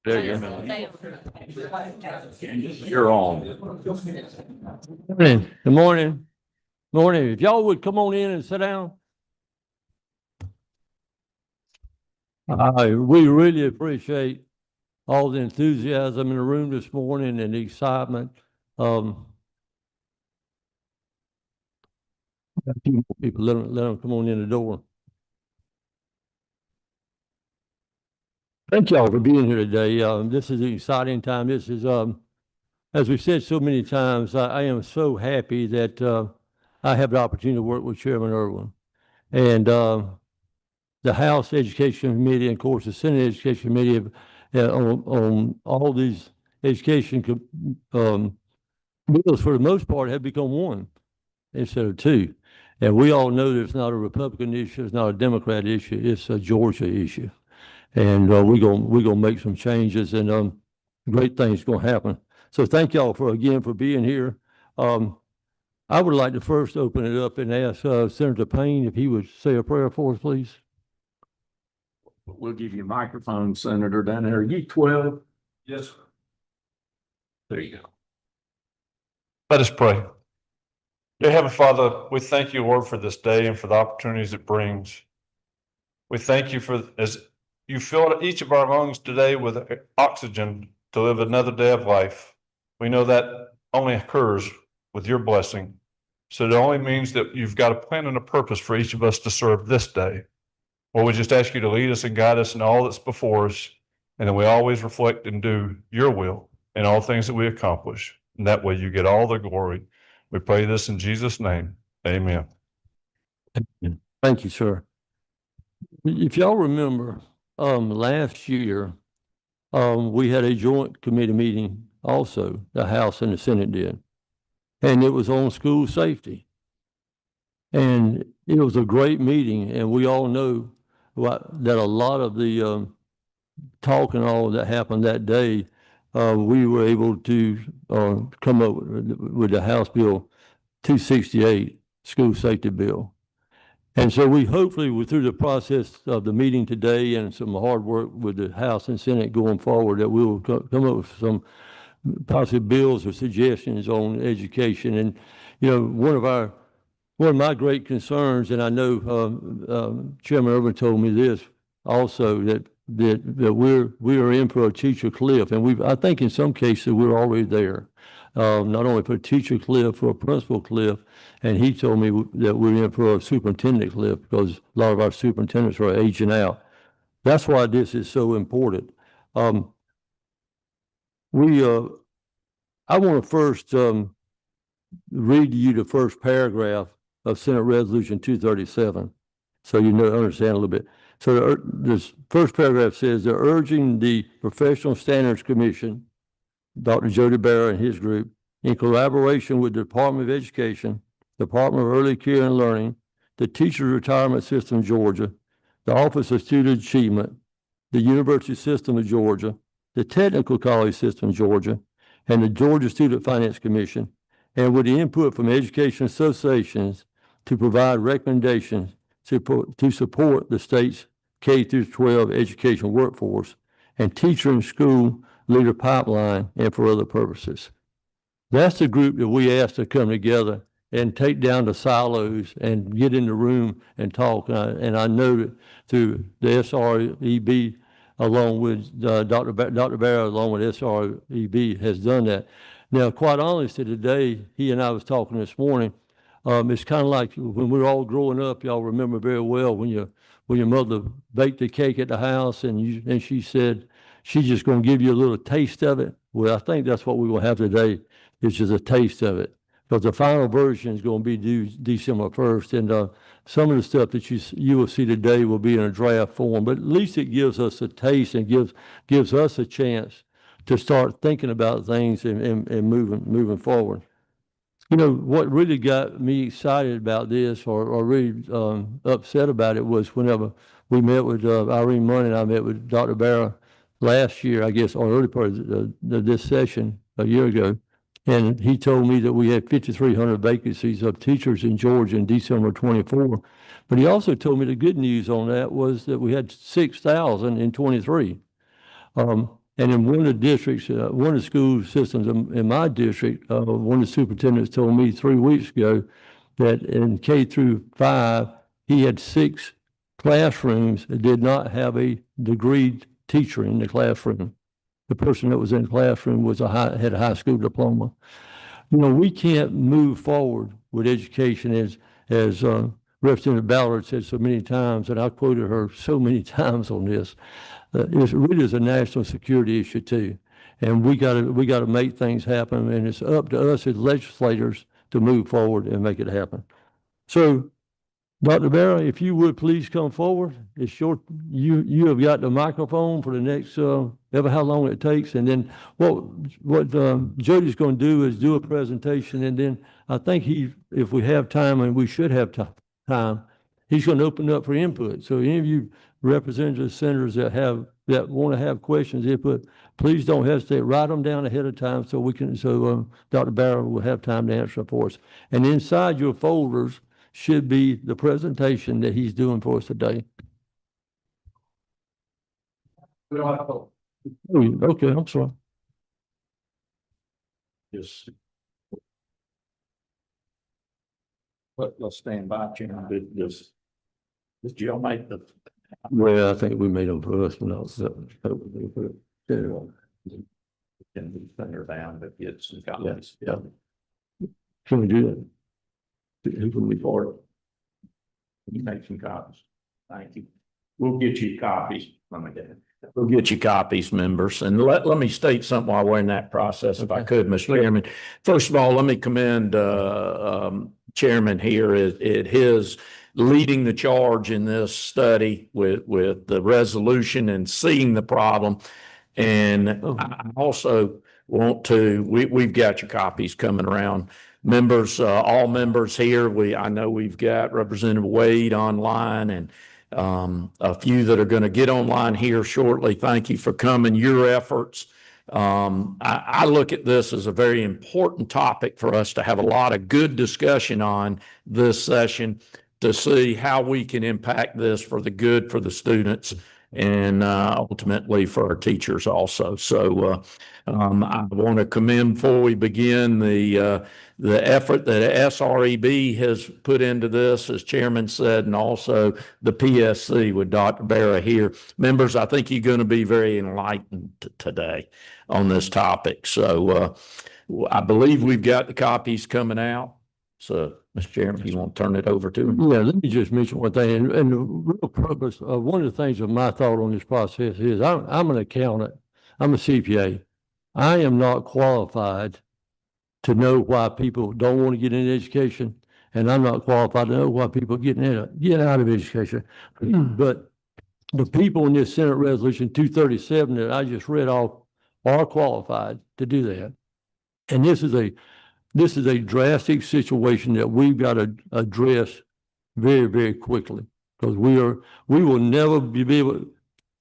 There you go. You're on. Morning. Good morning. Morning. If y'all would come on in and sit down. We really appreciate all the enthusiasm in the room this morning and the excitement. People, let them come on in the door. Thank y'all for being here today. This is an exciting time. This is, as we've said so many times, I am so happy that I have the opportunity to work with Chairman Irwin. And the House Education Committee and, of course, the Senate Education Committee have, on all these education bills, for the most part, have become one instead of two. And we all know that it's not a Republican issue, it's not a Democrat issue, it's a Georgia issue. And we're gonna make some changes, and great things gonna happen. So thank y'all for being here. I would like to first open it up and ask Senator Payne if he would say a prayer for us, please. We'll give you a microphone, Senator, down there. Are you 12? Yes, sir. There you go. Let us pray. Dear Heavenly Father, we thank you, Lord, for this day and for the opportunities it brings. We thank you for, as you filled each of our lungs today with oxygen to live another day of life. We know that only occurs with your blessing. So it only means that you've got a plan and a purpose for each of us to serve this day. Well, we just ask you to lead us and guide us in all that's before us, and then we always reflect and do your will in all things that we accomplish. And that way you get all the glory. We pray this in Jesus' name. Amen. Thank you, sir. If y'all remember, last year, we had a joint committee meeting also, the House and the Senate did, and it was on school safety. And it was a great meeting, and we all know that a lot of the talk and all that happened that day, we were able to come up with the House Bill 268, School Safety Bill. And so we hopefully, through the process of the meeting today and some hard work with the House and Senate going forward, that we will come up with some possible bills or suggestions on education. And, you know, one of my great concerns, and I know Chairman Irwin told me this also, that we are in for a teacher cliff, and I think in some cases we're already there. Not only for a teacher cliff, for a principal cliff, and he told me that we're in for a superintendent cliff because a lot of our superintendents are aging out. That's why this is so important. I want to first read to you the first paragraph of Senate Resolution 237, so you understand a little bit. So this first paragraph says, they're urging the Professional Standards Commission, Dr. Jody Barra and his group, in collaboration with the Department of Education, Department of Early Care and Learning, the Teachers Retirement System of Georgia, the Office of Student Achievement, the University System of Georgia, the Technical College System of Georgia, and the Georgia Student Finance Commission, and with the input from education associations to provide recommendations to support the state's K through 12 education workforce and teacher and school leader pipeline and for other purposes. That's the group that we asked to come together and take down the silos and get in the room and talk. And I know that through the SREB, along with Dr. Barra, along with SREB, has done that. Now, quite honestly, today, he and I was talking this morning, it's kind of like when we were all growing up, y'all remember very well when your mother baked the cake at the house and she said she's just going to give you a little taste of it. Well, I think that's what we will have today, is just a taste of it, because the final version is going to be due December 1st, and some of the stuff that you will see today will be in a draft form, but at least it gives us a taste and gives us a chance to start thinking about things and moving forward. You know, what really got me excited about this, or really upset about it, was whenever we met with Irene Munn and I met with Dr. Barra last year, I guess, or early part of this session a year ago, and he told me that we had 5,300 vacancies of teachers in Georgia in December 24. But he also told me the good news on that was that we had 6,000 in 23. And in one of the districts, one of the school systems in my district, one of the superintendents told me 3 weeks ago that in K through 5, he had 6 classrooms that did not have a degreed teacher in the classroom. The person that was in the classroom had a high school diploma. You know, we can't move forward with education as Representative Ballard said so many times, and I quoted her so many times on this. It really is a national security issue too, and we got to make things happen, and it's up to us as legislators to move forward and make it happen. So, Dr. Barra, if you would please come forward. It's you have got the microphone for the next ever how long it takes, and then what Jody's going to do is do a presentation, and then I think if we have time, and we should have time, he's going to open up for input. So any of you representatives, senators that want to have questions, input, please don't hesitate. Write them down ahead of time so Dr. Barra will have time to answer for us. And inside your folders should be the presentation that he's doing for us today. Oh, okay, I'm sorry. Just let's stand by, Chairman. This Jill make the. Well, I think we made them first. Can Can send her down to get some copies. yeah. Can we do that? Who can we for it? You make some copies. Thank you. We'll get you copies. We'll get you copies, members. And let me state something while we're in that process, if I could, Mr. Chairman. First of all, let me commend Chairman here at his leading the charge in this study with the resolution and seeing the problem. And I also want to, we've got your copies coming around. Members, all members here, I know we've got Representative Wade online and a few that are going to get online here shortly. Thank you for coming. Your efforts. I look at this as a very important topic for us to have a lot of good discussion on this session to see how we can impact this for the good for the students and ultimately for our teachers also. So I want to commend before we begin the effort that SREB has put into this, as Chairman said, and also the PSC with Dr. Barra here. Members, I think you're going to be very enlightened today on this topic. So I believe we've got the copies coming out. So, Mr. Chairman, you want to turn it over to him? Yeah, let me just mention one thing. And the real purpose of one of the things of my thought on this process is I'm an accountant. I'm a CPA. I am not qualified to know why people don't want to get into education, and I'm not qualified to know why people get out of education. But the people in this Senate Resolution 237 that I just read off are qualified to do that. And this is a drastic situation that we've got to address very, very quickly, because we will never be able,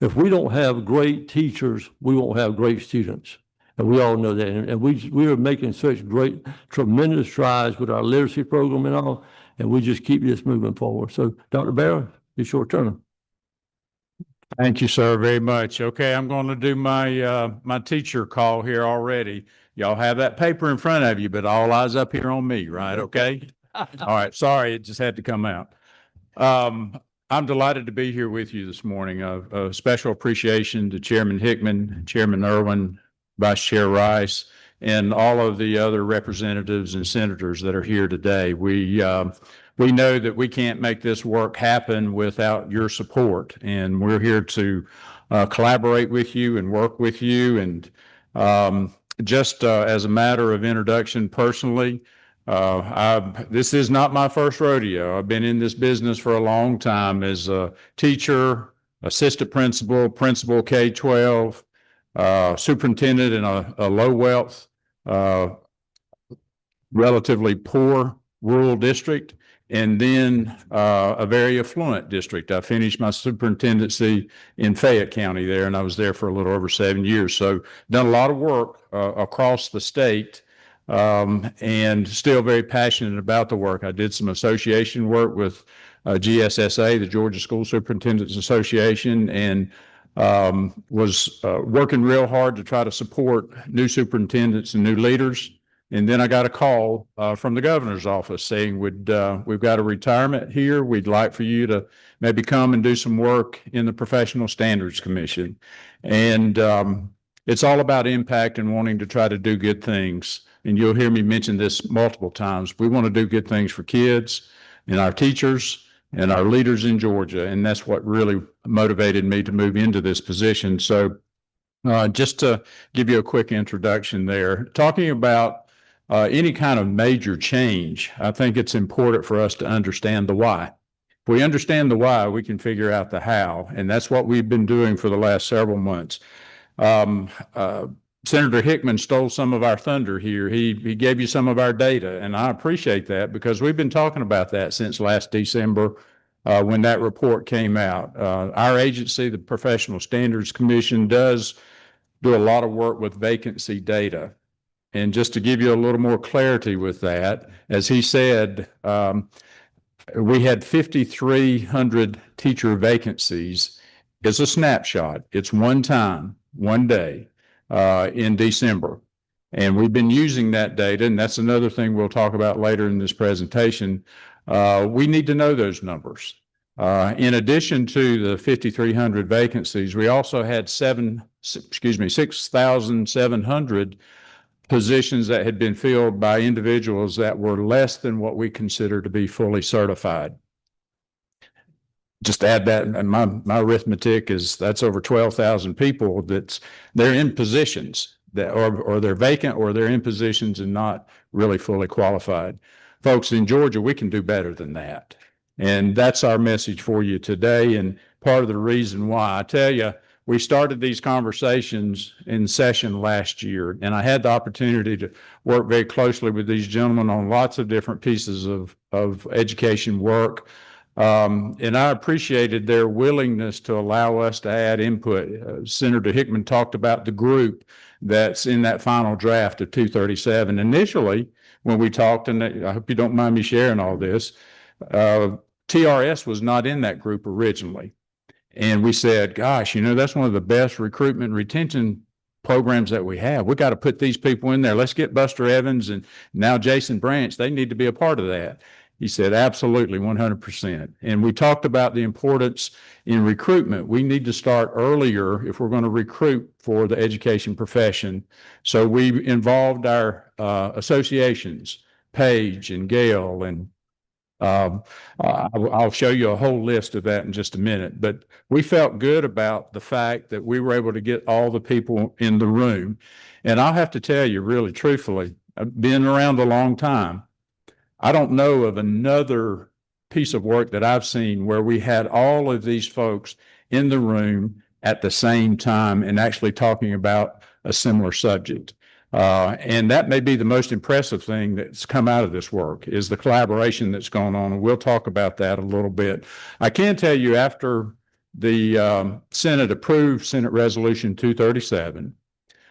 if we don't have great teachers, we won't have great students. And we all know that. And we are making such tremendous strides with our literacy program and all, and we just keep this moving forward. So Dr. Barra, it's your turn. Thank you, sir, very much. Okay, I'm going to do my teacher call here already. Y'all have that paper in front of you, but all eyes up here on me, right? Okay. All right. Sorry, it just had to come out. I'm delighted to be here with you this morning. A special appreciation to Chairman Hickman, Chairman Irwin, Vice Chair Rice, and all of the other representatives and senators that are here today. We know that we can't make this work happen without your support, and we're here to collaborate with you and work with you. And just as a matter of introduction personally, this is not my first rodeo. I've been in this business for a long time as a teacher, assistant principal, principal K-12, superintendent in a low wealth, relatively poor rural district, and then a very affluent district. I finished my superintendency in Fayette County there, and I was there for a little over 7 years. So done a lot of work across the state, and still very passionate about the work. I did some association work with GSSA, the Georgia School Superintendents Association, and was working real hard to try to support new superintendents and new leaders. And then I got a call from the governor's office saying, we've got a retirement here. We'd like for you to maybe come and do some work in the Professional Standards Commission. And it's all about impact and wanting to try to do good things. And you'll hear me mention this multiple times. We want to do good things for kids and our teachers and our leaders in Georgia. And that's what really motivated me to move into this position. So just to give you a quick introduction there, talking about any kind of major change, I think it's important for us to understand the why. If we understand the why, we can figure out the how. And that's what we've been doing for the last several months. Senator Hickman stole some of our thunder here. He gave you some of our data, and I appreciate that because we've been talking about that since last December when that report came out. Our agency, the Professional Standards Commission, does do a lot of work with vacancy data. And just to give you a little more clarity with that, as he said, we had 5,300 teacher vacancies. It's a snapshot. It's one time, one day. In December. And we've been using that data, and that's another thing we'll talk about later in this presentation. We need to know those numbers. In addition to the 5,300 vacancies, we also had 6,700 positions that had been filled by individuals that were less than what we consider to be fully certified. Just add that, and my arithmetic is that's over 12,000 people they're in positions that or they're vacant or they're in positions and not really fully qualified. Folks, in Georgia, we can do better than that. And that's our message for you today. And part of the reason why, I tell you, we started these conversations in session last year, and I had the opportunity to work very closely with these gentlemen on lots of different pieces of education work. And I appreciated their willingness to allow us to add input. Senator Hickman talked about the group that's in that final draft of 237. Initially, when we talked, and I hope you don't mind me sharing all this, TRS was not in that group originally. And we said, gosh, that's one of the best recruitment and retention programs that we have. We got to put these people in there. Let's get Buster Evans and now Jason Branch. They need to be a part of that. He said, absolutely, 100%. And we talked about the importance in recruitment. We need to start earlier if we're going to recruit for the education profession. So we involved our associations, Page and Gale, and I'll show you a whole list of that in just a minute. But we felt good about the fact that we were able to get all the people in the room. And I'll have to tell you really truthfully, I've been around a long time. I don't know of another piece of work that I've seen where we had all of these folks in the room at the same time and actually talking about a similar subject. And that may be the most impressive thing that's come out of this work is the collaboration that's going on. And we'll talk about that a little bit. I can tell you after the Senate approved Senate Resolution 237,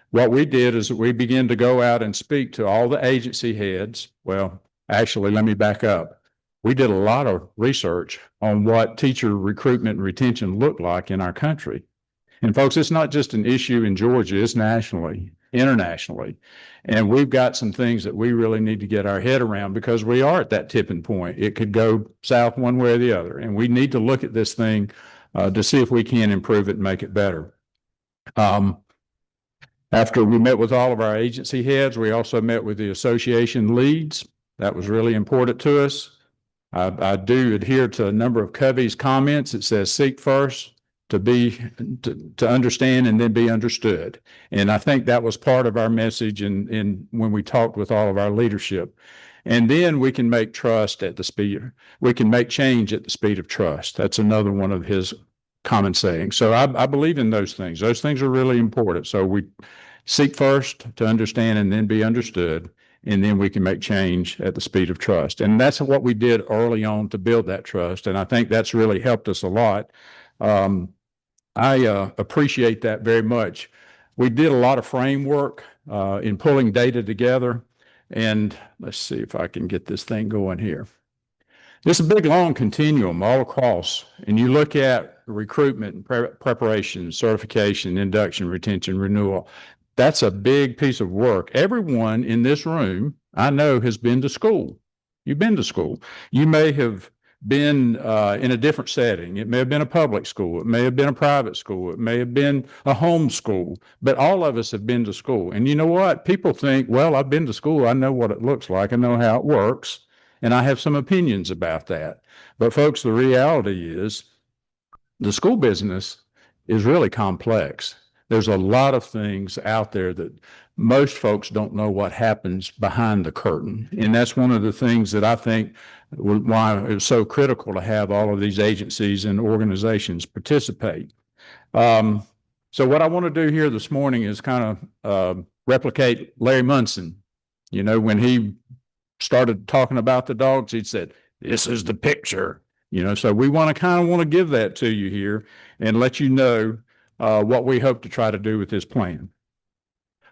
what we did is we began to go out and speak to all the agency heads. Well, actually, let me back up. We did a lot of research on what teacher recruitment and retention looked like in our country. And folks, it's not just an issue in Georgia, it's nationally, internationally. And we've got some things that we really need to get our head around because we are at that tipping point. It could go south one way or the other. And we need to look at this thing to see if we can improve it and make it better. After we met with all of our agency heads, we also met with the association leads. That was really important to us. I do adhere to a number of Covey's comments. It says, seek first to understand and then be understood. And I think that was part of our message in when we talked with all of our leadership. And then we can make trust at the speed. We can make change at the speed of trust. That's another one of his common sayings. So I believe in those things. Those things are really important. So we seek first to understand and then be understood. And then we can make change at the speed of trust. And that's what we did early on to build that trust. And I think that's really helped us a lot. I appreciate that very much. We did a lot of framework in pulling data together. And let's see if I can get this thing going here. It's a big, long continuum all across. And you look at recruitment, preparation, certification, induction, retention, renewal. That's a big piece of work. Everyone in this room, I know, has been to school. You've been to school. You may have been in a different setting. It may have been a public school. It may have been a private school. It may have been a home school, but all of us have been to school. And you know what? People think, well, I've been to school. I know what it looks like. I know how it works. And I have some opinions about that. But folks, the reality is the school business is really complex. There's a lot of things out there that most folks don't know what happens behind the curtain. And that's one of the things that I think why it's so critical to have all of these agencies and organizations participate. So what I want to do here this morning is kind of replicate Larry Munson. You know, when he started talking about the dogs, he said, "This is the picture." You know, so we want to give that to you here and let you know what we hope to try to do with this plan.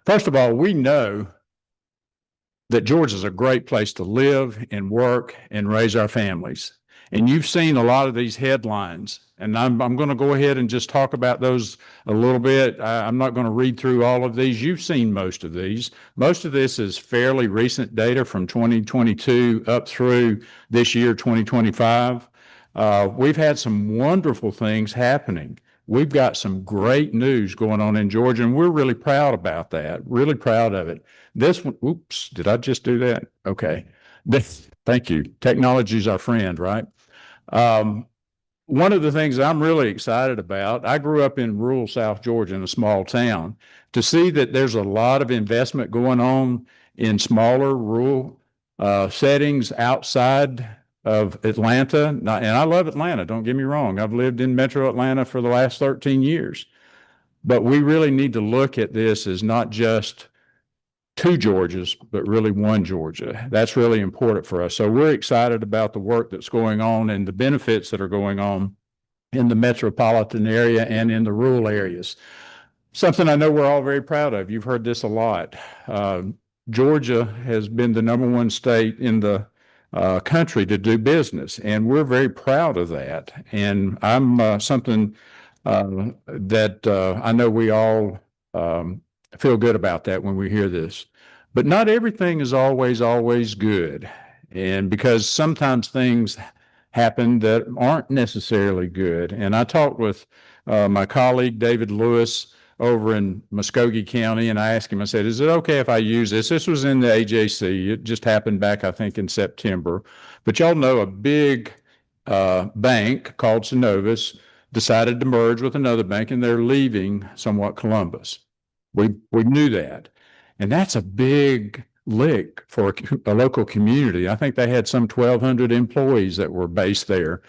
First of all, we know that Georgia is a great place to live and work and raise our families. And you've seen a lot of these headlines, and I'm going to go ahead and just talk about those a little bit. I'm not going to read through all of these. You've seen most of these. Most of this is fairly recent data from 2022 up through this year, 2025. We've had some wonderful things happening. We've got some great news going on in Georgia, and we're really proud about that, really proud of it. This one, oops, did I just do that? Okay. Thank you. Technology is our friend, right? One of the things I'm really excited about, I grew up in rural South Georgia in a small town. To see that there's a lot of investment going on in smaller rural settings outside of Atlanta, and I love Atlanta, don't get me wrong. I've lived in Metro Atlanta for the last 13 years. But we really need to look at this as not just two Georgias, but really one Georgia. That's really important for us. So we're excited about the work that's going on and the benefits that are going on in the metropolitan area and in the rural areas. Something I know we're all very proud of. You've heard this a lot. Georgia has been the #1 state in the country to do business, and we're very proud of that. And I'm something that I know we all feel good about that when we hear this. But not everything is always good. And because sometimes things happen that aren't necessarily good. And I talked with my colleague, David Lewis, over in Muskogee County, and I asked him, I said, is it okay if I use this? This was in the AJC. It just happened back, I think, in September. But y'all know a big bank called Synovus decided to merge with another bank, and they're leaving somewhat Columbus. We knew that. And that's a big lick for a local community. I think they had some 1,200 employees that were based there.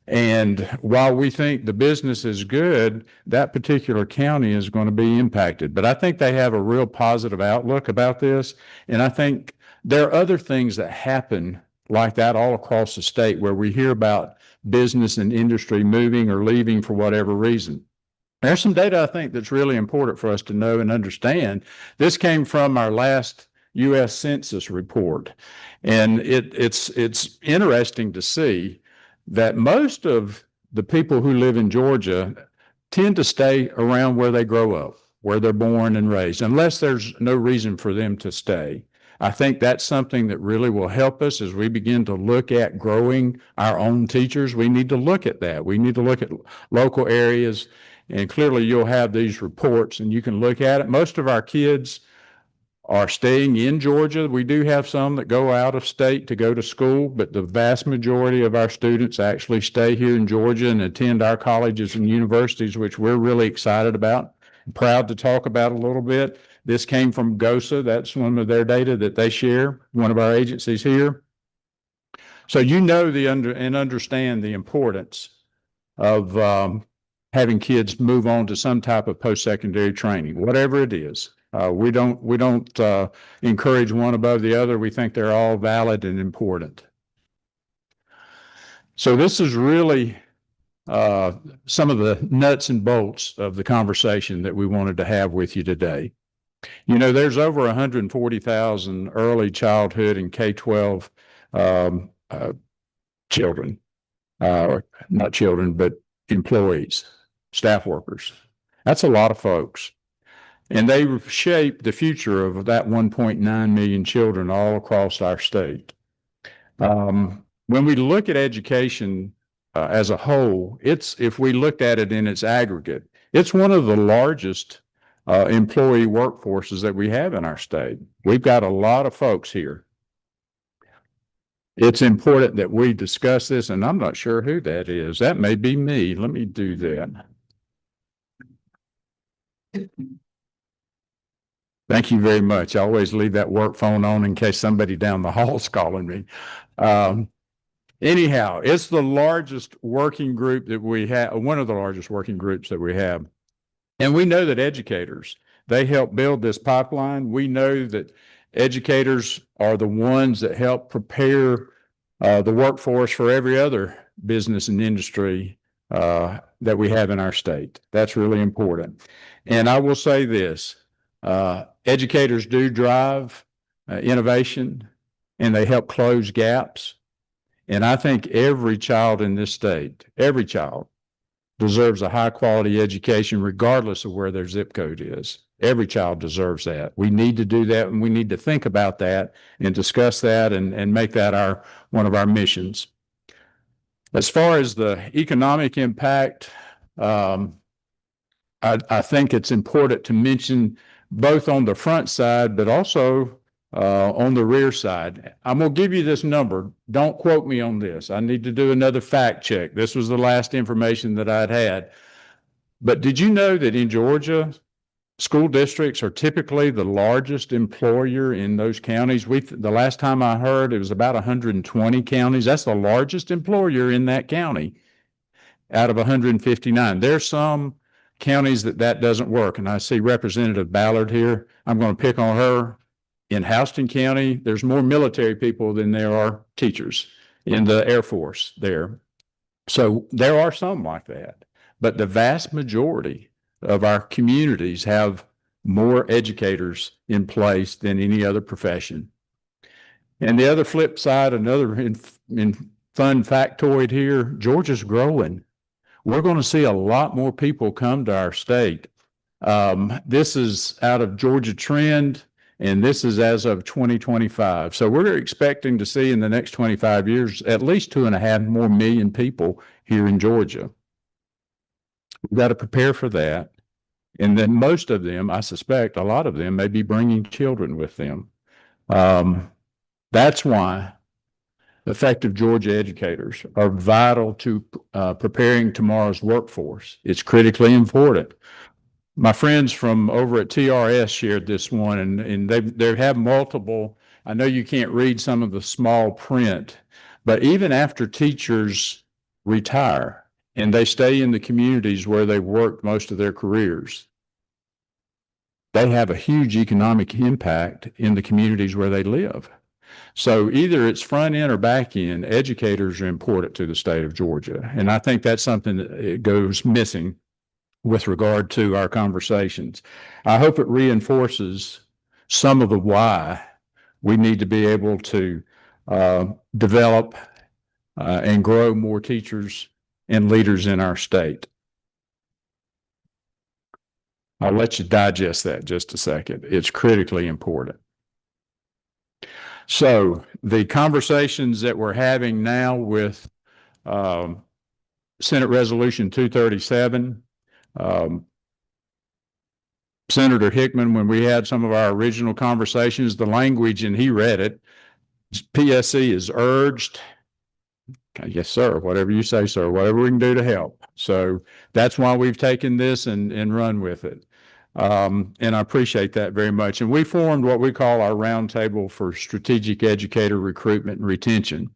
And while we think the business is good, that particular county is going to be impacted. But I think they have a real positive outlook about this. And I think there are other things that happen like that all across the state where we hear about business and industry moving or leaving for whatever reason. There's some data I think that's really important for us to know and understand. This came from our last U.S. Census report. And it's interesting to see that most of the people who live in Georgia tend to stay around where they grow up, where they're born and raised, unless there's no reason for them to stay. I think that's something that really will help us as we begin to look at growing our own teachers. We need to look at that. We need to look at local areas, and clearly you'll have these reports and you can look at it. Most of our kids are staying in Georgia. We do have some that go out of state to go to school, but the vast majority of our students actually stay here in Georgia and attend our colleges and universities, which we're really excited about. Proud to talk about a little bit. This came from GOSA. That's one of their data that they share, one of our agencies here. So you know and understand the importance of having kids move on to some type of post-secondary training, whatever it is. We don't encourage one above the other. We think they're all valid and important. So this is really some of the nuts and bolts of the conversation that we wanted to have with you today. You know, there's over 140,000 early childhood and K-12 children, not children, but employees, staff workers. That's a lot of folks. And they shape the future of that 1.9 million children all across our state. When we look at education as a whole, if we looked at it in its aggregate, it's one of the largest employee workforces that we have in our state. We've got a lot of folks here. It's important that we discuss this, and I'm not sure who that is. That may be me. Let me do that. Thank you very much. I always leave that work phone on in case somebody down the hall's calling me. Anyhow, it's the largest working group that we have, one of the largest working groups that we have. And we know that educators, they help build this pipeline. We know that educators are the ones that help prepare the workforce for every other business and industry that we have in our state. That's really important. And I will say this, educators do drive innovation, and they help close gaps. And I think every child in this state, every child deserves a high quality education, regardless of where their zip code is. Every child deserves that. We need to do that, and we need to think about that and discuss that and make that one of our missions. As far as the economic impact, I think it's important to mention both on the front side, but also on the rear side. I'm going to give you this number. Don't quote me on this. I need to do another fact check. This was the last information that I'd had. But did you know that in Georgia, school districts are typically the largest employer in those counties? The last time I heard, it was about 120 counties. That's the largest employer in that county out of 159. There's some counties that doesn't work. And I see Representative Ballard here. I'm going to pick on her. In Houston County, there's more military people than there are teachers in the Air Force there. So there are some like that. But the vast majority of our communities have more educators in place than any other profession. And the other flip side, another fun factoid here, Georgia's growing. We're going to see a lot more people come to our state. This is out of Georgia Trend, and this is as of 2025. So we're expecting to see in the next 25 years at least 2.5 more million people here in Georgia. We've got to prepare for that. And then most of them, I suspect a lot of them may be bringing children with them. That's why effective Georgia educators are vital to preparing tomorrow's workforce. It's critically important. My friends from over at TRS shared this one, and they have multiple. I know you can't read some of the small print, but even after teachers retire and they stay in the communities where they've worked most of their careers, they have a huge economic impact in the communities where they live. So either it's front end or back end, educators are important to the state of Georgia. And I think that's something that goes missing with regard to our conversations. I hope it reinforces some of the why we need to be able to develop and grow more teachers and leaders in our state. I'll let you digest that just a second. It's critically important. So the conversations that we're having now with Senate Resolution 237, Senator Hickman, when we had some of our original conversations, the language, and he read it, PSC is urged, yes, sir, whatever you say, sir, whatever we can do to help. So that's why we've taken this and run with it. And I appreciate that very much. And we formed what we call our roundtable for strategic educator recruitment and retention.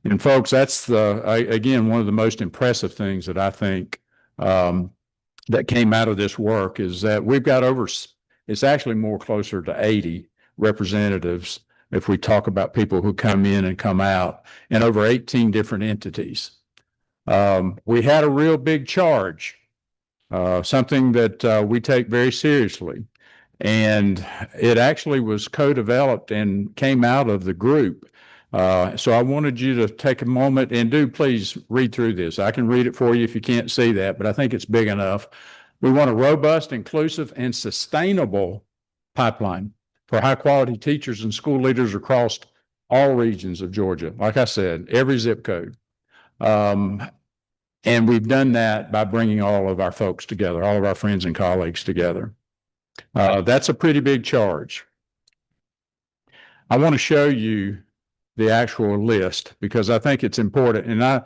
And folks, that's again, one of the most impressive things that I think that came out of this work is that we've got it's actually more closer to 80 representatives if we talk about people who come in and come out, and over 18 different entities. We had a real big charge, something that we take very seriously. And it actually was co-developed and came out of the group So I wanted you to take a moment and please read through this. I can read it for you if you can't see that, but I think it's big enough. We want a robust, inclusive, and sustainable pipeline for high-quality teachers and school leaders across all regions of Georgia. Like I said, every zip code. And we've done that by bringing all of our folks together, all of our friends and colleagues together. That's a pretty big charge. I want to show you the actual list because I think it's important. And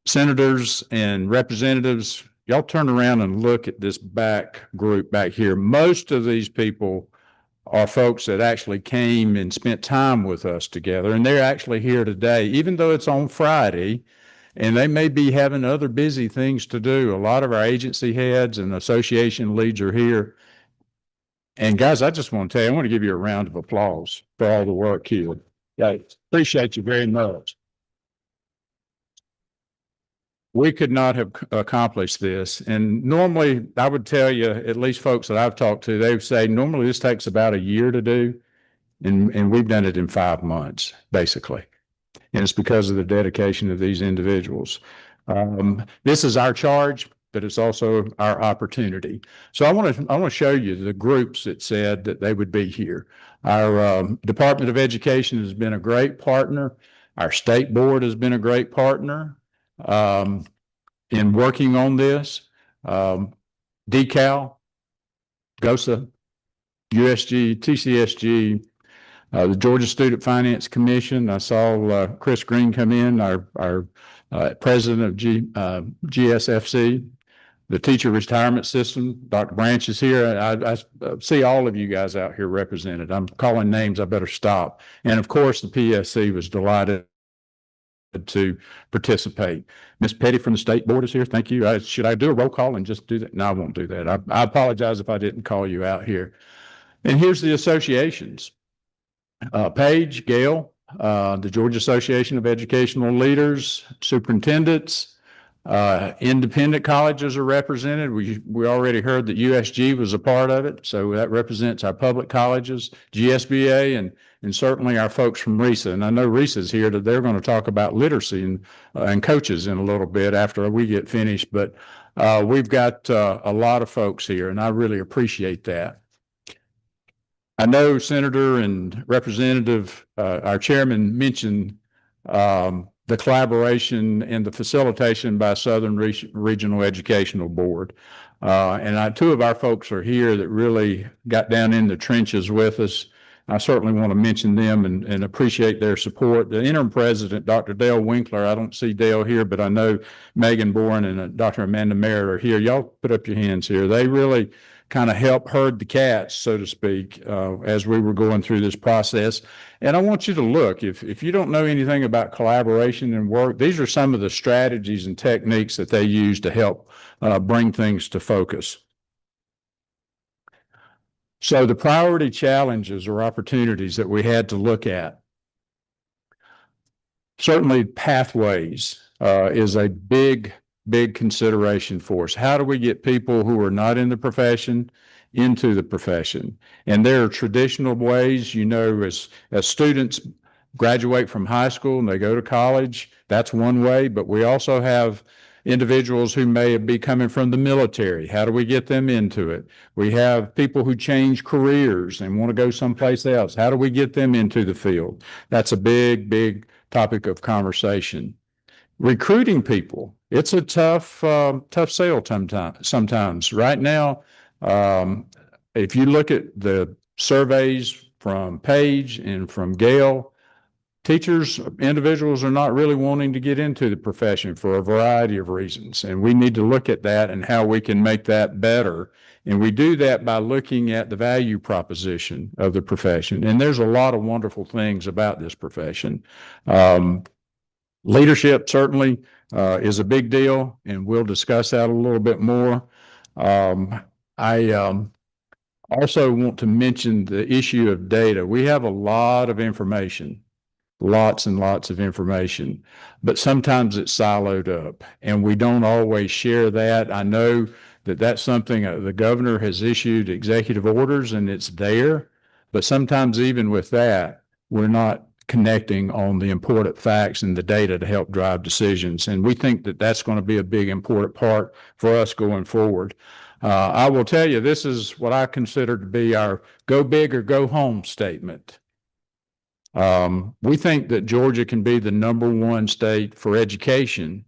senators and representatives, y'all turn around and look at this back group back here. Most of these people are folks that actually came and spent time with us together, and they're actually here today, even though it's on Friday, and they may be having other busy things to do. A lot of our agency heads and association leads are here. And guys, I just want to tell you, I want to give you a round of applause for all the work here. Yeah, appreciate you very much. We could not have accomplished this. And normally I would tell you, at least folks that I've talked to, they would say, normally this takes about a year to do. And we've done it in 5 months, basically. And it's because of the dedication of these individuals. This is our charge, but it's also our opportunity. So I want to show you the groups that said that they would be here. Our Department of Education has been a great partner. Our state board has been a great partner in working on this. DECAL, GOSA, USG, TCSG, the Georgia Student Finance Commission. I saw Chris Green come in, our president of GSFC. The Teacher Retirement System, Dr. Branch is here. I see all of you guys out here represented. I'm calling names, I better stop. And of course, the PSC was delighted to participate. Ms. Petty from the State Board is here. Thank you. Should I do a roll call and just do that? No, I won't do that. I apologize if I didn't call you out here. And here's the associations. Paige, Gail, the Georgia Association of Educational Leaders, Superintendents, independent colleges are represented. We already heard that USG was a part of it. So that represents our public colleges, GSBA, and certainly our folks from RESA. And I know RESA's here that they're going to talk about literacy and coaches in a little bit after we get finished. But we've got a lot of folks here, and I really appreciate that. I know Senator and Representative, our chairman mentioned the collaboration and the facilitation by Southern Regional Educational Board. And 2 of our folks are here that really got down in the trenches with us. I certainly want to mention them and appreciate their support. The interim president, Dr. Dale Winkler, I don't see Dale here, but I know Megan Bourne and Dr. Amanda Merritt are here. Y'all put up your hands here. They really kind of help herd the cats, so to speak, as we were going through this process. And I want you to look, if you don't know anything about collaboration and work, these are some of the strategies and techniques that they use to help bring things to focus. So the priority challenges or opportunities that we had to look at. Certainly pathways is a big consideration for us. How do we get people who are not in the profession into the profession? And there are traditional ways, as students graduate from high school and they go to college, that's one way, but we also have individuals who may be coming from the military. How do we get them into it? We have people who change careers and want to go someplace else. How do we get them into the field? That's a big topic of conversation. Recruiting people, it's a tough sale sometimes. Right now, if you look at the surveys from Paige and from Gail, individuals are not really wanting to get into the profession for a variety of reasons. And we need to look at that and how we can make that better. And we do that by looking at the value proposition of the profession. And there's a lot of wonderful things about this profession. Leadership certainly is a big deal, and we'll discuss that a little bit more. I also want to mention the issue of data. We have a lot of information, lots and lots of information, but sometimes it's siloed up, and we don't always share that. I know that that's something the governor has issued executive orders, and it's there, but sometimes even with that, we're not connecting on the important facts and the data to help drive decisions. And we think that that's going to be a big important part for us going forward. I will tell you, this is what I consider to be our go big or go home statement. We think that Georgia can be the #1 state for education.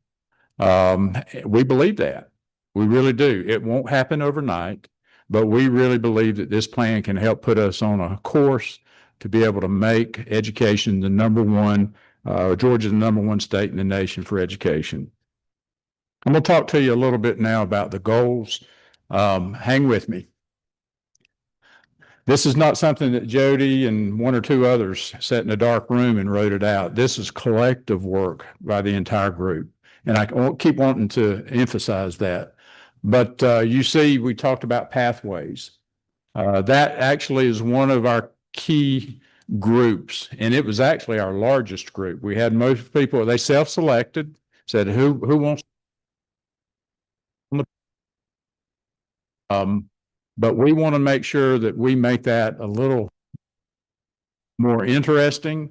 We believe that. We really do. It won't happen overnight, but we really believe that this plan can help put us on a course to be able to make education the #1, Georgia the #1 state in the nation for education. I'm going to talk to you a little bit now about the goals. Hang with me. This is not something that Jody and one or two others sat in a dark room and wrote it out. This is collective work by the entire group. And I keep wanting to emphasize that. But you see, we talked about pathways. That actually is one of our key groups, and it was actually our largest group. We had most people, they self-selected, said, who wants? But we want to make sure that we make that a little more interesting,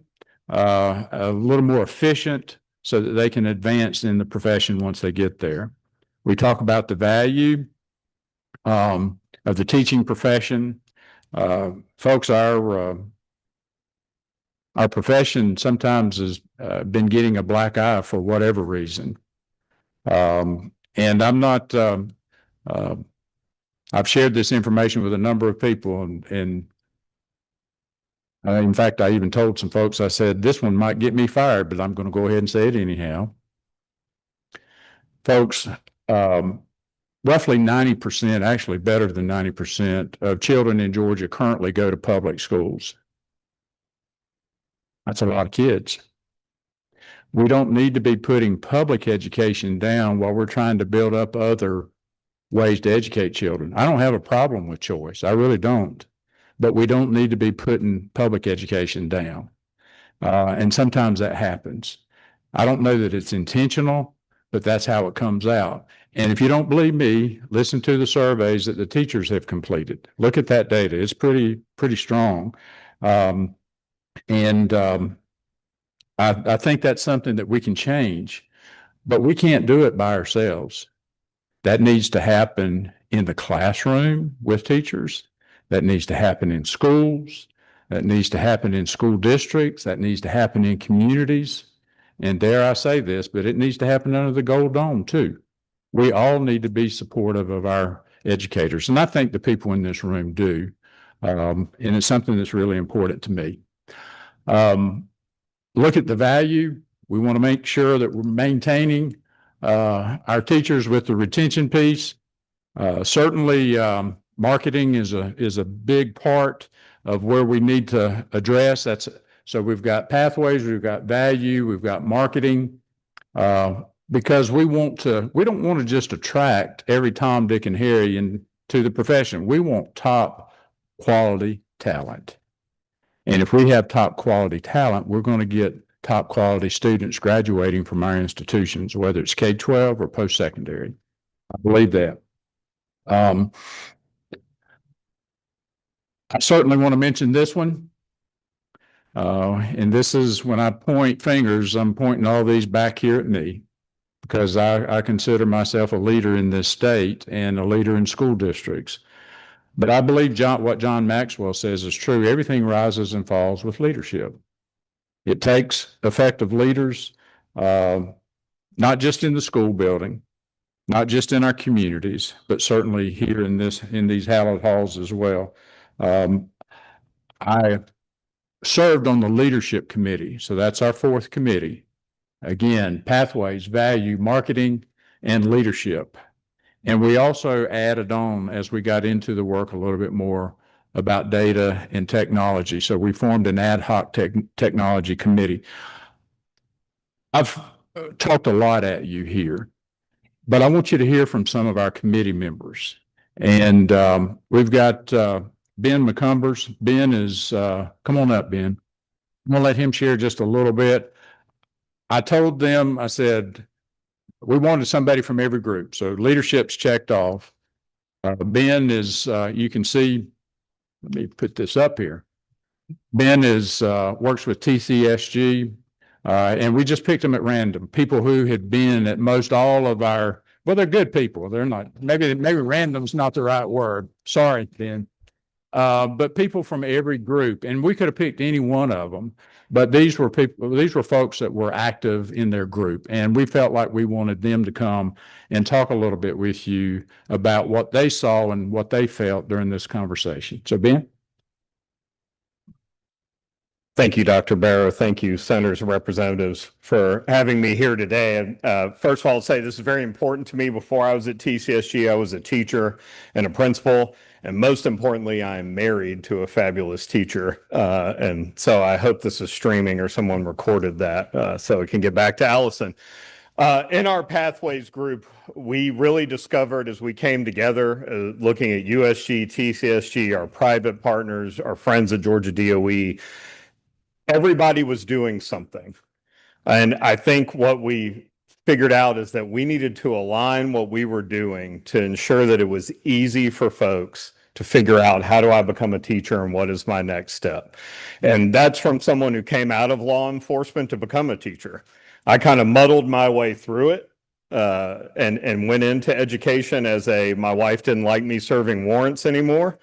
a little more efficient, so that they can advance in the profession once they get there. We talk about the value of the teaching profession. Folks, our profession sometimes has been getting a black eye for whatever reason. And I'm not, I've shared this information with a number of people, and in fact, I even told some folks, I said, this one might get me fired, but I'm going to go ahead and say it anyhow. Folks, roughly 90%, actually better than 90% of children in Georgia currently go to public schools. That's a lot of kids. We don't need to be putting public education down while we're trying to build up other ways to educate children. I don't have a problem with choice. I really don't. But we don't need to be putting public education down. And sometimes that happens. I don't know that it's intentional, but that's how it comes out. And if you don't believe me, listen to the surveys that the teachers have completed. Look at that data. It's pretty strong. I think that's something that we can change, but we can't do it by ourselves. That needs to happen in the classroom with teachers. That needs to happen in schools. That needs to happen in school districts. That needs to happen in communities. And dare I say this, but it needs to happen under the Gold Dome too. We all need to be supportive of our educators. And I think the people in this room do. And it's something that's really important to me. Look at the value. We want to make sure that we're maintaining our teachers with the retention piece. Certainly, marketing is a big part of where we need to address. So we've got pathways, we've got value, we've got marketing, because we don't want to just attract every Tom, Dick, and Harry into the profession. We want top quality talent. And if we have top quality talent, we're going to get top quality students graduating from our institutions, whether it's K-12 or post-secondary. I believe that. I certainly want to mention this one. And this is when I point fingers, I'm pointing all these back here at me, because I consider myself a leader in this state and a leader in school districts. But I believe what John Maxwell says is true. Everything rises and falls with leadership. It takes effective leaders, not just in the school building, not just in our communities, but certainly here in these hallowed halls as well. I served on the leadership committee, so that's our fourth committee. Again, pathways, value, marketing, and leadership. And we also added on, as we got into the work, a little bit more about data and technology. So we formed an ad hoc technology committee. I've talked a lot at you here, but I want you to hear from some of our committee members. And we've got Ben McCumbers. Ben is, come on up, Ben. I'm going to let him share just a little bit. I told them, I said, we wanted somebody from every group. So leadership's checked off. Ben is, you can see, let me put this up here. Ben is, works with TCSG, and we just picked them at random, people who had been at most all of our, well, they're good people. They're not, maybe random's not the right word. Sorry, Ben. But people from every group, and we could have picked any one of them, but these were folks that were active in their group. And we felt like we wanted them to come and talk a little bit with you about what they saw and what they felt during this conversation. So Ben? Thank you, Dr. Barrow. Thank you, senators and representatives, for having me here today. And first of all, I'll say this is very important to me. Before I was at TCSG, I was a teacher and a principal. And most importantly, I am married to a fabulous teacher. And so I hope this is streaming or someone recorded that so it can get back to Allison. In our Pathways group, we really discovered as we came together, looking at USG, TCSG, our private partners, our friends at Georgia DOE, everybody was doing something. And I think what we figured out is that we needed to align what we were doing to ensure that it was easy for folks to figure out, how do I become a teacher and what is my next step? And that's from someone who came out of law enforcement to become a teacher. I kind of muddled my way through it and went into education as my wife didn't like me serving warrants anymore.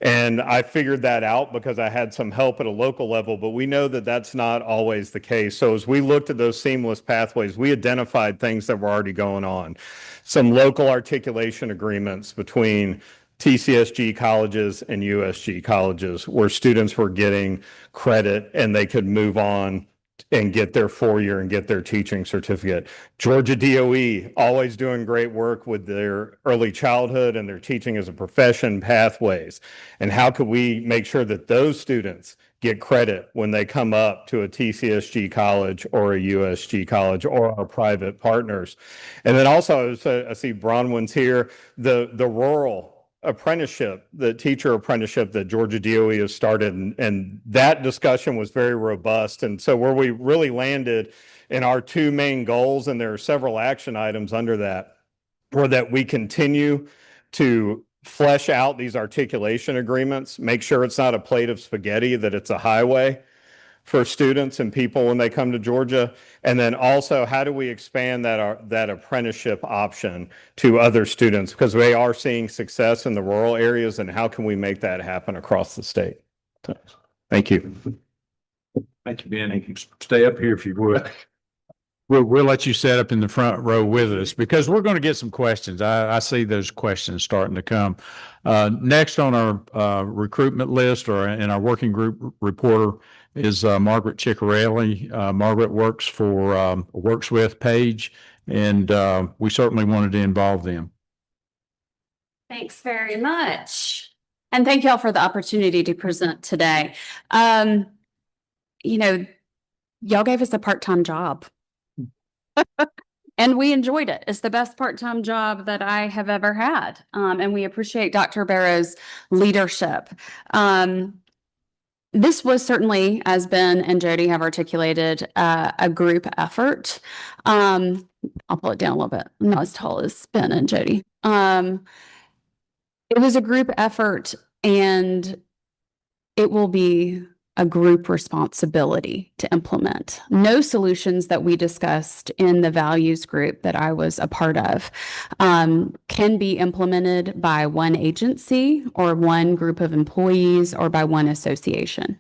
And I figured that out because I had some help at a local level, but we know that that's not always the case. So as we looked at those seamless pathways, we identified things that were already going on. Some local articulation agreements between TCSG colleges and USG colleges where students were getting credit and they could move on and get their 4-year and get their teaching certificate. Georgia DOE always doing great work with their early childhood and their teaching as a profession pathways. And how could we make sure that those students get credit when they come up to a TCSG college or a USG college or our private partners? And then also, I see Bronwyn's here, the rural apprenticeship, the teacher apprenticeship that Georgia DOE has started, and that discussion was very robust. And so where we really landed in our two main goals, and there are several action items under that, were that we continue to flesh out these articulation agreements, make sure it's not a plate of spaghetti, that it's a highway for students and people when they come to Georgia. And then also, how do we expand that apprenticeship option to other students? Because we are seeing success in the rural areas, and how can we make that happen across the state? Thank you. Thank you, Ben. You can stay up here if you would. We'll let you set up in the front row with us because we're going to get some questions. I see those questions starting to come. Next on our recruitment list or in our working group reporter is Margaret Ciccarelli. Margaret works with Paige, and we certainly wanted to involve them. Thanks very much. And thank y'all for the opportunity to present today. Y'all gave us a part-time job. And we enjoyed it. It's the best part-time job that I have ever had. And we appreciate Dr. Barrow's leadership. This was certainly, as Ben and Jody have articulated, a group effort. I'll pull it down a little bit. I'm not as tall as Ben and Jody. It was a group effort, and it will be a group responsibility to implement. No solutions that we discussed in the values group that I was a part of can be implemented by one agency or one group of employees or by one association.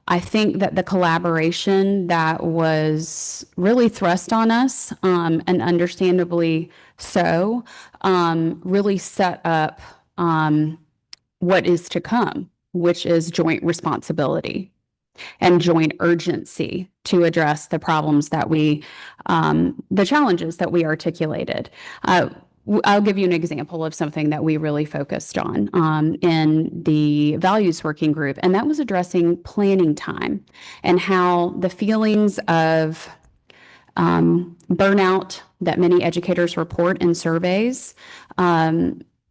I think that the collaboration that was really thrust on us, and understandably so, really set up what is to come, which is joint responsibility and joint urgency to address the problems that the challenges that we articulated. I'll give you an example of something that we really focused on in the values working group, and that was addressing planning time and how the feelings of burnout that many educators report in surveys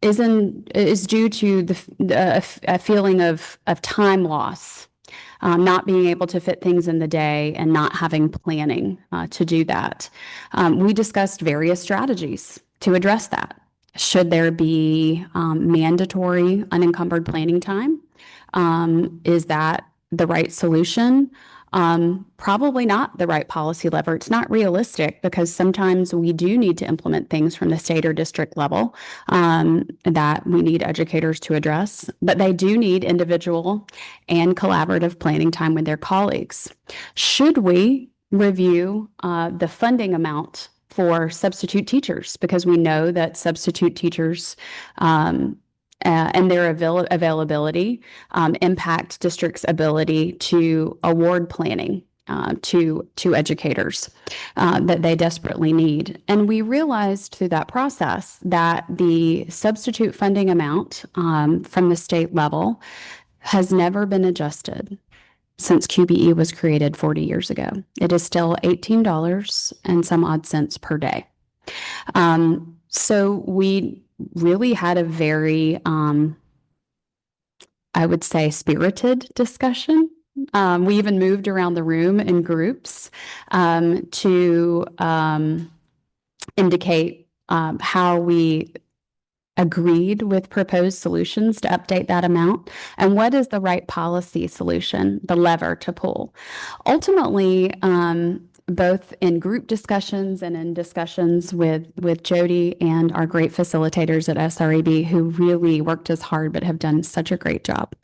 is due to a feeling of time loss, not being able to fit things in the day and not having planning to do that. We discussed various strategies to address that. Should there be mandatory unencumbered planning time? Is that the right solution? Probably not the right policy lever. It's not realistic because sometimes we do need to implement things from the state or district level that we need educators to address, but they do need individual and collaborative planning time with their colleagues. Should we review the funding amount for substitute teachers? Because we know that substitute teachers and their availability impact districts' ability to award planning to educators that they desperately need. And we realized through that process that the substitute funding amount from the state level has never been adjusted since QBE was created 40 years ago. It is still $18 and some odd cents per day. So we really had a very, I would say, spirited discussion. We even moved around the room in groups to indicate how we agreed with proposed solutions to update that amount and what is the right policy solution, the lever to pull. Ultimately, both in group discussions and in discussions with Jody and our great facilitators at SREB who really worked as hard but have done such a great job.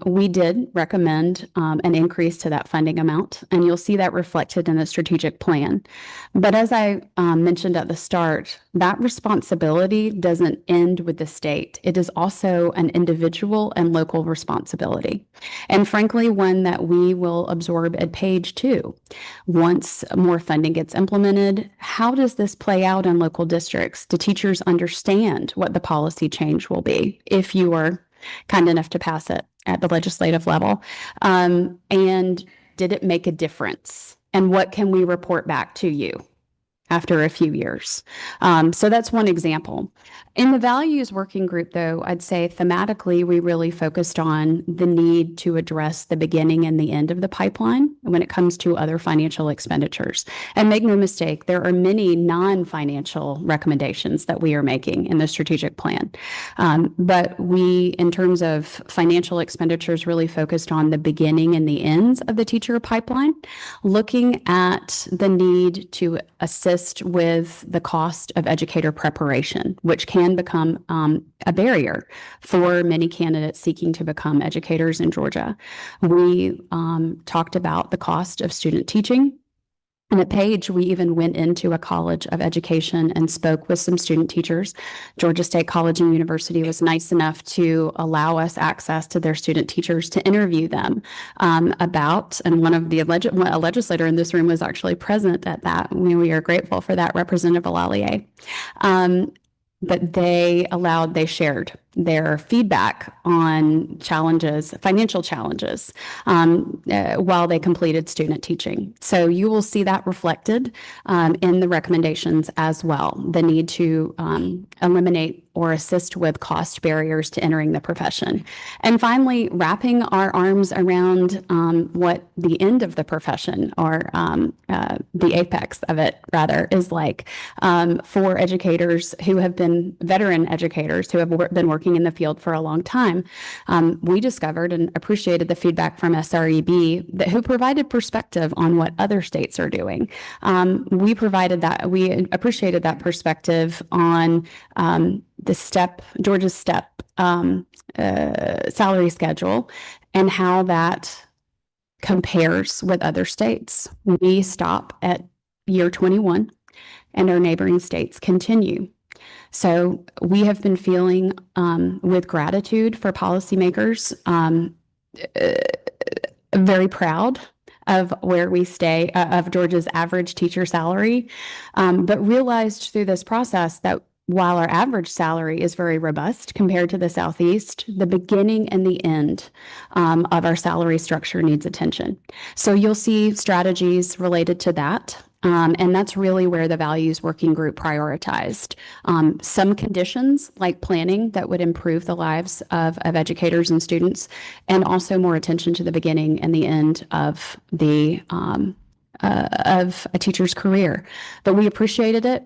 We did recommend an increase to that funding amount, and you'll see that reflected in the strategic plan. But as I mentioned at the start, that responsibility doesn't end with the state. It is also an individual and local responsibility. And frankly, one that we will absorb at page 2. Once more funding gets implemented, how does this play out in local districts? Do teachers understand what the policy change will be if you are kind enough to pass it at the legislative level? And did it make a difference? And what can we report back to you after a few years? So that's one example. In the values working group, though, I'd say thematically, we really focused on the need to address the beginning and the end of the pipeline when it comes to other financial expenditures. And make no mistake, there are many non-financial recommendations that we are making in the strategic plan. But we, in terms of financial expenditures, really focused on the beginning and the ends of the teacher pipeline, looking at the need to assist with the cost of educator preparation, which can become a barrier for many candidates seeking to become educators in Georgia. We talked about the cost of student teaching. And at Page, we even went into a college of education and spoke with some student teachers. Georgia State College and University was nice enough to allow us access to their student teachers to interview them about, and one of the a legislator in this room was actually present at that. We are grateful for that, Representative Alallier. But they shared their feedback on challenges, financial challenges, while they completed student teaching. So you will see that reflected in the recommendations as well, the need to eliminate or assist with cost barriers to entering the profession. And finally, wrapping our arms around what the end of the profession, or the apex of it, rather, is like for educators who have been veteran educators who have been working in the field for a long time. We discovered and appreciated the feedback from SREB who provided perspective on what other states are doing. We appreciated that perspective on Georgia's STEP salary schedule and how that compares with other states. We stop at year 21 and our neighboring states continue. So we have been feeling with gratitude for policymakers, very proud of where we stay, of Georgia's average teacher salary, but realized through this process that while our average salary is very robust compared to the Southeast, the beginning and the end of our salary structure needs attention. So you'll see strategies related to that. And that's really where the values working group prioritized some conditions like planning that would improve the lives of educators and students, and also more attention to the beginning and the end of the of a teacher's career. But we appreciated it.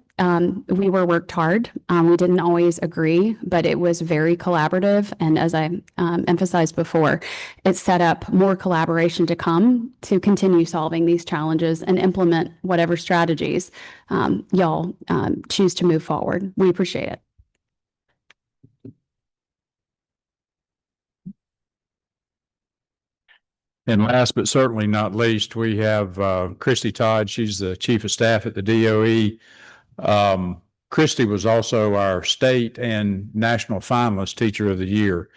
We were worked hard. We didn't always agree, but it was very collaborative. And as I emphasized before, it set up more collaboration to come to continue solving these challenges and implement whatever strategies y'all choose to move forward. We appreciate it. And last but certainly not least, we have Christy Todd. She's the Chief of Staff at the DOE. Christy was also our state and national finalist Teacher of the Year.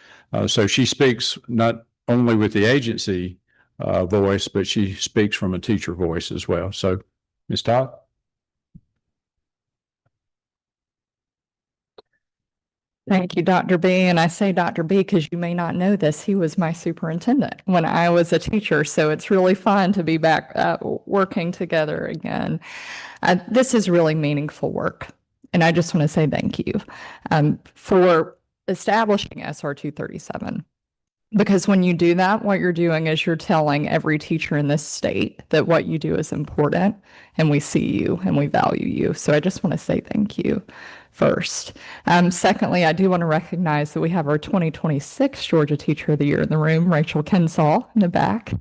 So she speaks not only with the agency voice, but she speaks from a teacher voice as well. So, Ms. Todd? Thank you, Dr. B. And I say Dr. B because you may not know this. He was my superintendent when I was a teacher. So it's really fun to be back working together again. This is really meaningful work. And I just want to say thank you for establishing SR 237. Because when you do that, what you're doing is you're telling every teacher in this state that what you do is important and we see you and we value you. So I just want to say thank you first. Secondly, I do want to recognize that we have our 2026 Georgia Teacher of the Year in the room, Rachel Kensall in the back.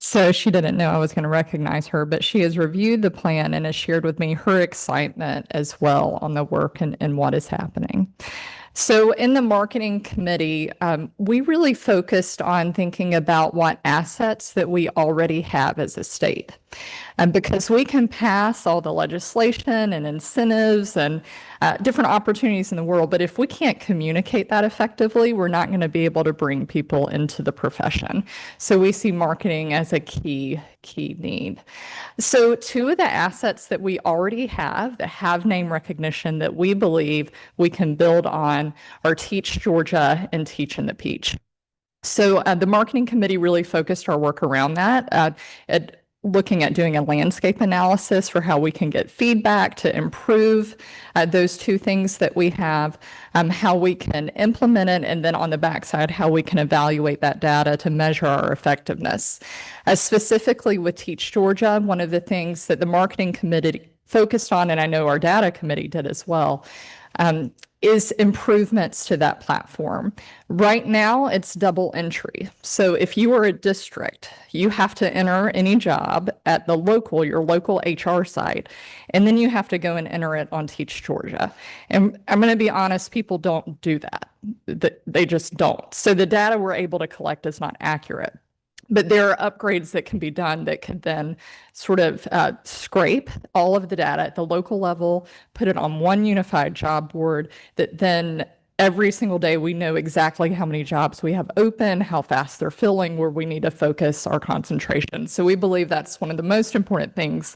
So she didn't know I was going to recognize her, but she has reviewed the plan and has shared with me her excitement as well on the work and what is happening. So in the marketing committee, we really focused on thinking about what assets that we already have as a state. And because we can pass all the legislation and incentives and different opportunities in the world, but if we can't communicate that effectively, we're not going to be able to bring people into the profession. So we see marketing as a key need. So two of the assets that we already have that have name recognition that we believe we can build on are Teach Georgia and Teach in the Peach. So the marketing committee really focused our work around that. Looking at doing a landscape analysis for how we can get feedback to improve those two things that we have, how we can implement it, and then on the backside, how we can evaluate that data to measure our effectiveness. Specifically with Teach Georgia, one of the things that the marketing committee focused on, and I know our data committee did as well, is improvements to that platform. Right now, it's double entry. So if you are a district, you have to enter any job at your local HR site, and then you have to go and enter it on Teach Georgia. And I'm going to be honest, people don't do that. They just don't. So the data we're able to collect is not accurate. But there are upgrades that can be done that can then sort of scrape all of the data at the local level, put it on one unified job board that then every single day we know exactly how many jobs we have open, how fast they're filling, where we need to focus our concentration. So we believe that's one of the most important things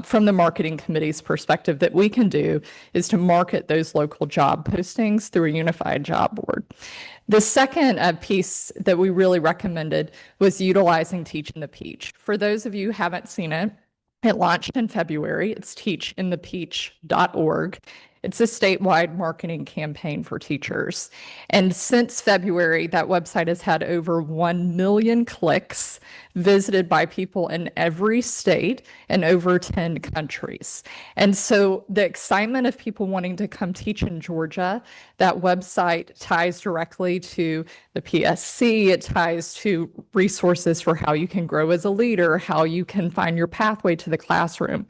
from the marketing committee's perspective that we can do is to market those local job postings through a unified job board. The second piece that we really recommended was utilizing Teach in the Peach. For those of you who haven't seen it, it launched in February. It's teachinthepeach.org. It's a statewide marketing campaign for teachers. And since February, that website has had over 1 million clicks visited by people in every state and over 10 countries. And so the excitement of people wanting to come teach in Georgia, that website ties directly to the PSC. It ties to resources for how you can grow as a leader, how you can find your pathway to the classroom.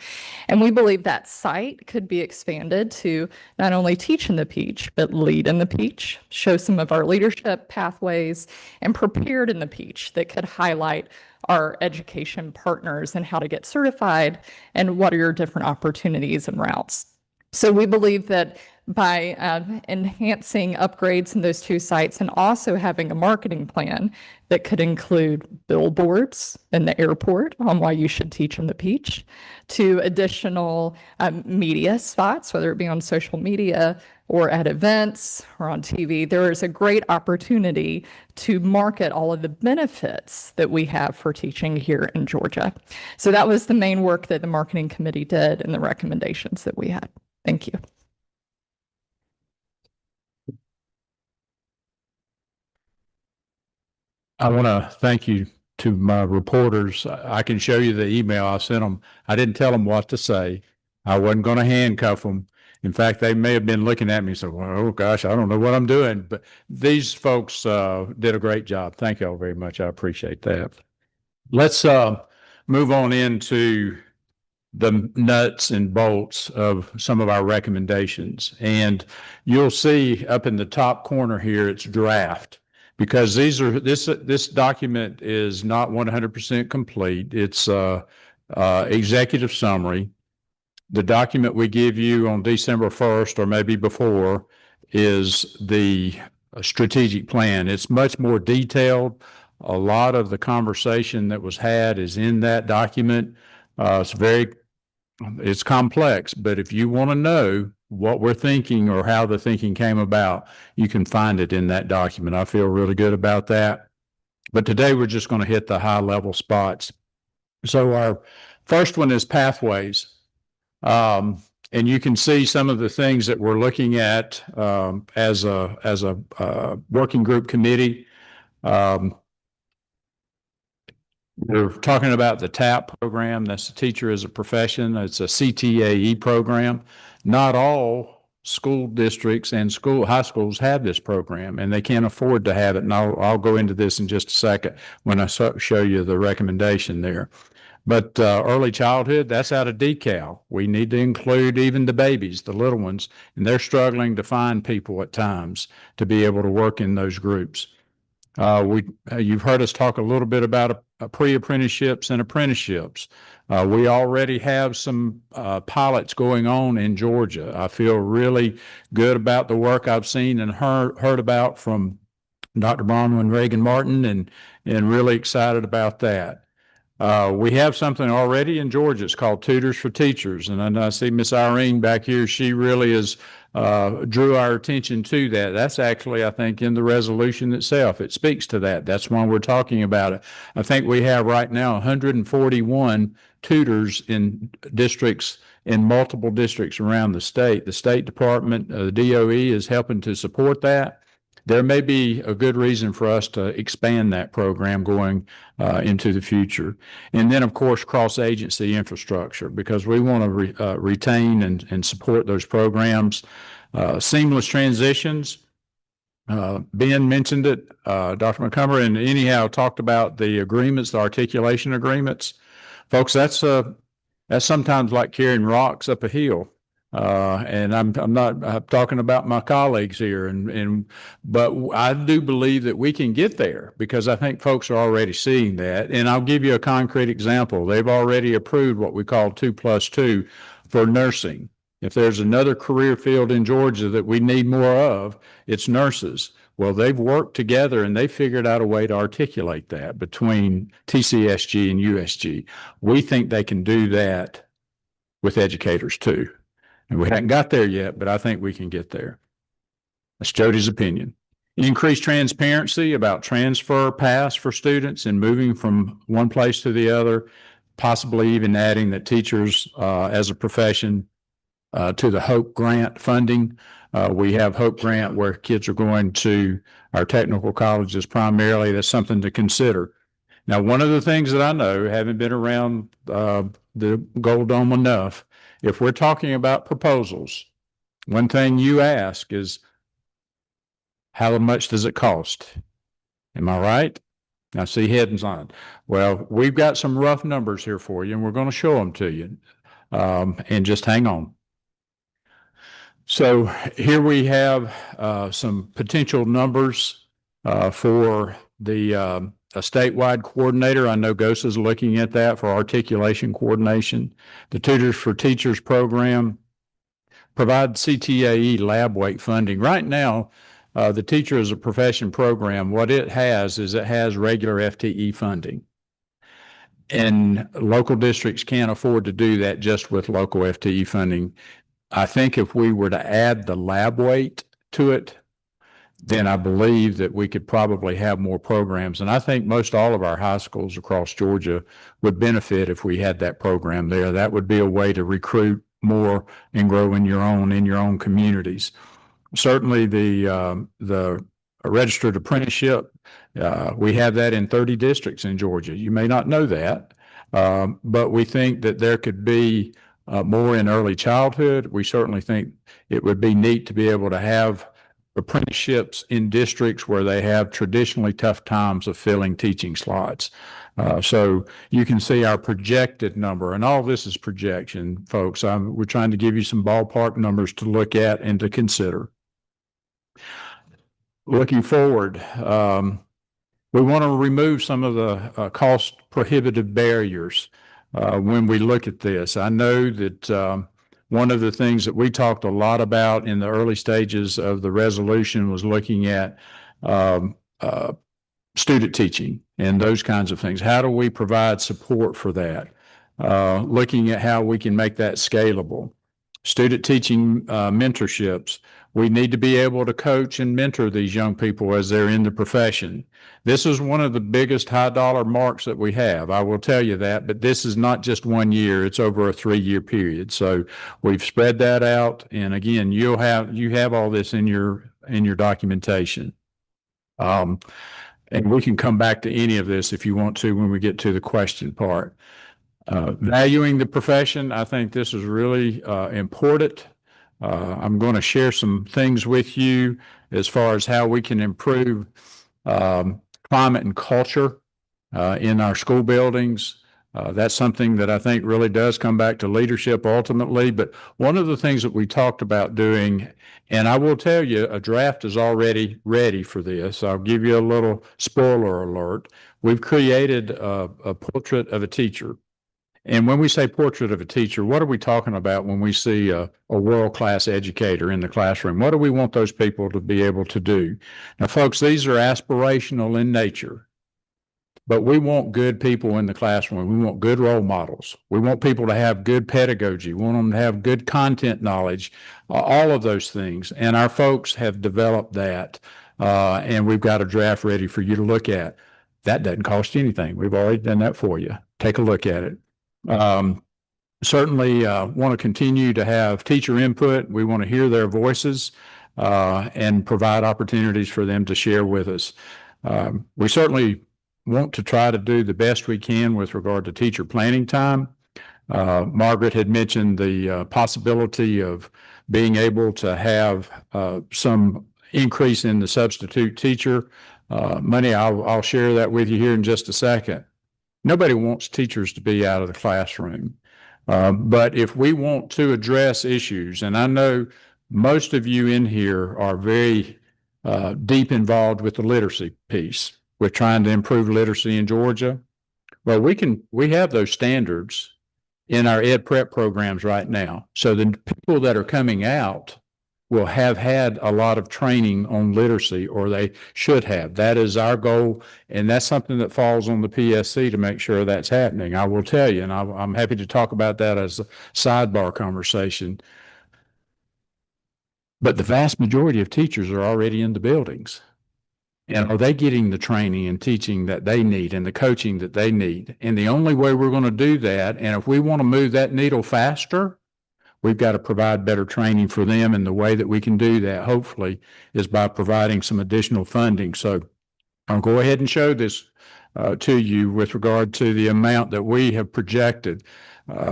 And we believe that site could be expanded to not only teach in the Peach, but lead in the Peach, show some of our leadership pathways, and prepared in the Peach that could highlight our education partners and how to get certified and what are your different opportunities and routes. So we believe that by enhancing upgrades in those two sites and also having a marketing plan that could include billboards in the airport on why you should teach in the Peach, to additional media spots, whether it be on social media or at events or on TV, there is a great opportunity to market all of the benefits that we have for teaching here in Georgia. So that was the main work that the marketing committee did and the recommendations that we had. Thank you. I want to thank you to my reporters. I can show you the email I sent them. I didn't tell them what to say. I wasn't going to handcuff them. In fact, they may have been looking at me and said, well, oh gosh, I don't know what I'm doing. But these folks did a great job. Thank you all very much. I appreciate that. Let's move on into the nuts and bolts of some of our recommendations. And you'll see up in the top corner here, it's draft. Because this document is not 100% complete. It's executive summary. The document we give you on December 1st or maybe before is the strategic plan. It's much more detailed. A lot of the conversation that was had is in that document. It's complex, but if you want to know what we're thinking or how the thinking came about, you can find it in that document. I feel really good about that. But today we're just going to hit the high level spots. So our first one is pathways. And you can see some of the things that we're looking at as a working group committee. We're talking about the TAP program. That's the Teacher as a Profession. It's a CTAE program. Not all school districts and high schools have this program, and they can't afford to have it. And I'll go into this in just a second when I show you the recommendation there. But early childhood, that's out of decal. We need to include even the babies, the little ones, and they're struggling to find people at times to be able to work in those groups. You've heard us talk a little bit about pre-apprenticeships and apprenticeships. We already have some pilots going on in Georgia. I feel really good about the work I've seen and heard about from Dr. Bronwyn Reagan Martin, and really excited about that. We have something already in Georgia. It's called Tutors for Teachers. And I see Miss Irene back here. She really drew our attention to that. That's actually, I think, in the resolution itself. It speaks to that. That's why we're talking about it. I think we have right now 141 tutors in districts, in multiple districts around the state. The State Department, the DOE is helping to support that. There may be a good reason for us to expand that program going into the future. And then, of course, cross-agency infrastructure, because we want to retain and support those programs. Seamless transitions. Ben mentioned it, Dr. McCumber, and anyhow talked about the agreements, the articulation agreements. Folks, that's sometimes like carrying rocks up a hill. And I'm talking about my colleagues here, but I do believe that we can get there, because I think folks are already seeing that. And I'll give you a concrete example. They've already approved what we call 2+2 for nursing. If there's another career field in Georgia that we need more of, it's nurses. Well, they've worked together and they figured out a way to articulate that between TCSG and USG. We think they can do that with educators too. And we haven't got there yet, but I think we can get there. That's Jody's opinion. Increased transparency about transfer paths for students and moving from one place to the other, possibly even adding that teachers as a profession to the HOPE grant funding. We have HOPE grant where kids are going to our technical colleges primarily. That's something to consider. Now, one of the things that I know, having been around the Gold Dome enough, if we're talking about proposals, one thing you ask is, how much does it cost? Am I right? I see heads on it. Well, we've got some rough numbers here for you, and we're going to show them to you. And just hang on. So here we have some potential numbers for the a statewide coordinator. I know GOSA is looking at that for articulation coordination. The Tutors for Teachers program provide CTAE lab weight funding. Right now, the Teacher as a Profession program, what it has is it has regular FTE funding. And local districts can't afford to do that just with local FTE funding. I think if we were to add the lab weight to it, then I believe that we could probably have more programs. And I think most all of our high schools across Georgia would benefit if we had that program there. That would be a way to recruit more and grow in your own communities. Certainly the a registered apprenticeship. We have that in 30 districts in Georgia. You may not know that, but we think that there could be more in early childhood. We certainly think it would be neat to be able to have apprenticeships in districts where they have traditionally tough times of filling teaching slots. So you can see our projected number, and all this is projection, folks. We're trying to give you some ballpark numbers to look at and to consider. Looking forward, we want to remove some of the cost prohibitive barriers when we look at this. I know that one of the things that we talked a lot about in the early stages of the resolution was looking at student teaching and those kinds of things. How do we provide support for that? Looking at how we can make that scalable. Student teaching mentorships. We need to be able to coach and mentor these young people as they're in the profession. This is one of the biggest high dollar marks that we have. I will tell you that, but this is not just 1 year. It's over a 3-year period. So we've spread that out. And again, you have all this in your documentation. And we can come back to any of this if you want to when we get to the question part. Valuing the profession, I think this is really important. I'm going to share some things with you as far as how we can improve climate and culture in our school buildings. That's something that I think really does come back to leadership ultimately. But one of the things that we talked about doing, and I will tell you, a draft is already ready for this. I'll give you a little spoiler alert. We've created a portrait of a teacher. And when we say portrait of a teacher, what are we talking about when we see a world-class educator in the classroom? What do we want those people to be able to do? Now, folks, these are aspirational in nature, but we want good people in the classroom. We want good role models. We want people to have good pedagogy. We want them to have good content knowledge, all of those things. And our folks have developed that, and we've got a draft ready for you to look at. That doesn't cost you anything. We've already done that for you. Take a look at it. Certainly want to continue to have teacher input. We want to hear their voices and provide opportunities for them to share with us. We certainly want to try to do the best we can with regard to teacher planning time. Margaret had mentioned the possibility of being able to have some increase in the substitute teacher money. I'll share that with you here in just a second. Nobody wants teachers to be out of the classroom. But if we want to address issues, and I know most of you in here are very deep involved with the literacy piece. We're trying to improve literacy in Georgia. Well, we have those standards in our ed prep programs right now. So the people that are coming out will have had a lot of training on literacy, or they should have. That is our goal, and that's something that falls on the PSC to make sure that's happening. I will tell you, and I'm happy to talk about that as a sidebar conversation. But the vast majority of teachers are already in the buildings. And are they getting the training and teaching that they need and the coaching that they need? And the only way we're going to do that, and if we want to move that needle faster, we've got to provide better training for them. And the way that we can do that, hopefully, is by providing some additional funding. So I'll go ahead and show this to you with regard to the amount that we have projected.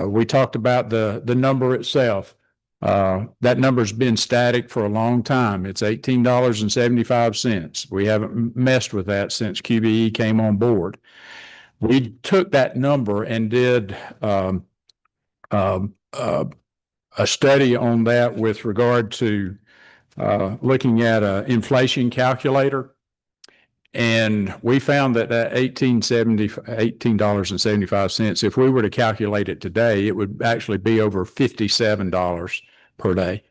We talked about the number itself. That number's been static for a long time. It's $18.75. We haven't messed with that since QBE came on board. We took that number and did a study on that with regard to looking at an inflation calculator. And we found that $18.75, if we were to calculate it today, it would actually be over $57 per day.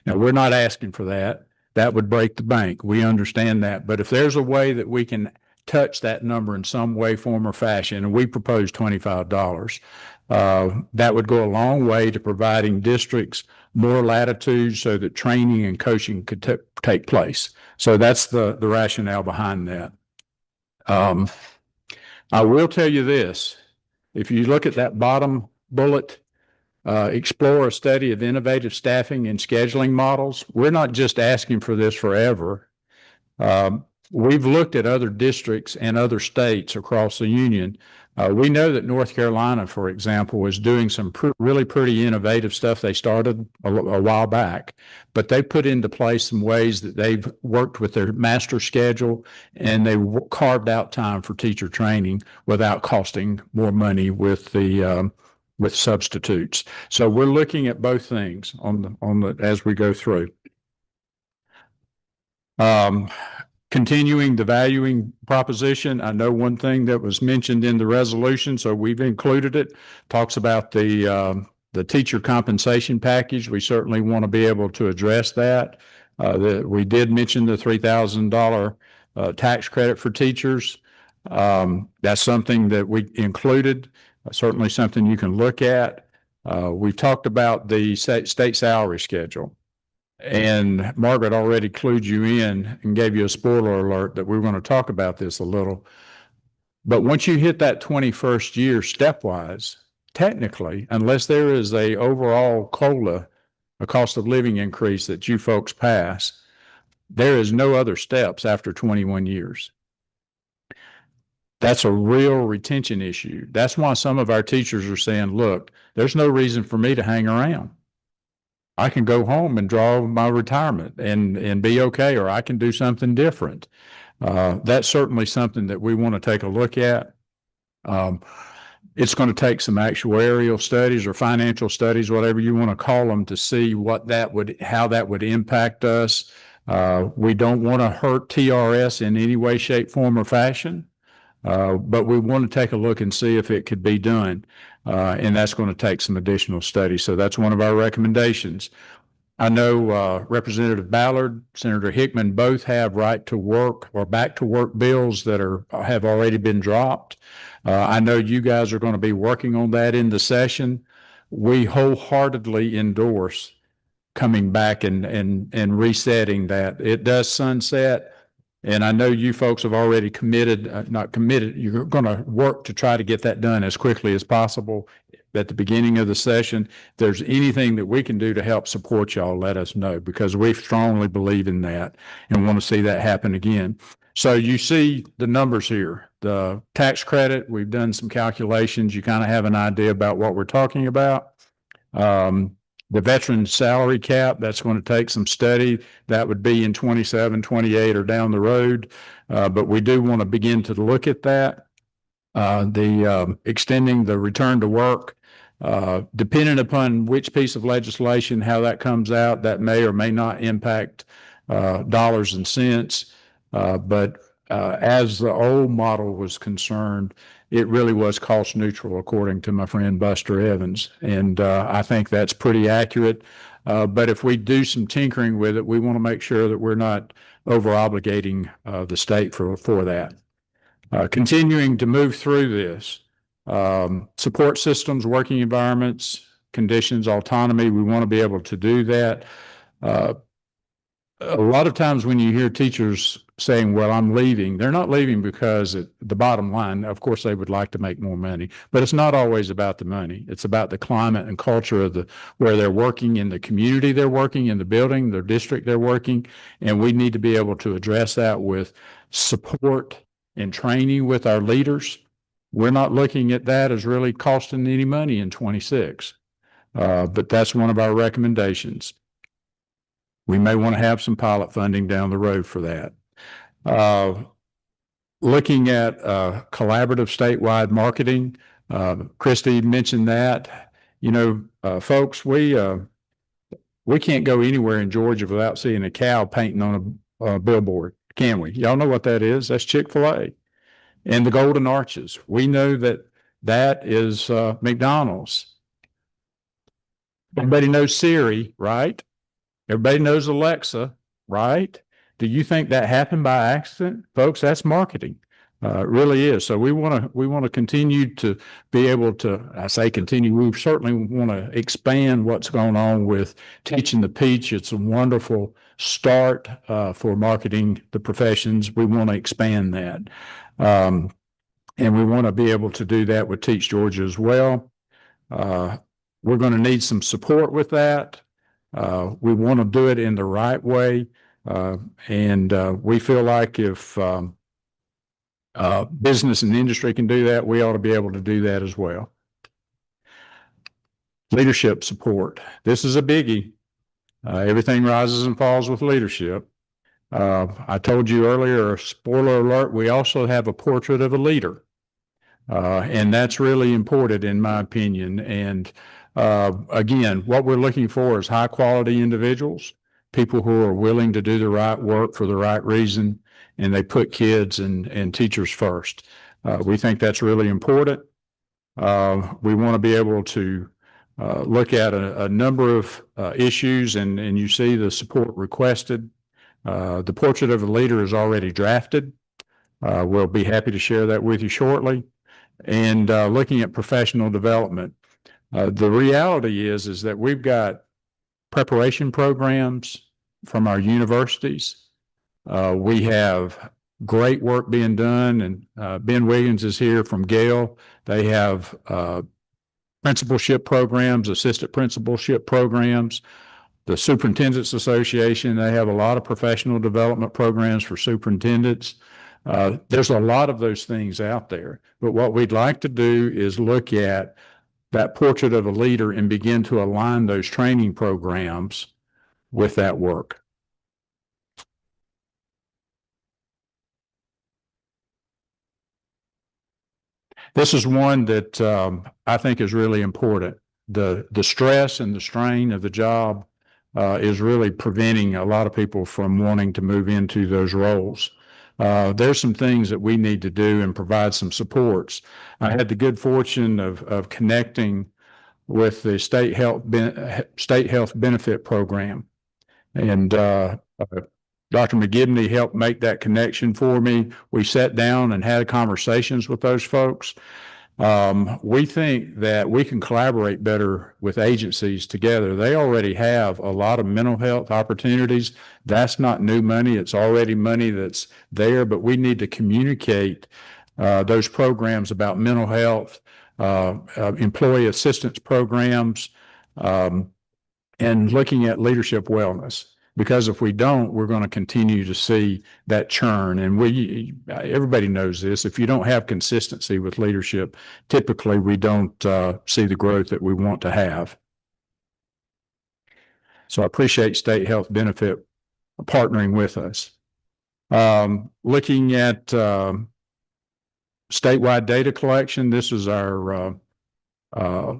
Now, we're not asking for that. That would break the bank. We understand that. But if there's a way that we can touch that number in some way, form, or fashion, and we propose $25, that would go a long way to providing districts more latitude so that training and coaching could take place. So that's the rationale behind that. I will tell you this. If you look at that bottom bullet, explore a study of innovative staffing and scheduling models. We're not just asking for this forever. We've looked at other districts and other states across the union. We know that North Carolina, for example, is doing some really pretty innovative stuff. They started a while back, but they put into place some ways that they've worked with their master schedule, and they carved out time for teacher training without costing more money with the with substitutes. So we're looking at both things on the as we go through. Continuing the valuing proposition, I know one thing that was mentioned in the resolution, so we've included it, talks about the teacher compensation package. We certainly want to be able to address that. We did mention the $3,000 tax credit for teachers. That's something that we included, certainly something you can look at. We've talked about the state salary schedule. And Margaret already clued you in and gave you a spoiler alert that we're going to talk about this a little. But once you hit that 21st year stepwise, technically, unless there is a overall COLA, a cost of living increase that you folks pass, there is no other steps after 21 years. That's a real retention issue. That's why some of our teachers are saying, look, there's no reason for me to hang around. I can go home and draw my retirement and be okay, or I can do something different. That's certainly something that we want to take a look at. It's going to take some actuarial studies or financial studies, whatever you want to call them, to see how that would impact us. We don't want to hurt TRS in any way, shape, form, or fashion. But we want to take a look and see if it could be done. And that's going to take some additional study. So that's one of our recommendations. I know Representative Ballard, Senator Hickman both have right to work or back to work bills that have already been dropped. I know you guys are going to be working on that in the session. We wholeheartedly endorse coming back and resetting that. It does sunset. And I know you folks have already not committed, you're going to work to try to get that done as quickly as possible at the beginning of the session. If there's anything that we can do to help support y'all, let us know, because we strongly believe in that and want to see that happen again. So you see the numbers here, the tax credit, we've done some calculations. You kind of have an idea about what we're talking about. The veteran salary cap, that's going to take some study. That would be in 27, 28 or down the road. But we do want to begin to look at that. Extending the return to work, depending upon which piece of legislation, how that comes out, that may or may not impact dollars and cents. But as the old model was concerned, it really was cost neutral, according to my friend Buster Evans. And I think that's pretty accurate. But if we do some tinkering with it, we want to make sure that we're not over obligating the state for that. Continuing to move through this, support systems, working environments, conditions, autonomy, we want to be able to do that. A lot of times when you hear teachers saying, well, I'm leaving, they're not leaving because the bottom line, of course, they would like to make more money, but it's not always about the money. It's about the climate and culture of where they're working, in the community they're working, in the building, their district they're working. And we need to be able to address that with support and training with our leaders. We're not looking at that as really costing any money in 26, but that's one of our recommendations. We may want to have some pilot funding down the road for that. Looking at collaborative statewide marketing, Christy mentioned that. You know, folks, we can't go anywhere in Georgia without seeing a cow painting on a billboard, can we? Y'all know what that is? That's Chick-fil-A. And the Golden Arches. We know that is McDonald's. Everybody knows Siri, right? Everybody knows Alexa, right? Do you think that happened by accident? Folks, that's marketing. It really is. So we want to continue to be able to, I say continue, we certainly want to expand what's going on with Teaching the Peach. It's a wonderful start for marketing the professions. We want to expand that. And we want to be able to do that with Teach Georgia as well. We're going to need some support with that. We want to do it in the right way. And we feel like if business and industry can do that, we ought to be able to do that as well. Leadership support. This is a biggie. Everything rises and falls with leadership. I told you earlier, spoiler alert, we also have a portrait of a leader. And that's really important in my opinion. And again, what we're looking for is high quality individuals, people who are willing to do the right work for the right reason, and they put kids and teachers first. We think that's really important. We want to be able to look at a number of issues, and you see the support requested. The portrait of a leader is already drafted. We'll be happy to share that with you shortly. And looking at professional development, the reality is that we've got preparation programs from our universities. We have great work being done, and Ben Wiggins is here from Gale. They have principalship programs, assistant principalship programs. The Superintendents Association, they have a lot of professional development programs for superintendents. There's a lot of those things out there, but what we'd like to do is look at that portrait of a leader and begin to align those training programs with that work. This is one that I think is really important. The stress and the strain of the job is really preventing a lot of people from wanting to move into those roles. There's some things that we need to do and provide some supports. I had the good fortune of connecting with the state health benefit program, and Dr. McGibney helped make that connection for me. We sat down and had conversations with those folks. We think that we can collaborate better with agencies together. They already have a lot of mental health opportunities. That's not new money. It's already money that's there, but we need to communicate those programs about mental health, employee assistance programs, and looking at leadership wellness. Because if we don't, we're going to continue to see that churn. And everybody knows this. If you don't have consistency with leadership, typically we don't see the growth that we want to have. So I appreciate state health benefit partnering with us. Looking at statewide data collection, this is our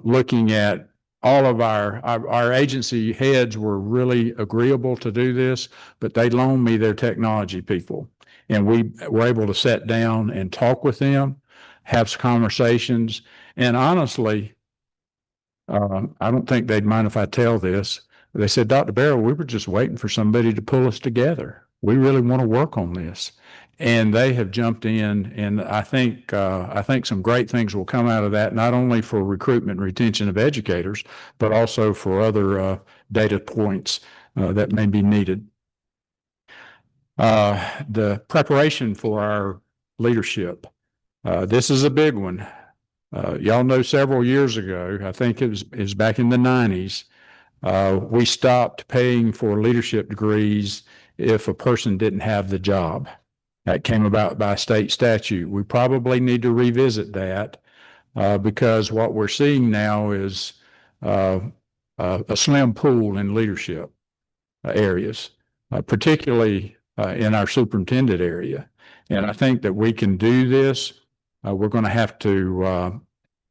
looking at all of our agency heads were really agreeable to do this, but they loaned me their technology people. And we were able to sit down and talk with them, have some conversations. And honestly, I don't think they'd mind if I tell this. They said, Dr. Barrow, we were just waiting for somebody to pull us together. We really want to work on this. And they have jumped in, and I think some great things will come out of that, not only for recruitment and retention of educators, but also for other data points that may be needed. The preparation for our leadership. This is a big one. Y'all know several years ago, I think it was back in the 90s, we stopped paying for leadership degrees if a person didn't have the job. That came about by state statute. We probably need to revisit that because what we're seeing now is a slim pool in leadership areas, particularly in our superintendent area. And I think that we can do this. We're going to have to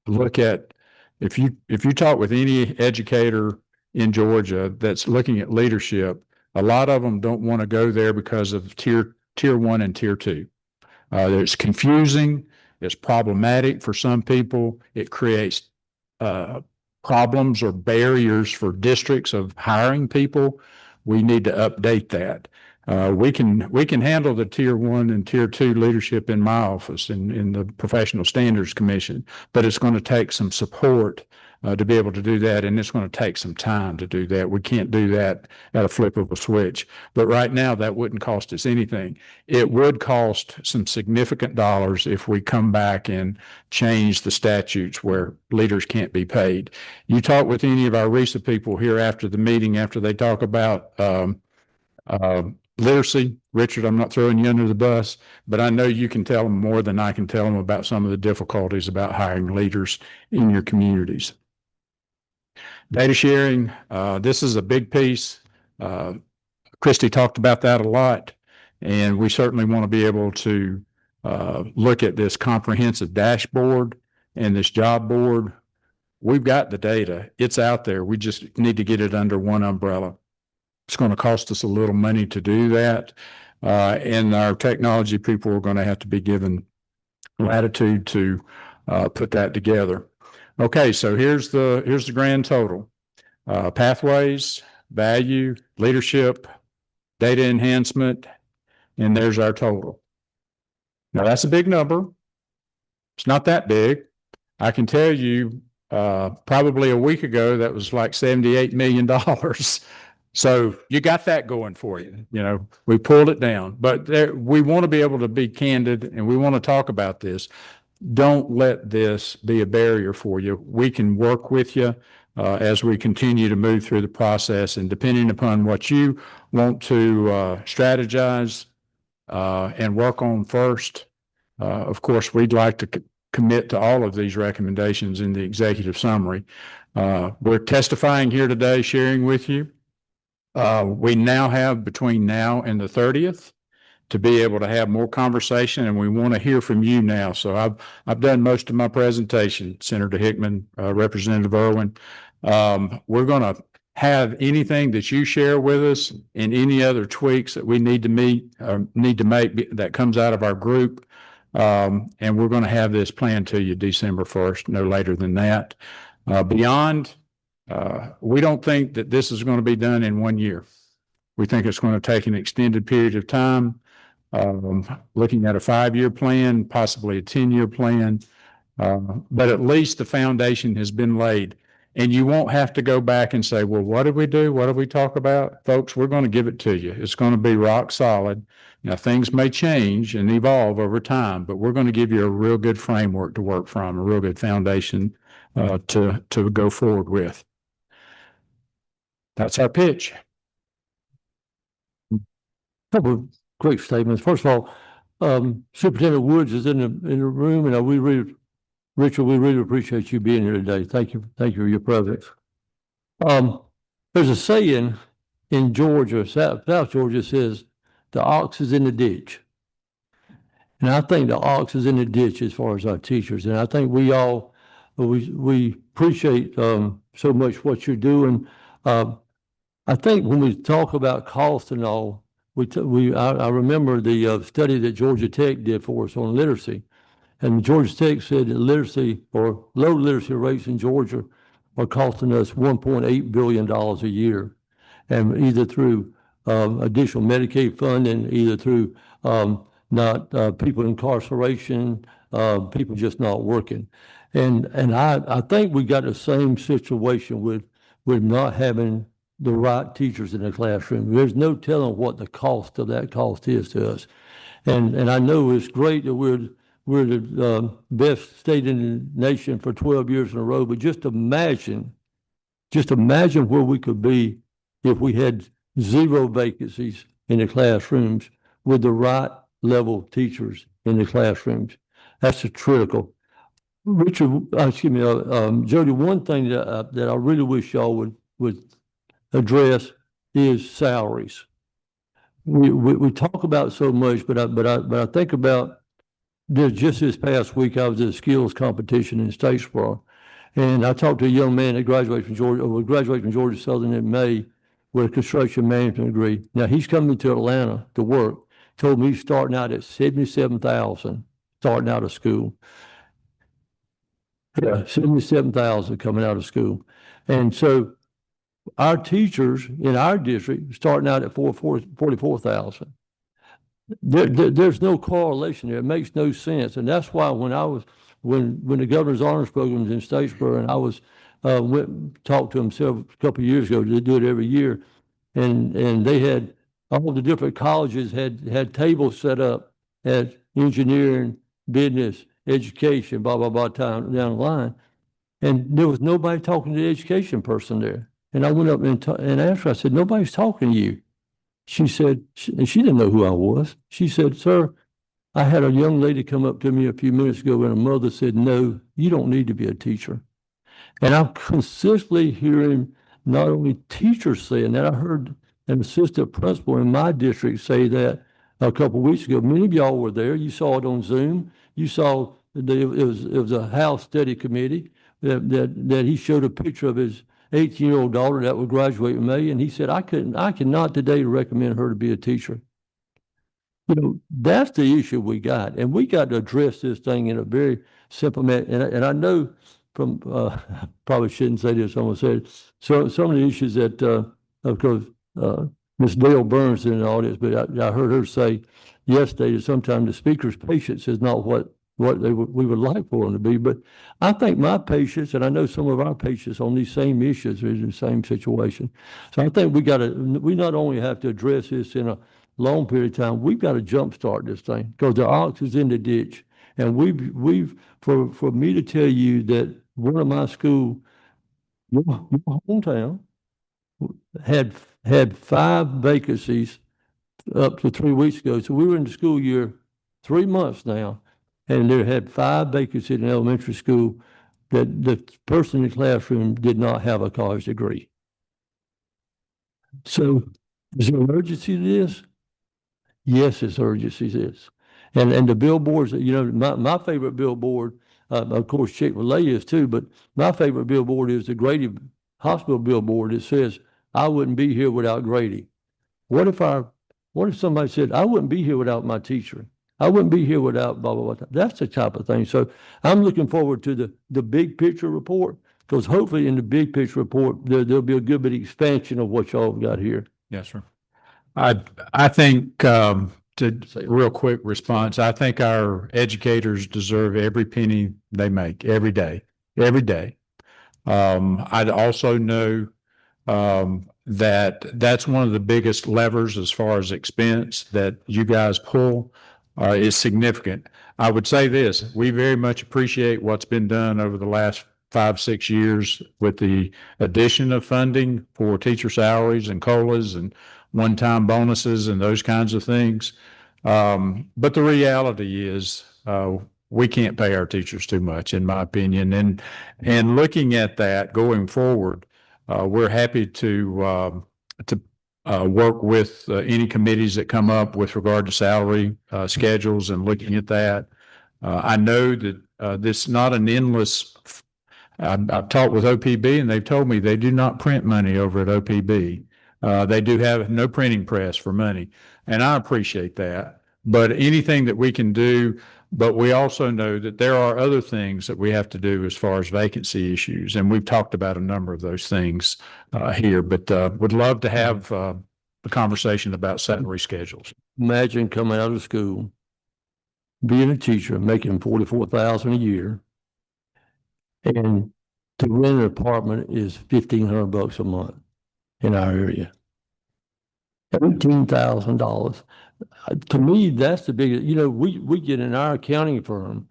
look at, if you talk with any educator in Georgia that's looking at leadership, a lot of them don't want to go there because of tier 1 and tier 2. It's confusing. It's problematic for some people. It creates problems or barriers for districts of hiring people. We need to update that. We can handle the tier 1 and tier 2 leadership in my office in the Professional Standards Commission, but it's going to take some support to be able to do that, and it's going to take some time to do that. We can't do that at a flip of a switch. But right now, that wouldn't cost us anything. It would cost some significant dollars if we come back and change the statutes where leaders can't be paid. You talk with any of our RESA people here after the meeting, after they talk about literacy. Richard, I'm not throwing you under the bus, but I know you can tell them more than I can tell them about some of the difficulties about hiring leaders in your communities. Data sharing, this is a big piece. Christy talked about that a lot, and we certainly want to be able to look at this comprehensive dashboard and this job board. We've got the data. It's out there. We just need to get it under one umbrella. It's going to cost us a little money to do that. And our technology people are going to have to be given latitude to put that together. Okay, so here's the grand total. Pathways, value, leadership, data enhancement, and there's our total. Now that's a big number. It's not that big. I can tell you, probably a week ago, that was like $78 million. So you got that going for you. You know, we pulled it down, but we want to be able to be candid and we want to talk about this. Don't let this be a barrier for you. We can work with you as we continue to move through the process, and depending upon what you want to strategize and work on first, of course, we'd like to commit to all of these recommendations in the executive summary. We're testifying here today, sharing with you. We now have between now and the 30th to be able to have more conversation, and we want to hear from you now. So I've done most of my presentation, Senator Hickman, Representative Irwin. We're going to have anything that you share with us and any other tweaks that we need to make that comes out of our group. And we're going to have this planned to you December 1st, no later than that. Beyond, we don't think that this is going to be done in 1 year. We think it's going to take an extended period of time, looking at a 5-year plan, possibly a 10-year plan. But at least the foundation has been laid. And you won't have to go back and say, well, what did we do? What did we talk about? Folks, we're going to give it to you. It's going to be rock solid. Now, things may change and evolve over time, but we're going to give you a real good framework to work from, a real good foundation to go forward with. That's our pitch. Couple of great statements. First of all, Superintendent Woods is in the room, and Richard, we really appreciate you being here today. Thank you for your presence. There's a saying in Georgia, South Georgia, says the ox is in the ditch. And I think the ox is in the ditch as far as our teachers. And I think we appreciate so much what you're doing. I think when we talk about cost and all, I remember the study that Georgia Tech did for us on literacy. And Georgia Tech said that literacy or low literacy rates in Georgia are costing us $1.8 billion a year. And either through additional Medicaid funding, either through not people incarceration, people just not working. And I think we got the same situation with not having the right teachers in the classroom. There's no telling what the cost of that cost is to us. And I know it's great that we're the best state in the nation for 12 years in a row, but just imagine where we could be if we had 0 vacancies in the classrooms with the right level of teachers in the classrooms. That's critical. Richard, Jody, one thing that I really wish y'all would address is salaries. We talk about so much, but I think about just this past week, I was at a skills competition in Statesboro, and I talked to a young man that graduated from Georgia Southern in May with a construction management degree. Now he's coming to Atlanta to work. Told me he's starting out at $77,000 starting out of school. Yeah, $77,000 coming out of school, and so our teachers in our district starting out at $44,000. There's no correlation there. It makes no sense. And that's why when the Governor's Honors Program was in Statesboro, and I was talked to him a couple of years ago, they do it every year, and they had all the different colleges had tables set up at engineering, business, education, blah, blah, blah, down the line. And there was nobody talking to the education person there. And I went up and asked her, I said, nobody's talking to you. She said, and she didn't know who I was. She said, "Sir, I had a young lady come up to me a few minutes ago and a mother said, 'No, you don't need to be a teacher.'" And I'm consistently hearing not only teachers saying that, I heard an assistant principal in my district say that a couple of weeks ago. Many of y'all were there. You saw it on Zoom. You saw it was a House study committee that he showed a picture of his 18-year-old daughter that would graduate in May. And he said, I cannot today recommend her to be a teacher. You know, that's the issue we got. And we got to address this thing in a very simple manner. And I know from, probably shouldn't say this, I'm gonna say it. So some of the issues that, of course, Ms. Dale Burns in the audience, but I heard her say yesterday that sometimes the speaker's patience is not what we would like for them to be. But I think my patience, and I know some of our patients on these same issues are in the same situation. So I think we not only have to address this in a long period of time, we've got to jumpstart this thing because the ox is in the ditch. And for me to tell you that one of my school, your hometown, had 5 vacancies up to 3 weeks ago. So we were in the school year 3 months now, and there had 5 vacancies in elementary school that the person in the classroom did not have a college degree. So is there an urgency to this? Yes, it's urgency to this. And the billboards, you know, my favorite billboard, of course, Chick-fil-A is too, but my favorite billboard is the Grady Hospital billboard. It says, "I wouldn't be here without Grady." What if somebody said, "I wouldn't be here without my teacher. I wouldn't be here without blah, blah, blah." That's the type of thing. So I'm looking forward to the big picture report, because hopefully in the big picture report, there'll be a good bit of expansion of what y'all have got here. Yes, sir. I think, to real quick response, I think our educators deserve every penny they make every day, every day. I'd also know, that that's one of the biggest levers as far as expense that you guys pull, is significant. I would say this, we very much appreciate what's been done over the last 5, 6 years with the addition of funding for teacher salaries and COLAs and one-time bonuses and those kinds of things. But the reality is, we can't pay our teachers too much, in my opinion. And looking at that going forward, we're happy to work with any committees that come up with regard to salary schedules and looking at that. I know that this is not an endless. I've talked with OPB and they've told me they do not print money over at OPB. They do have no printing press for money, and I appreciate that. But anything that we can do, but we also know that there are other things that we have to do as far as vacancy issues, and we've talked about a number of those things here. But would love to have a conversation about salary schedules. Imagine coming out of school, being a teacher, making $44,000 a year, and to rent an apartment is $1,500 a month in our area. $18,000. To me, that's the biggest. You know, we get in our accounting firm.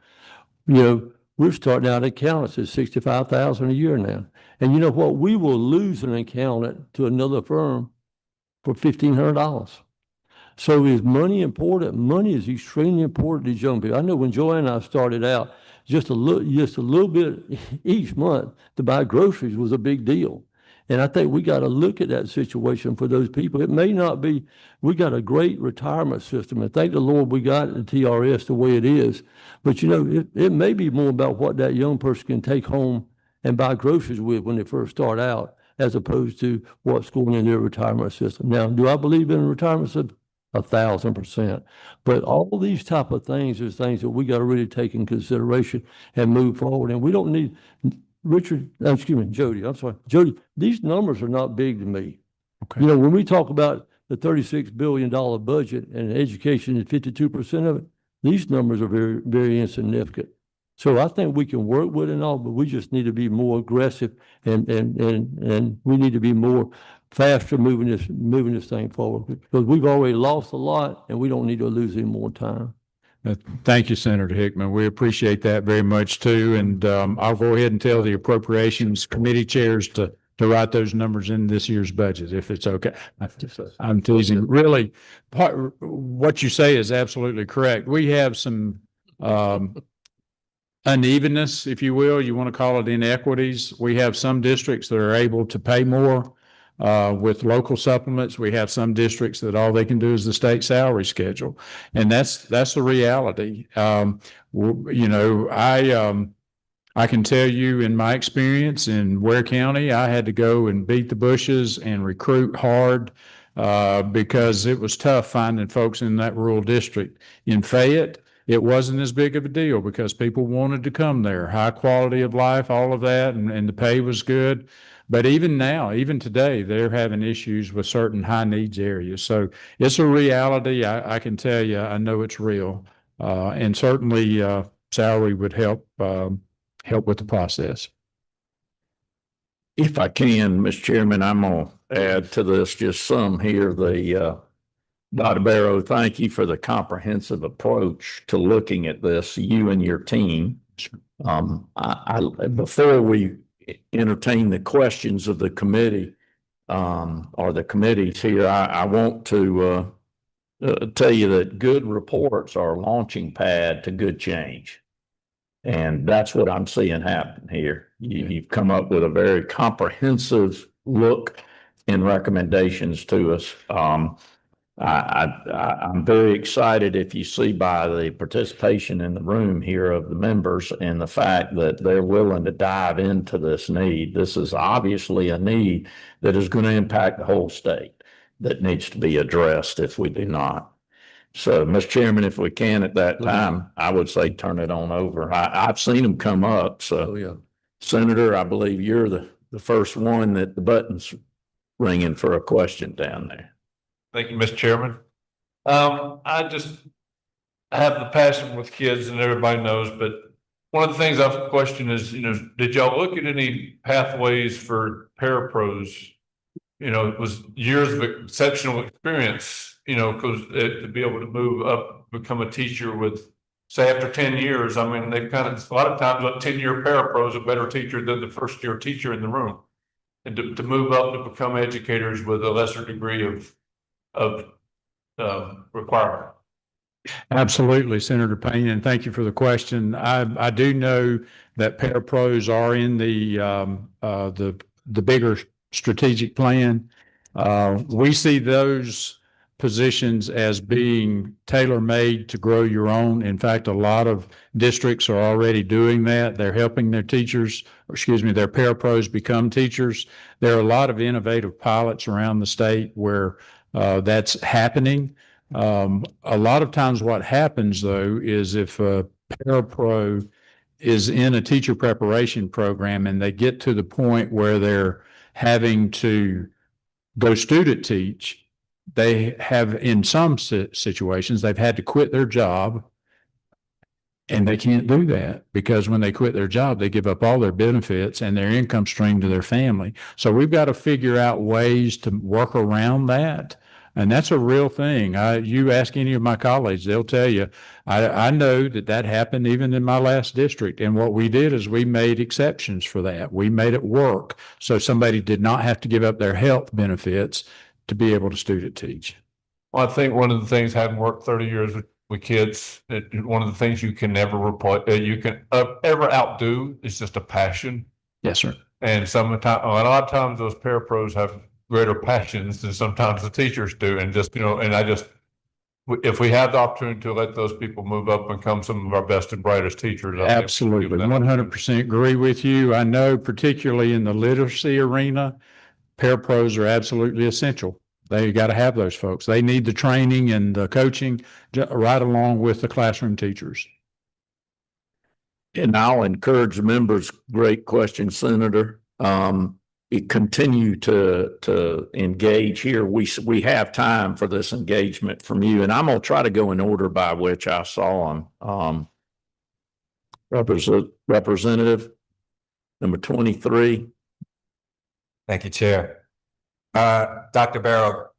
You know, we're starting out accountants at $65,000 a year now, and you know what? We will lose an accountant to another firm for $1,500. So is money important? Money is extremely important to these young people. I know when Joanne and I started out, just a little bit each month to buy groceries was a big deal. And I think we got to look at that situation for those people. It may not be, we got a great retirement system, and thank the Lord we got the TRS the way it is. But you know, it may be more about what that young person can take home and buy groceries with when they first start out, as opposed to what's going in their retirement system. Now, do I believe in a retirement system? 1,000%. But all these type of things are things that we got to really take in consideration and move forward. And we don't need, Jody, I'm sorry, Jody, these numbers are not big to me. Okay. You know, when we talk about the $36 billion budget and education is 52% of it, these numbers are very, very insignificant. So I think we can work with it and all, but we just need to be more aggressive and we need to be more faster moving this thing forward, because we've already lost a lot and we don't need to lose any more time. Thank you, Senator Hickman. We appreciate that very much too. And I'll go ahead and tell the Appropriations Committee chairs to to write those numbers in this year's budget, if it's okay. I'm teasing. Really, what you say is absolutely correct. We have some unevenness, if you will. You want to call it inequities. We have some districts that are able to pay more with local supplements. We have some districts that all they can do is the state salary schedule. And that's the reality. I can tell you in my experience in Ware County, I had to go and beat the bushes and recruit hard because it was tough finding folks in that rural district. In Fayette, it wasn't as big of a deal because people wanted to come there. High quality of life, all of that, and the pay was good. But even now, even today, they're having issues with certain high needs areas. So it's a reality. I can tell you, I know it's real. And certainly salary would help with the process. If I can, Mr. Chairman, I'm going to add to this just some here. Dr. Barrow, thank you for the comprehensive approach to looking at this, you and your team. Before we entertain the questions of the committee or the committees here, I want to tell you that good reports are a launching pad to good change. And that's what I'm seeing happen here. You've come up with a very comprehensive look and recommendations to us. I'm very excited if you see by the participation in the room here of the members and the fact that they're willing to dive into this need. This is obviously a need that is going to impact the whole state that needs to be addressed if we do not. So, Mr. Chairman, if we can at that time, I would say turn it on over. I've seen them come up. So, Oh, yeah. Senator, I believe you're the first one that the button's ringing for a question down there. Thank you, Mr. Chairman. I have the passion with kids and everybody knows, but one of the things I've questioned is, did y'all look at any pathways for parapros? It was years of exceptional experience, because to be able to move up, become a teacher with, say, after 10 years, I mean, they kind of, a lot of times a 10-year parapro is a better teacher than the first-year teacher in the room. And to move up to become educators with a lesser degree of requirement. Absolutely, Senator Payne, and thank you for the question. I do know that parapros are in the bigger strategic plan. We see those positions as being tailor-made to grow your own. In fact, a lot of districts are already doing that. They're helping their teachers, their parapros become teachers. There are a lot of innovative pilots around the state where that's happening. A lot of times what happens though is if a parapro is in a teacher preparation program and they get to the point where they're having to go student teach, they have in some situations, they've had to quit their job. And they can't do that because when they quit their job, they give up all their benefits and their income stream to their family. So we've got to figure out ways to work around that. And that's a real thing. You ask any of my colleagues, they'll tell you, I know that happened even in my last district. And what we did is we made exceptions for that. We made it work. So somebody did not have to give up their health benefits to be able to student teach. Well, I think one of the things, having worked 30 years with kids, one of the things you can never ever outdo is just a passion. Yes, sir. And a lot of times those parapros have greater passions than sometimes the teachers do. And if we have the opportunity to let those people move up and become some of our best and brightest teachers. Absolutely. 100% agree with you. I know particularly in the literacy arena, parapros are absolutely essential. They got to have those folks. They need the training and the coaching right along with the classroom teachers. And I'll encourage members, great question, Senator. Continue to engage here. We have time for this engagement from you, and I'm going to try to go in order by which I saw them. Representative number 23. Thank you, Chair. Dr. Barrow,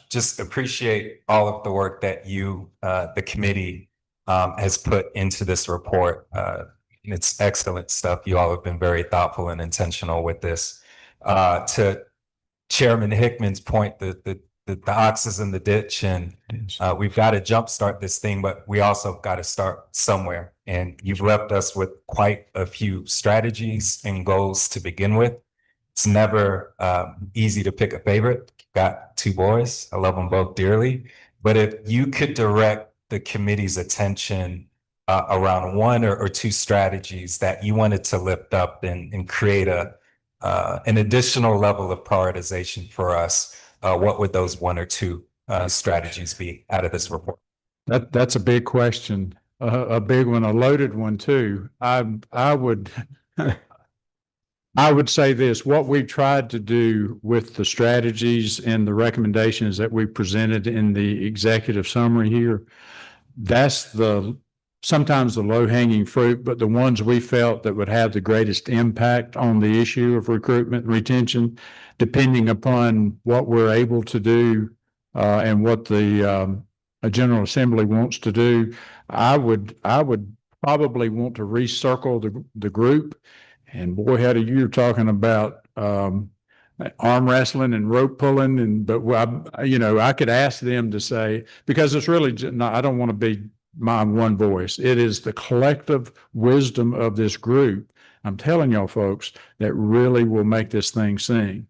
just appreciate all of the work that you, the committee, has put into this report. It's excellent stuff. You all have been very thoughtful and intentional with this. To Chairman Hickman's point, the ox is in the ditch, and we've got to jumpstart this thing, but we also got to start somewhere. And you've left us with quite a few strategies and goals to begin with. It's never easy to pick a favorite. Got two boys. I love them both dearly. But if you could direct the committee's attention around one or two strategies that you wanted to lift up and create an additional level of prioritization for us, what would those one or two strategies be out of this report? That's a big question, a big one, a loaded one too. I would I would say this, what we've tried to do with the strategies and the recommendations that we presented in the executive summary here, that's sometimes the low hanging fruit, but the ones we felt that would have the greatest impact on the issue of recruitment and retention, depending upon what we're able to do and what the General Assembly wants to do. I would probably want to recircle the group. And boy, how do you talking about arm wrestling and rope pulling, but I could ask them to say, because it's really not, I don't want to be my one voice. It is the collective wisdom of this group. I'm telling y'all folks, that really will make this thing sing.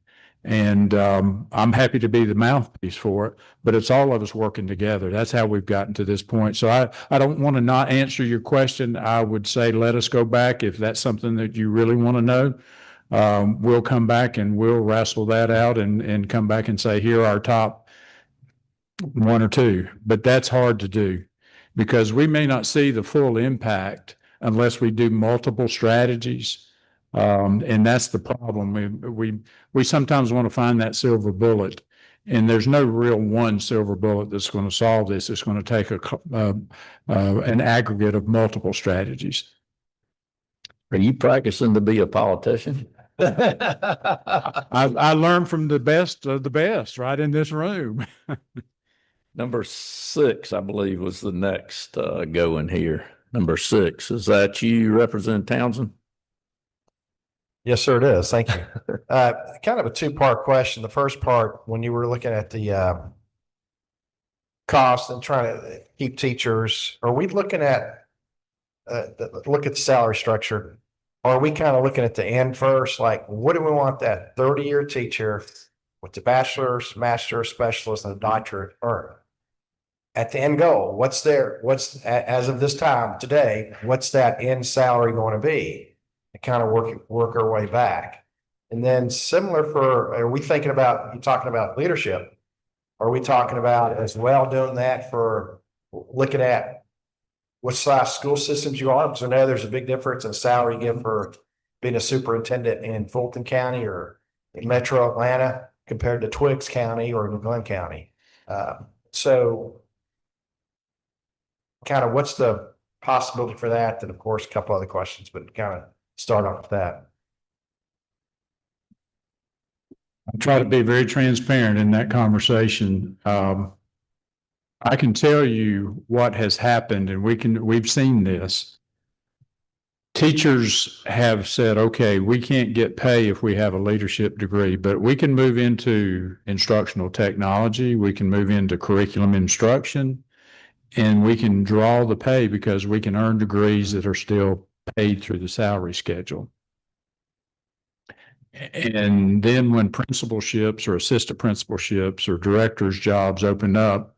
And I'm happy to be the mouthpiece for it, but it's all of us working together. That's how we've gotten to this point. So I don't want to not answer your question. I would say, let us go back. If that's something that you really want to know, we'll come back and we'll wrestle that out and come back and say, here are our top one or two. But that's hard to do because we may not see the full impact unless we do multiple strategies. And that's the problem. We sometimes want to find that silver bullet, and there's no real one silver bullet that's going to solve this. It's going to take an aggregate of multiple strategies. Are you practicing to be a politician? I learned from the best of the best right in this room. Number 6, I believe, was the next going here. Number 6, is that you, Representative Townsend? Yes, sir, it is. Thank you. Kind of a two-part question. The first part, when you were looking at the cost and trying to keep teachers, are we looking at look at the salary structure? Or are we kind of looking at the end first? Like, what do we want that 30-year teacher with the bachelor's, master's, specialist, and a doctorate earn? At the end goal, what's as of this time today, what's that end salary going to be? And kind of work our way back. And then similar are we thinking about, you talking about leadership? Are we talking about as well doing that for looking at what size school systems you are? Because I know there's a big difference in salary given for being a superintendent in Fulton County or in Metro Atlanta compared to Twiggs County or in Glenn County. So kind of what's the possibility for that? And of course, a couple other questions, but kind of start off with that. I try to be very transparent in that conversation. I can tell you what has happened, and we've seen this. Teachers have said, okay, we can't get pay if we have a leadership degree, but we can move into instructional technology. We can move into curriculum instruction, and we can draw the pay because we can earn degrees that are still paid through the salary schedule. And then when principalships or assistant principalships or directors' jobs open up,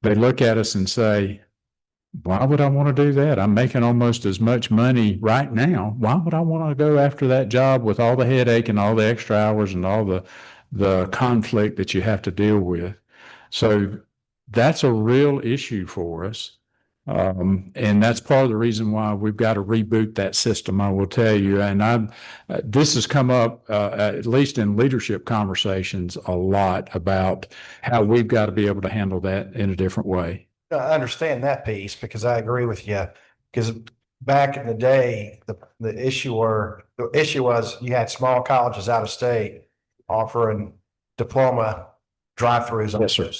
they look at us and say, why would I want to do that? I'm making almost as much money right now. Why would I want to go after that job with all the headache and all the extra hours and all the conflict that you have to deal with? So that's a real issue for us. And that's part of the reason why we've got to reboot that system, I will tell you. And this has come up, at least in leadership conversations, a lot about how we've got to be able to handle that in a different way. I understand that piece because I agree with you. Because back in the day, the issue was you had small colleges out of state offering diploma drive-throughs. Yes, sir.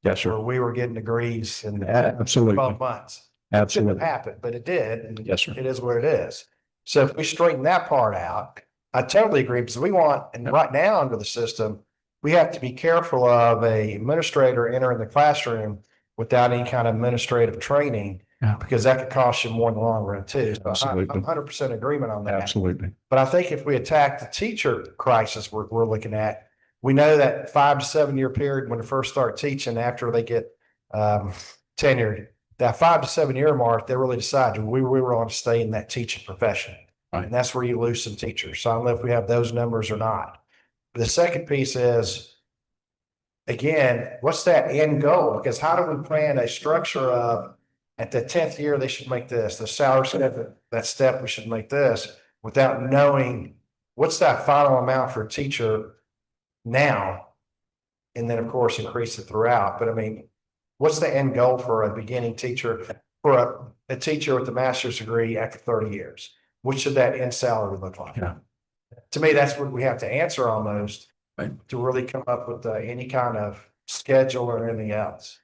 Yes, sir. Where we were getting degrees in Absolutely. 12 months. Absolutely. Shouldn't have happened, but it did. And Yes, sir. it is what it is. So if we straighten that part out, I totally agree because we want, and right now under the system, we have to be careful of a administrator entering the classroom without any kind of administrative training. Yeah. Because that could cost you more in the long run too. So Absolutely. I'm 100% agreement on that. Absolutely. But I think if we attack the teacher crisis we're looking at, we know that 5 to 7 year period when they first start teaching after they get tenured, that 5 to 7 year mark, they really decide, do we want to stay in that teaching profession? Right. And that's where you lose some teachers. So I don't know if we have those numbers or not. The second piece is, again, what's that end goal? Because how do we plan a structure of at the 10th year, they should make this, the salary step, that step, we should make this without knowing what's that final amount for a teacher now? And then of course, increase it throughout. But I mean, what's the end goal for a beginning teacher, for a teacher with a master's degree after 30 years? What should that end salary look like? Yeah. To me, that's what we have to answer almost Right. to really come up with any kind of schedule or anything else.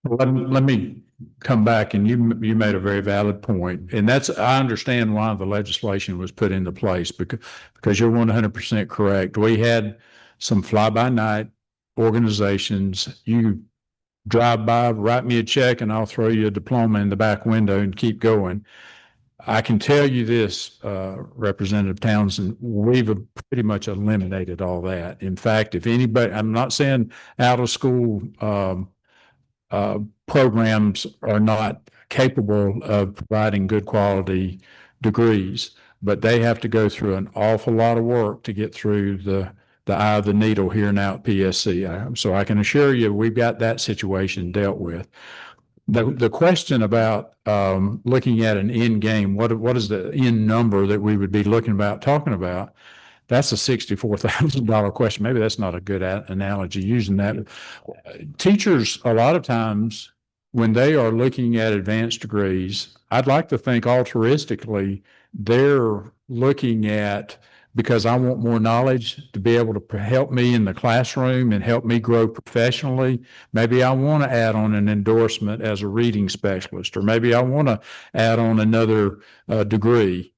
Let me come back, and you made a very valid point, and that's, I understand why the legislation was put into place, because you're 100% correct. We had some fly-by-night organizations. You drive by, write me a check, and I'll throw you a diploma in the back window and keep going. I can tell you this, Representative Townsend, we've pretty much eliminated all that. In fact, if anybody, I'm not saying out of school programs are not capable of providing good quality degrees, but they have to go through an awful lot of work to get through the eye of the needle here now at PSC. So I can assure you, we've got that situation dealt with. The question about looking at an end game, what is the end number that we would be talking about? That's a $64,000 question. Maybe that's not a good analogy using that. Teachers, a lot of times, when they are looking at advanced degrees, I'd like to think altruistically, they're looking at, because I want more knowledge to be able to help me in the classroom and help me grow professionally. Maybe I want to add on an endorsement as a reading specialist, or maybe I want to add on another degree.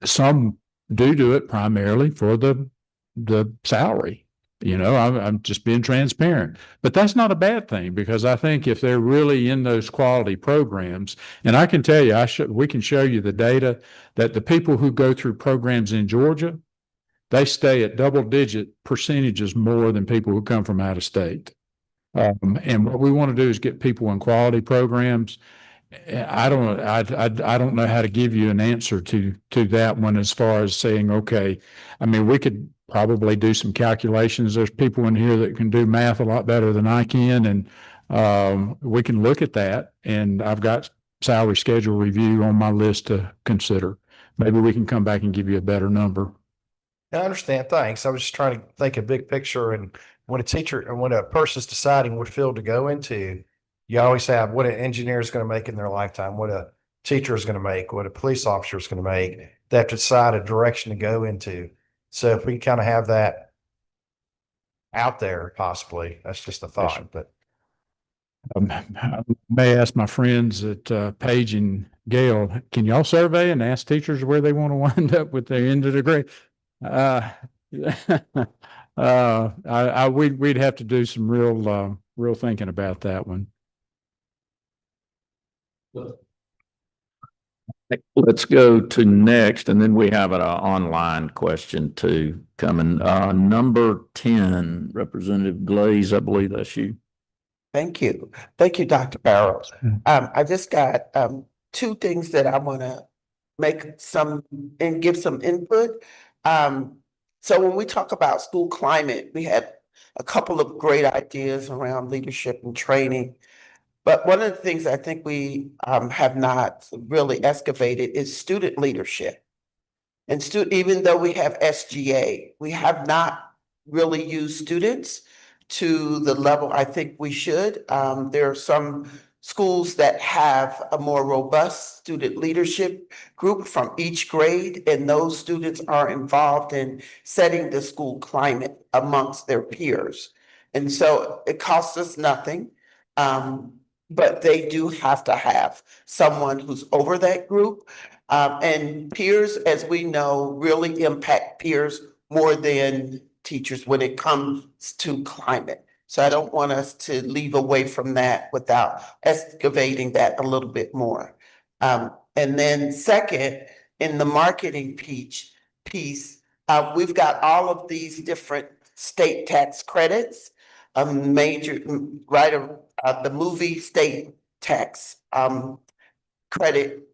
Some do it primarily for the salary. You know, I'm just being transparent, but that's not a bad thing, because I think if they're really in those quality programs, and I can tell you, we can show you the data that the people who go through programs in Georgia, they stay at double-digit percentages more than people who come from out of state. And what we want to do is get people in quality programs. I don't know how to give you an answer to that one, as far as saying, okay, I mean, we could probably do some calculations. There's people in here that can do math a lot better than I can, and we can look at that. And I've got salary schedule review on my list to consider. Maybe we can come back and give you a better number. I understand. Thanks. I was just trying to think a big picture, and when a person's deciding what field to go into, you always have what an engineer is going to make in their lifetime, what a teacher is going to make, what a police officer is going to make. They have to decide a direction to go into. So if we kind of have that out there, possibly, that's just a thought, but. I may ask my friends at Page and Gale, can y'all survey and ask teachers where they want to wind up with their end of the degree? We'd have to do some real thinking about that one. Let's go to next, and then we have an online question too coming. Number 10, Representative Glaze, I believe that's you. Thank you. Thank you, Dr. Barrows. I just got two things that I want to make some and give some input. So when we talk about school climate, we had a couple of great ideas around leadership and training. But one of the things I think we have not really excavated is student leadership. And even though we have SGA, we have not really used students to the level I think we should. There are some schools that have a more robust student leadership group from each grade, and those students are involved in setting the school climate amongst their peers. And so it costs us nothing. But they do have to have someone who's over that group. And peers, as we know, really impact peers more than teachers when it comes to climate. So I don't want us to leave away from that without excavating that a little bit more. And then second, in the marketing piece, we've got all of these different state tax credits, the movie state tax, credit.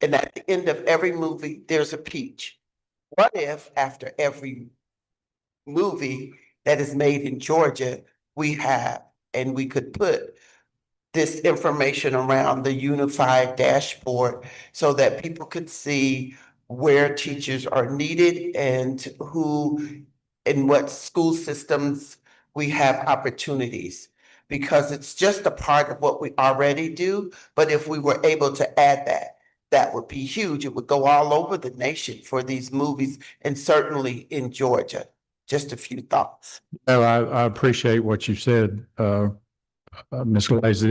And at the end of every movie, there's a peach. What if after every movie that is made in Georgia, we could put this information around the unified dashboard so that people could see where teachers are needed and in what school systems we have opportunities. Because it's just a part of what we already do, but if we were able to add that, that would be huge. It would go all over the nation for these movies and certainly in Georgia. Just a few thoughts. No, I appreciate what you said, Ms. Glaze.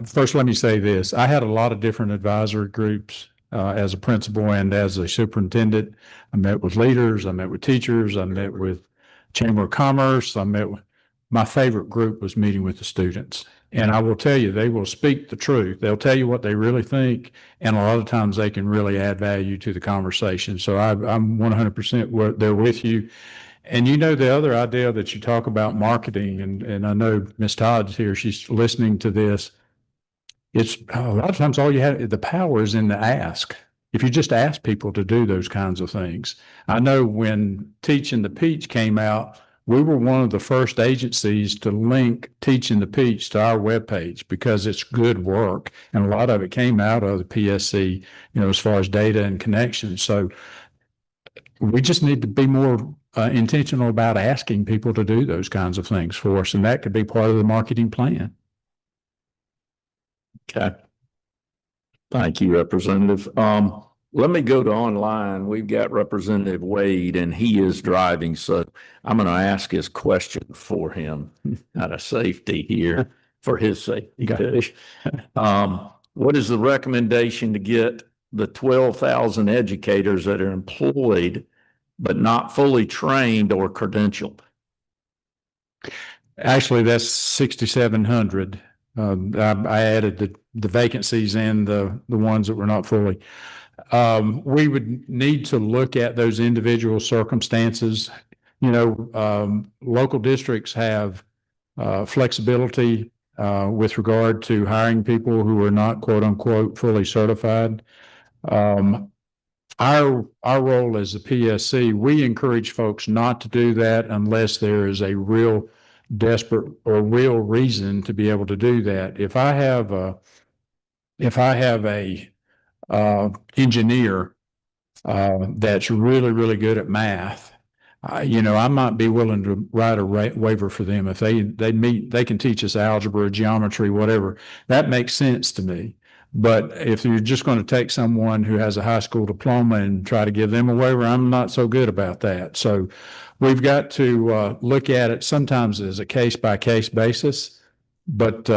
First, let me say this. I had a lot of different advisory groups as a principal and as a superintendent. I met with leaders, I met with teachers, I met with Chamber of Commerce, my favorite group was meeting with the students. And I will tell you, they will speak the truth. They'll tell you what they really think. And a lot of times they can really add value to the conversation. So I'm 100% there with you. And you know, the other idea that you talk about marketing, and I know Ms. Todd's here, she's listening to this. It's a lot of times all you have, the power is in the ask. If you just ask people to do those kinds of things. I know when Teaching the Peach came out, we were one of the first agencies to link Teaching the Peach to our webpage because it's good work. And a lot of it came out of the PSC, as far as data and connections. So we just need to be more intentional about asking people to do those kinds of things for us. And that could be part of the marketing plan. Okay. Thank you, Representative. Let me go to online. We've got Representative Wade and he is driving. So I'm going to ask his question for him out of safety here for his safety. Too. What is the recommendation to get the 12,000 educators that are employed but not fully trained or credentialed? Actually, that's 6,700. I added the vacancies and the ones that were not fully. We would need to look at those individual circumstances. Local districts have flexibility with regard to hiring people who are not quote unquote fully certified. Our role as the PSC, we encourage folks not to do that unless there is a real desperate or real reason to be able to do that. If I have a engineer that's really, really good at math, I might be willing to write a waiver for them if they can teach us algebra, geometry, whatever. That makes sense to me. But if you're just going to take someone who has a high school diploma and try to give them a waiver, I'm not so good about that. So we've got to look at it sometimes as a case by case basis. But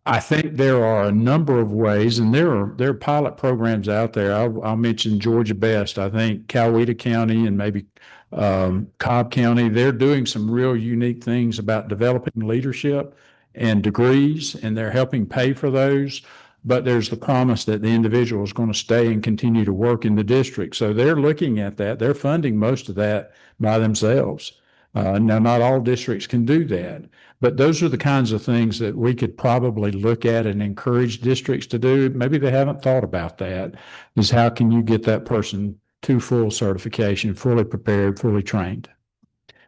I think there are a number of ways, and there are pilot programs out there. I'll mention Georgia Best. I think Coweta County and maybe Cobb County, they're doing some real unique things about developing leadership and degrees, and they're helping pay for those. But there's the promise that the individual is going to stay and continue to work in the district. So they're looking at that. They're funding most of that by themselves. Now, not all districts can do that, but those are the kinds of things that we could probably look at and encourage districts to do. Maybe they haven't thought about that, is how can you get that person to full certification, fully prepared, fully trained?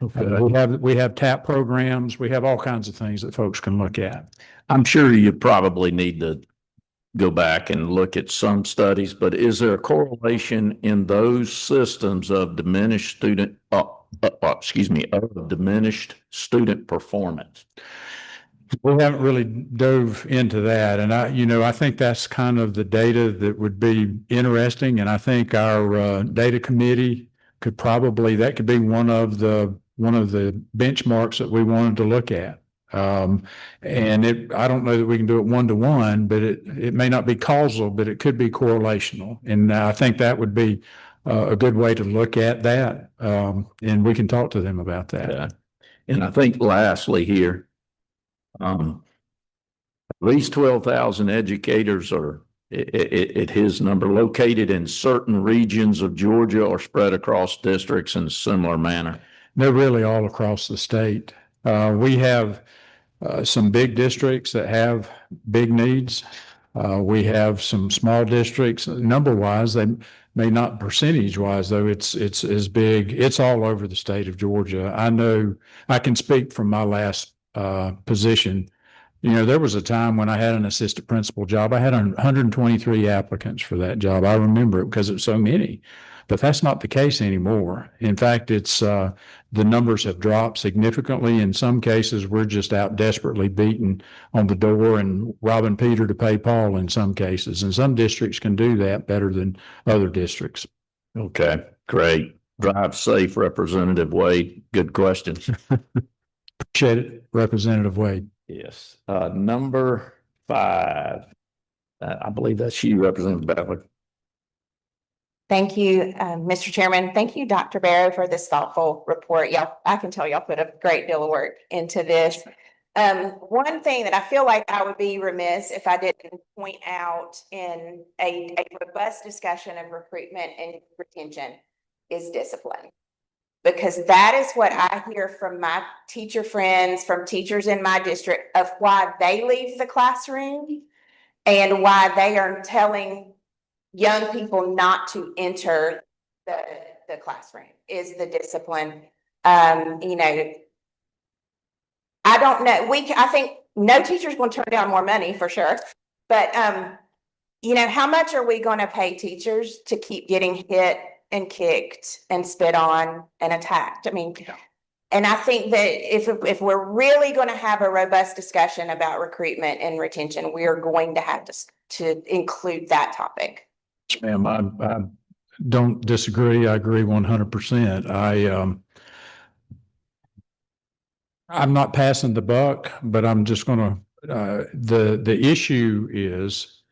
Okay. We have TAP programs. We have all kinds of things that folks can look at. I'm sure you probably need to go back and look at some studies, but is there a correlation in those systems of diminished student performance? We haven't really dove into that. And I think that's kind of the data that would be interesting. And I think our data committee that could be one of the benchmarks that we wanted to look at. And I don't know that we can do it one-to-one, but it may not be causal, but it could be correlational. And I think that would be a good way to look at that. And we can talk to them about that. Yeah. And I think lastly here, at least 12,000 educators are at his number located in certain regions of Georgia or spread across districts in a similar manner. They're really all across the state. We have some big districts that have big needs. We have some small districts, number wise, they may not percentage wise, though it's as big. It's all over the state of Georgia. I know I can speak from my last position. You know, there was a time when I had an assistant principal job. I had 123 applicants for that job. I remember it because it was so many, but that's not the case anymore. In fact, it's the numbers have dropped significantly. In some cases, we're just out desperately beating on the door and robbing Peter to pay Paul in some cases. And some districts can do that better than other districts. Okay, great. Drive safe, Representative Wade. Good question. Appreciate it, Representative Wade. Yes. Number 5. I believe that's you, Representative Ballard. Thank you, Mr. Chairman. Thank you, Dr. Barrow, for this thoughtful report. Y'all, I can tell y'all put a great deal of work into this. One thing that I feel like I would be remiss if I didn't point out in a robust discussion of recruitment and retention is discipline. Because that is what I hear from my teacher friends, from teachers in my district, of why they leave the classroom and why they are telling young people not to enter the classroom is the discipline. You know, I don't know. I think no teacher's going to turn down more money for sure. But, you know, how much are we going to pay teachers to keep getting hit and kicked and spit on and attacked? I mean, and I think that if we're really going to have a robust discussion about recruitment and retention, we are going to have to include that topic. Ma'am, I don't disagree. I agree 100%. I'm not passing the buck, but I'm just going to, the issue is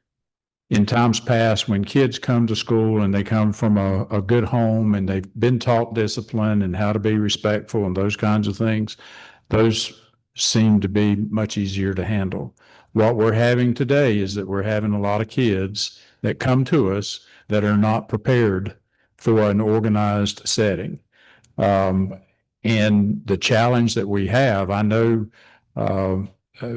in times past, when kids come to school and they come from a good home and they've been taught discipline and how to be respectful and those kinds of things, those seem to be much easier to handle. What we're having today is that we're having a lot of kids that come to us that are not prepared for an organized setting. And the challenge that we have, I know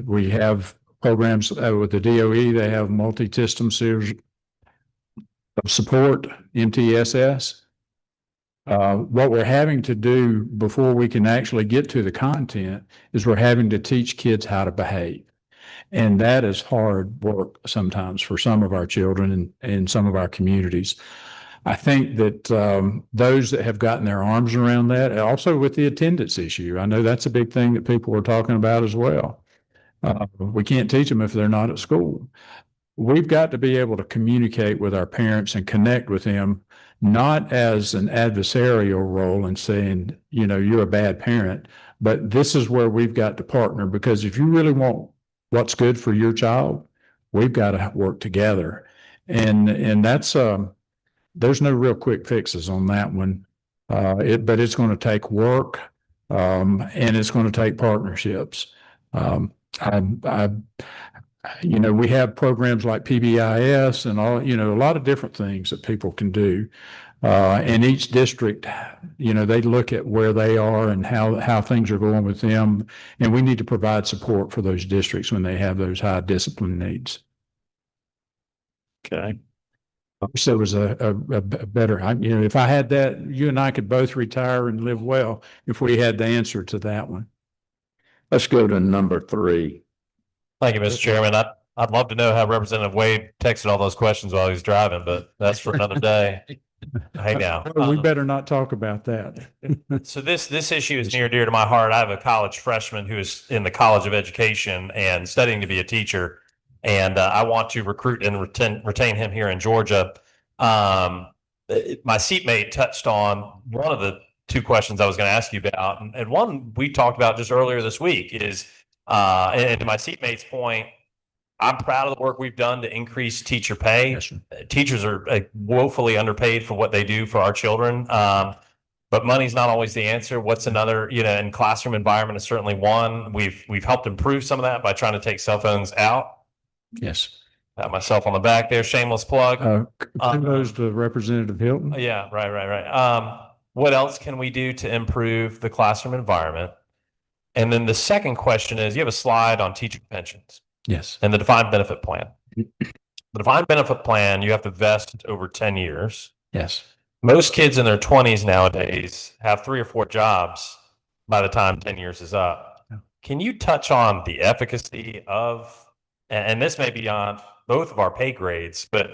we have programs with the DOE, they have multi-system series of support, MTSS. What we're having to do before we can actually get to the content is we're having to teach kids how to behave. And that is hard work sometimes for some of our children and some of our communities. I think that those that have gotten their arms around that, also with the attendance issue, I know that's a big thing that people are talking about as well. We can't teach them if they're not at school. We've got to be able to communicate with our parents and connect with them, not as an adversarial role and saying, you know, you're a bad parent, but this is where we've got to partner, because if you really want what's good for your child, we've got to work together. And that's, there's no real quick fixes on that one. But it's going to take work, and it's going to take partnerships. You know, we have programs like PBIS and all, you know, a lot of different things that people can do. And each district, you know, they look at where they are and how things are going with them. And we need to provide support for those districts when they have those high discipline needs. Okay. I wish there was a better, you know, if I had that, you and I could both retire and live well if we had the answer to that one. Let's go to number 3. Thank you, Mr. Chairman. I'd love to know how Representative Wade texted all those questions while he was driving, but that's for another day. Hey now. We better not talk about that. So this issue is near and dear to my heart. I have a college freshman who is in the College of Education and studying to be a teacher, and I want to recruit and retain him here in Georgia. My seatmate touched on one of the 2 questions I was going to ask you about, and one we talked about just earlier this week is And to my seatmate's point, I'm proud of the work we've done to increase teacher pay. Teachers are woefully underpaid for what they do for our children. But money's not always the answer. What's another, and classroom environment is certainly one. We've helped improve some of that by trying to take cell phones out. Yes. Pat myself on the back there, shameless plug. Kudos to Representative Hilton. Yeah, right. What else can we do to improve the classroom environment? And then the second question is, you have a slide on teacher pensions Yes. and the defined benefit plan. The defined benefit plan, you have to vest over 10 years. Yes. Most kids in their 20s nowadays have 3 or 4 jobs by the time 10 years is up. Can you touch on the efficacy of, and this may be on both of our pay grades, but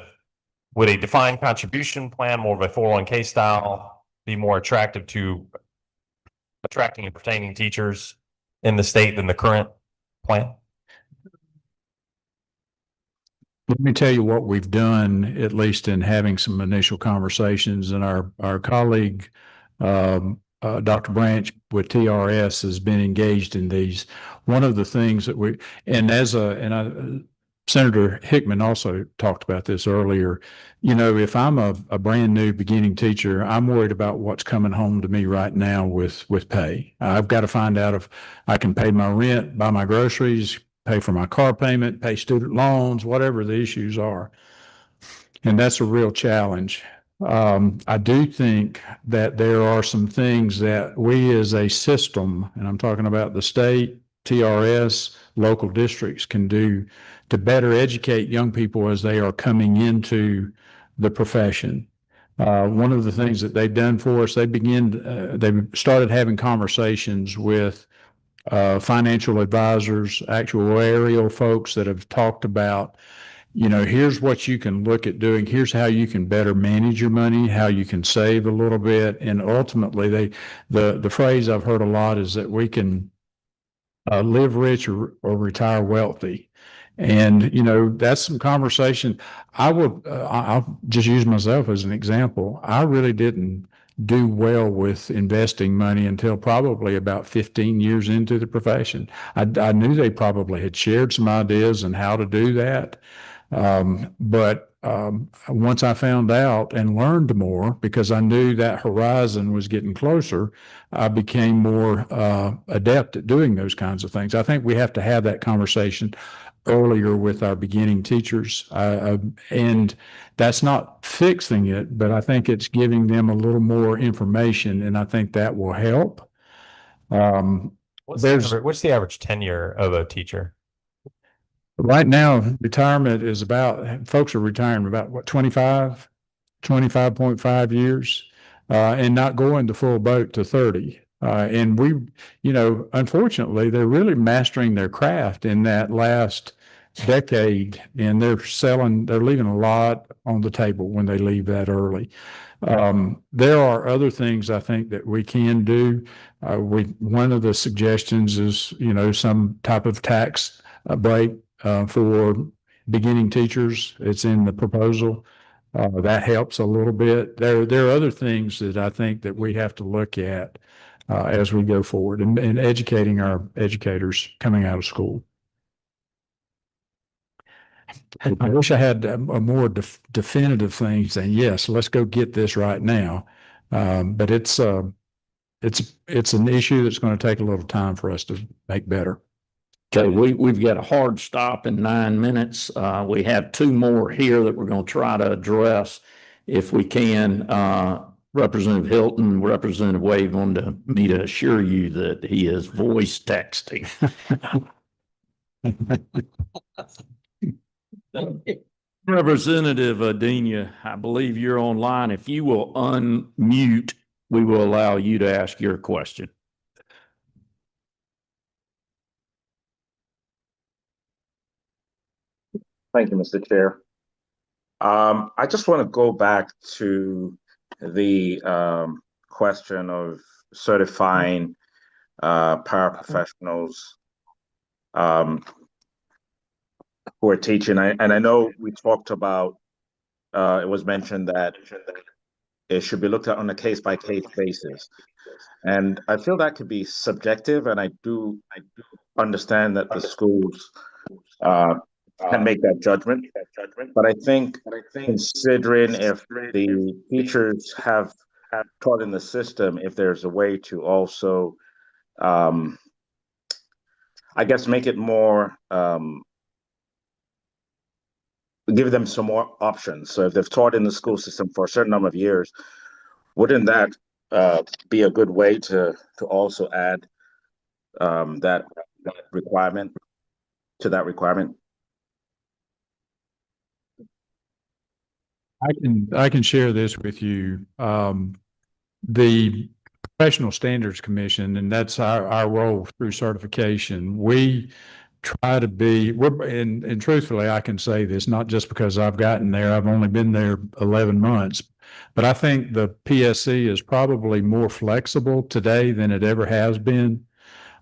would a defined contribution plan, more of a 401k style, be more attractive to attracting and retaining teachers in the state than the current plan? Let me tell you what we've done, at least in having some initial conversations, and our colleague, Dr. Branch with TRS has been engaged in these. One of the things that Senator Hickman also talked about this earlier. If I'm a brand new beginning teacher, I'm worried about what's coming home to me right now with pay. I've got to find out if I can pay my rent, buy my groceries, pay for my car payment, pay student loans, whatever the issues are. And that's a real challenge. I do think that there are some things that we as a system, and I'm talking about the state, TRS, local districts, can do to better educate young people as they are coming into the profession. One of the things that they've done for us, they've started having conversations with financial advisors, actuarial folks that have talked about, here's what you can look at doing. Here's how you can better manage your money, how you can save a little bit. And ultimately, the phrase I've heard a lot is that we can live rich or retire wealthy. And, that's some conversation. I'll just use myself as an example. I really didn't do well with investing money until probably about 15 years into the profession. I knew they probably had shared some ideas on how to do that. But once I found out and learned more, because I knew that horizon was getting closer, I became more adept at doing those kinds of things. I think we have to have that conversation earlier with our beginning teachers. And that's not fixing it, but I think it's giving them a little more information, and I think that will help. What's the average tenure of a teacher? Right now, retirement is folks are retiring about 25.5 years, and not going the full boat to 30. And unfortunately, they're really mastering their craft in that last decade, and they're leaving a lot on the table when they leave that early. There are other things I think that we can do. One of the suggestions is, some type of tax break for beginning teachers. It's in the proposal. That helps a little bit. There are other things that I think that we have to look at as we go forward and educating our educators coming out of school. I wish I had a more definitive thing saying, yes, let's go get this right now. But it's an issue that's going to take a little time for us to make better. Okay, we've got a hard stop in 9 minutes. We have 2 more here that we're going to try to address if we can. Representative Hilton, Representative Wade wanted me to assure you that he is voice texting. Representative Adina, I believe you're online. If you will unmute, we will allow you to ask your question. Thank you, Mr. Chair. I just want to go back to the question of certifying paraprofessionals who are teaching. And I know we talked about, it was mentioned that it should be looked at on a case-by-case basis. And I feel that could be subjective, and I do understand that the schools can make that judgment. But I think considering if the teachers have taught in the system, if there's a way to also, I guess, make it more, give them some more options. So if they've taught in the school system for a certain number of years, wouldn't that be a good way to also add that requirement to that requirement? I can share this with you. The Professional Standards Commission, and that's our role through certification. We try to be, and truthfully, I can say this, not just because I've gotten there, I've only been there 11 months, but I think the PSC is probably more flexible today than it ever has been.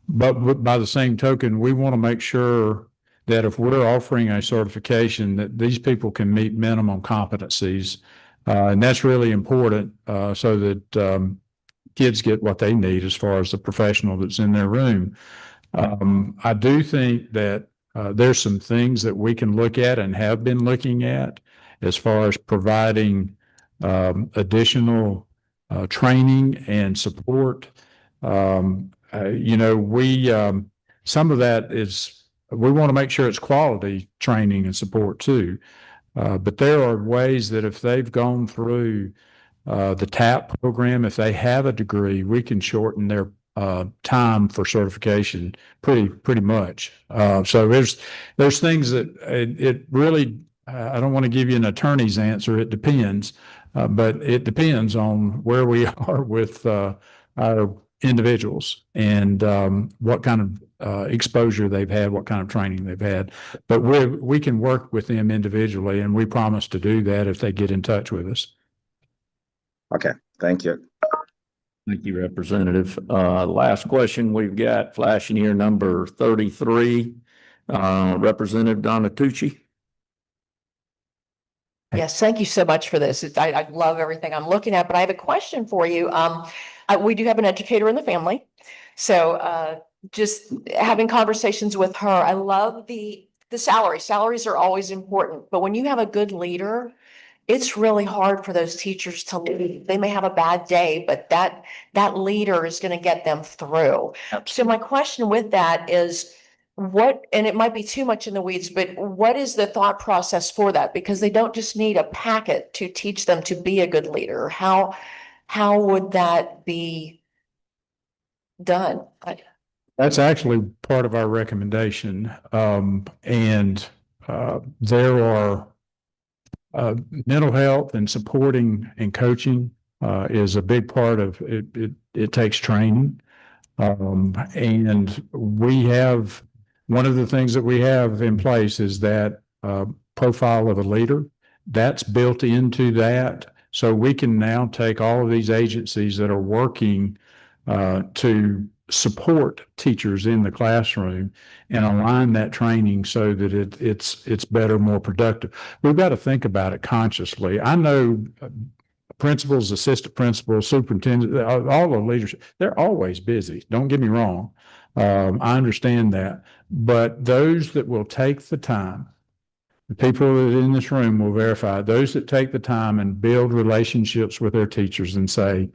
But by the same token, we want to make sure that if we're offering a certification, that these people can meet minimum competencies. And that's really important so that kids get what they need as far as the professional that's in their room. I do think that there's some things that we can look at and have been looking at as far as providing additional training and support. You know, some of that is, we want to make sure it's quality training and support too. But there are ways that if they've gone through the TAP program, if they have a degree, we can shorten their time for certification pretty much. So there's things that it really, I don't want to give you an attorney's answer. It depends, but it depends on where we are with our individuals and what kind of exposure they've had, what kind of training they've had. But we can work with them individually, and we promise to do that if they get in touch with us. Okay, thank you. Thank you, Representative. Last question we've got flashing here, number 33, Representative Donatucci. Yes, thank you so much for this. I love everything I'm looking at, but I have a question for you. We do have an educator in the family. So just having conversations with her, I love the salary. Salaries are always important, but when you have a good leader, it's really hard for those teachers to lead. They may have a bad day, but that leader is going to get them through. So my question with that is, what, and it might be too much in the weeds, but what is the thought process for that? Because they don't just need a packet to teach them to be a good leader. How would that be done? That's actually part of our recommendation. And there are mental health and supporting and coaching is a big part of it. It takes training. And we have, one of the things that we have in place is that profile of a leader that's built into that. So we can now take all of these agencies that are working to support teachers in the classroom and align that training so that it's better, more productive. We've got to think about it consciously. I know principals, assistant principals, superintendent, all the leadership, they're always busy. Don't get me wrong. I understand that. But those that will take the time, the people that are in this room will verify, those that take the time and build relationships with their teachers and say,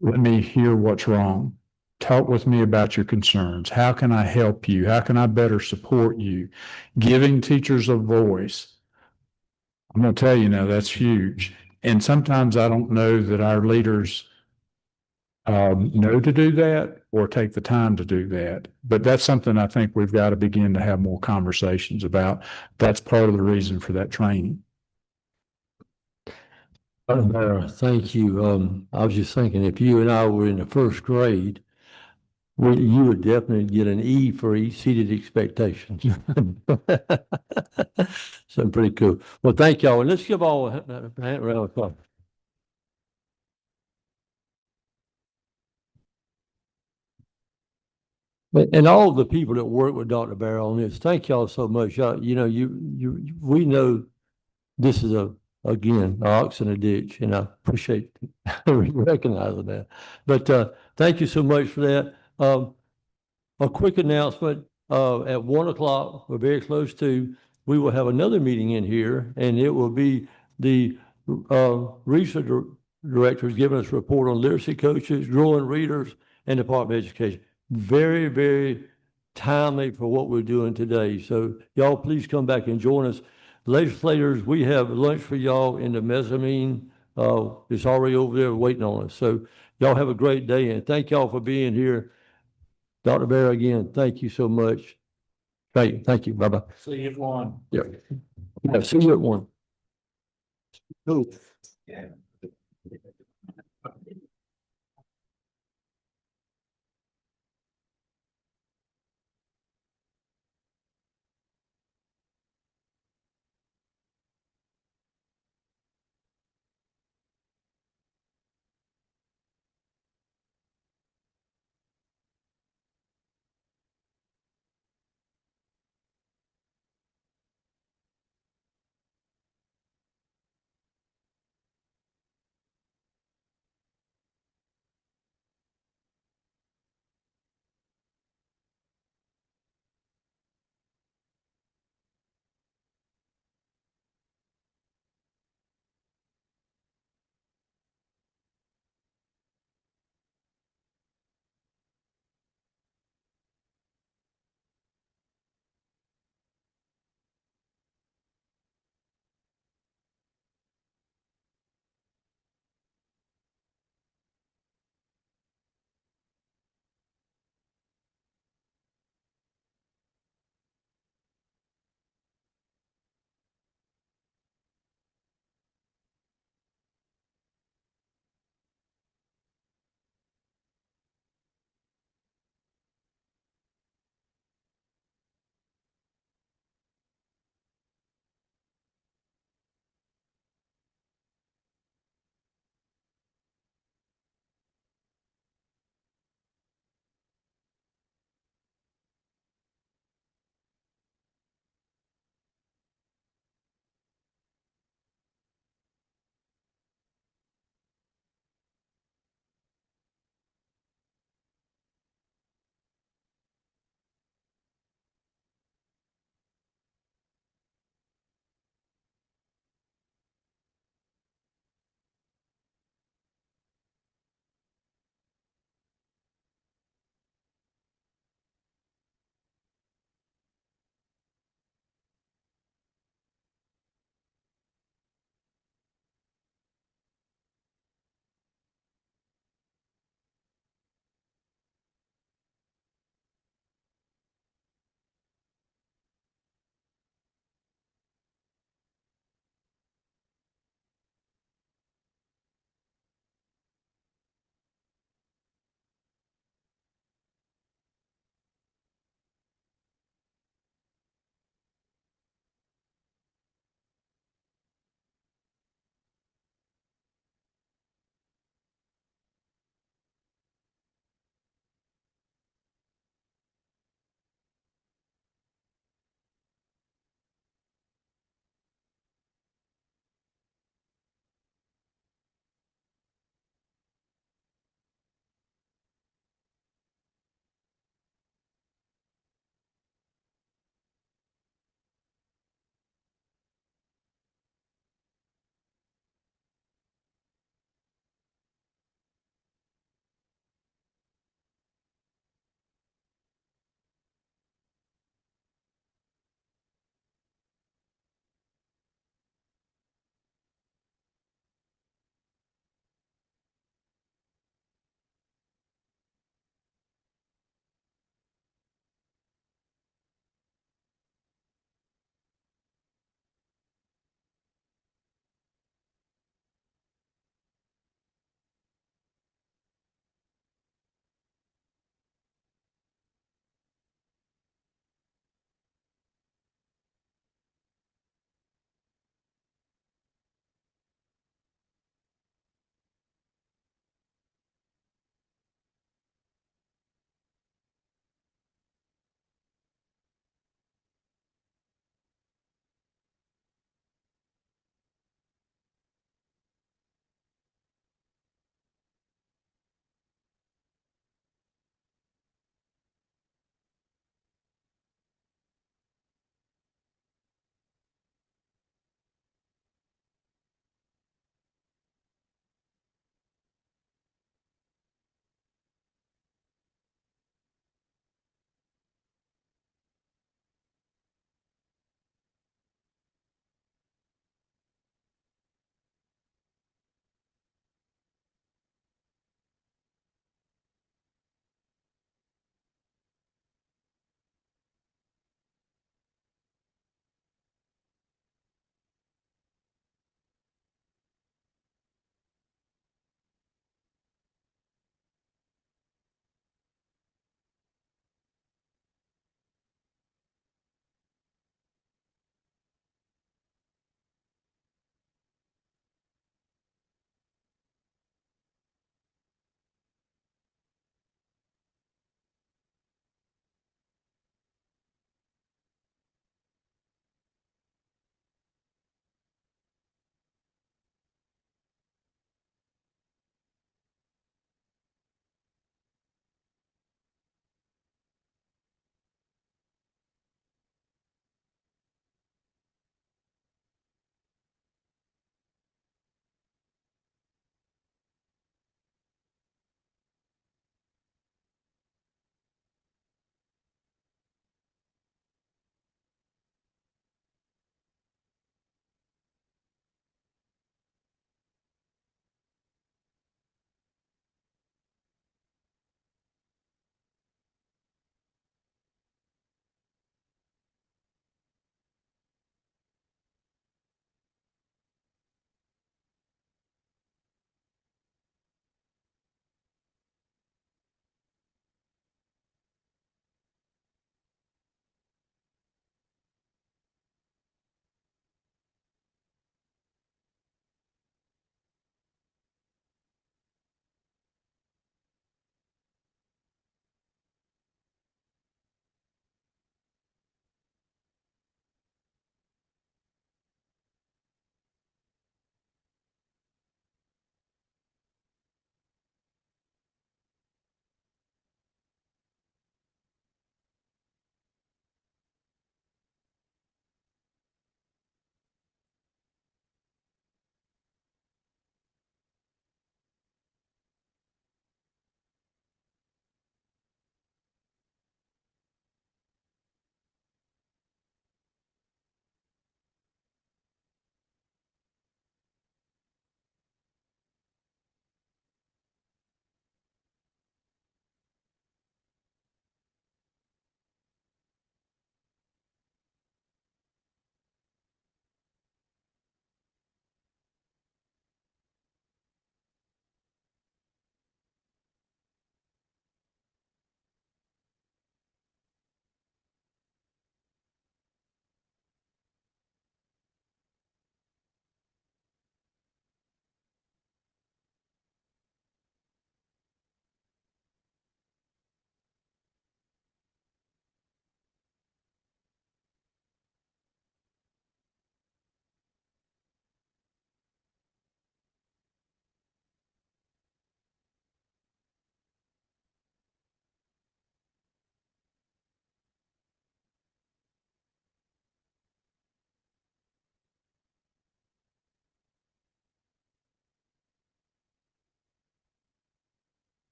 let me hear what's wrong. Talk with me about your concerns. How can I help you? How can I better support you? Giving teachers a voice. I'm going to tell you now, that's huge. And sometimes I don't know that our leaders know to do that or take the time to do that. But that's something I think we've got to begin to have more conversations about. That's part of the reason for that training. Thank you. I was just thinking, if you and I were in the first grade, you would definitely get an E for exceeded expectations. So pretty cool. Well, thank y'all. And let's give all a hand round of applause. And all of the people that work with Dr. Barrow on this, thank y'all so much. You know, we know this is a again, an ox in a ditch, and I appreciate recognizing that. But thank you so much for that. A quick announcement, at 1 o'clock, we're very close to, we will have another meeting in here, and it will be the research directors giving us a report on literacy coaches, growing readers, and Department of Education. Very, very timely for what we're doing today. So y'all please come back and join us. Legislators, we have lunch for y'all in the mezzanine. It's already over there waiting on us. So y'all have a great day, and thank y'all for being here. Dr. Bear, again, thank you so much. Thank you. Bye-bye. See you at 1. Yeah. Yeah, see you at 1. Cool.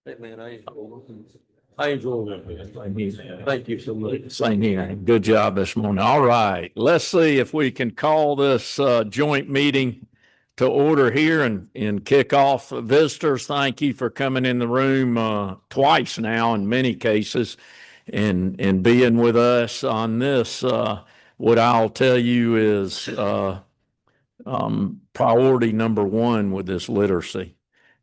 Hey, man, I enjoy it. Thank you so much. Same here. Good job this morning. All right, let's see if we can call this joint meeting to order here and kick off. Visitors, thank you for coming in the room twice now in many cases and being with us on this. What I'll tell you is priority number one with this literacy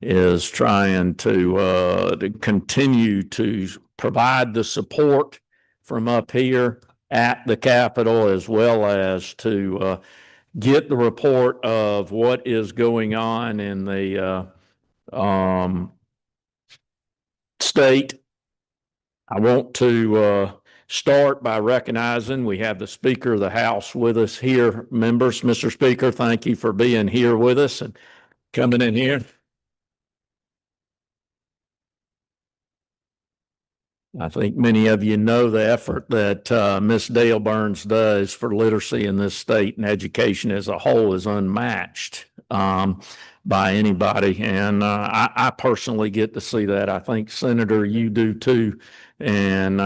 is trying to continue to provide the support from up here at the Capitol, as well as to get the report of what is going on in the state. I want to start by recognizing we have the Speaker of the House with us here, members. Mr. Speaker, thank you for being here with us and coming in here. I think many of you know the effort that Miss Dale Burns does for literacy in this state, and education as a whole is unmatched by anybody. And I personally get to see that. I think, Senator, you do too. And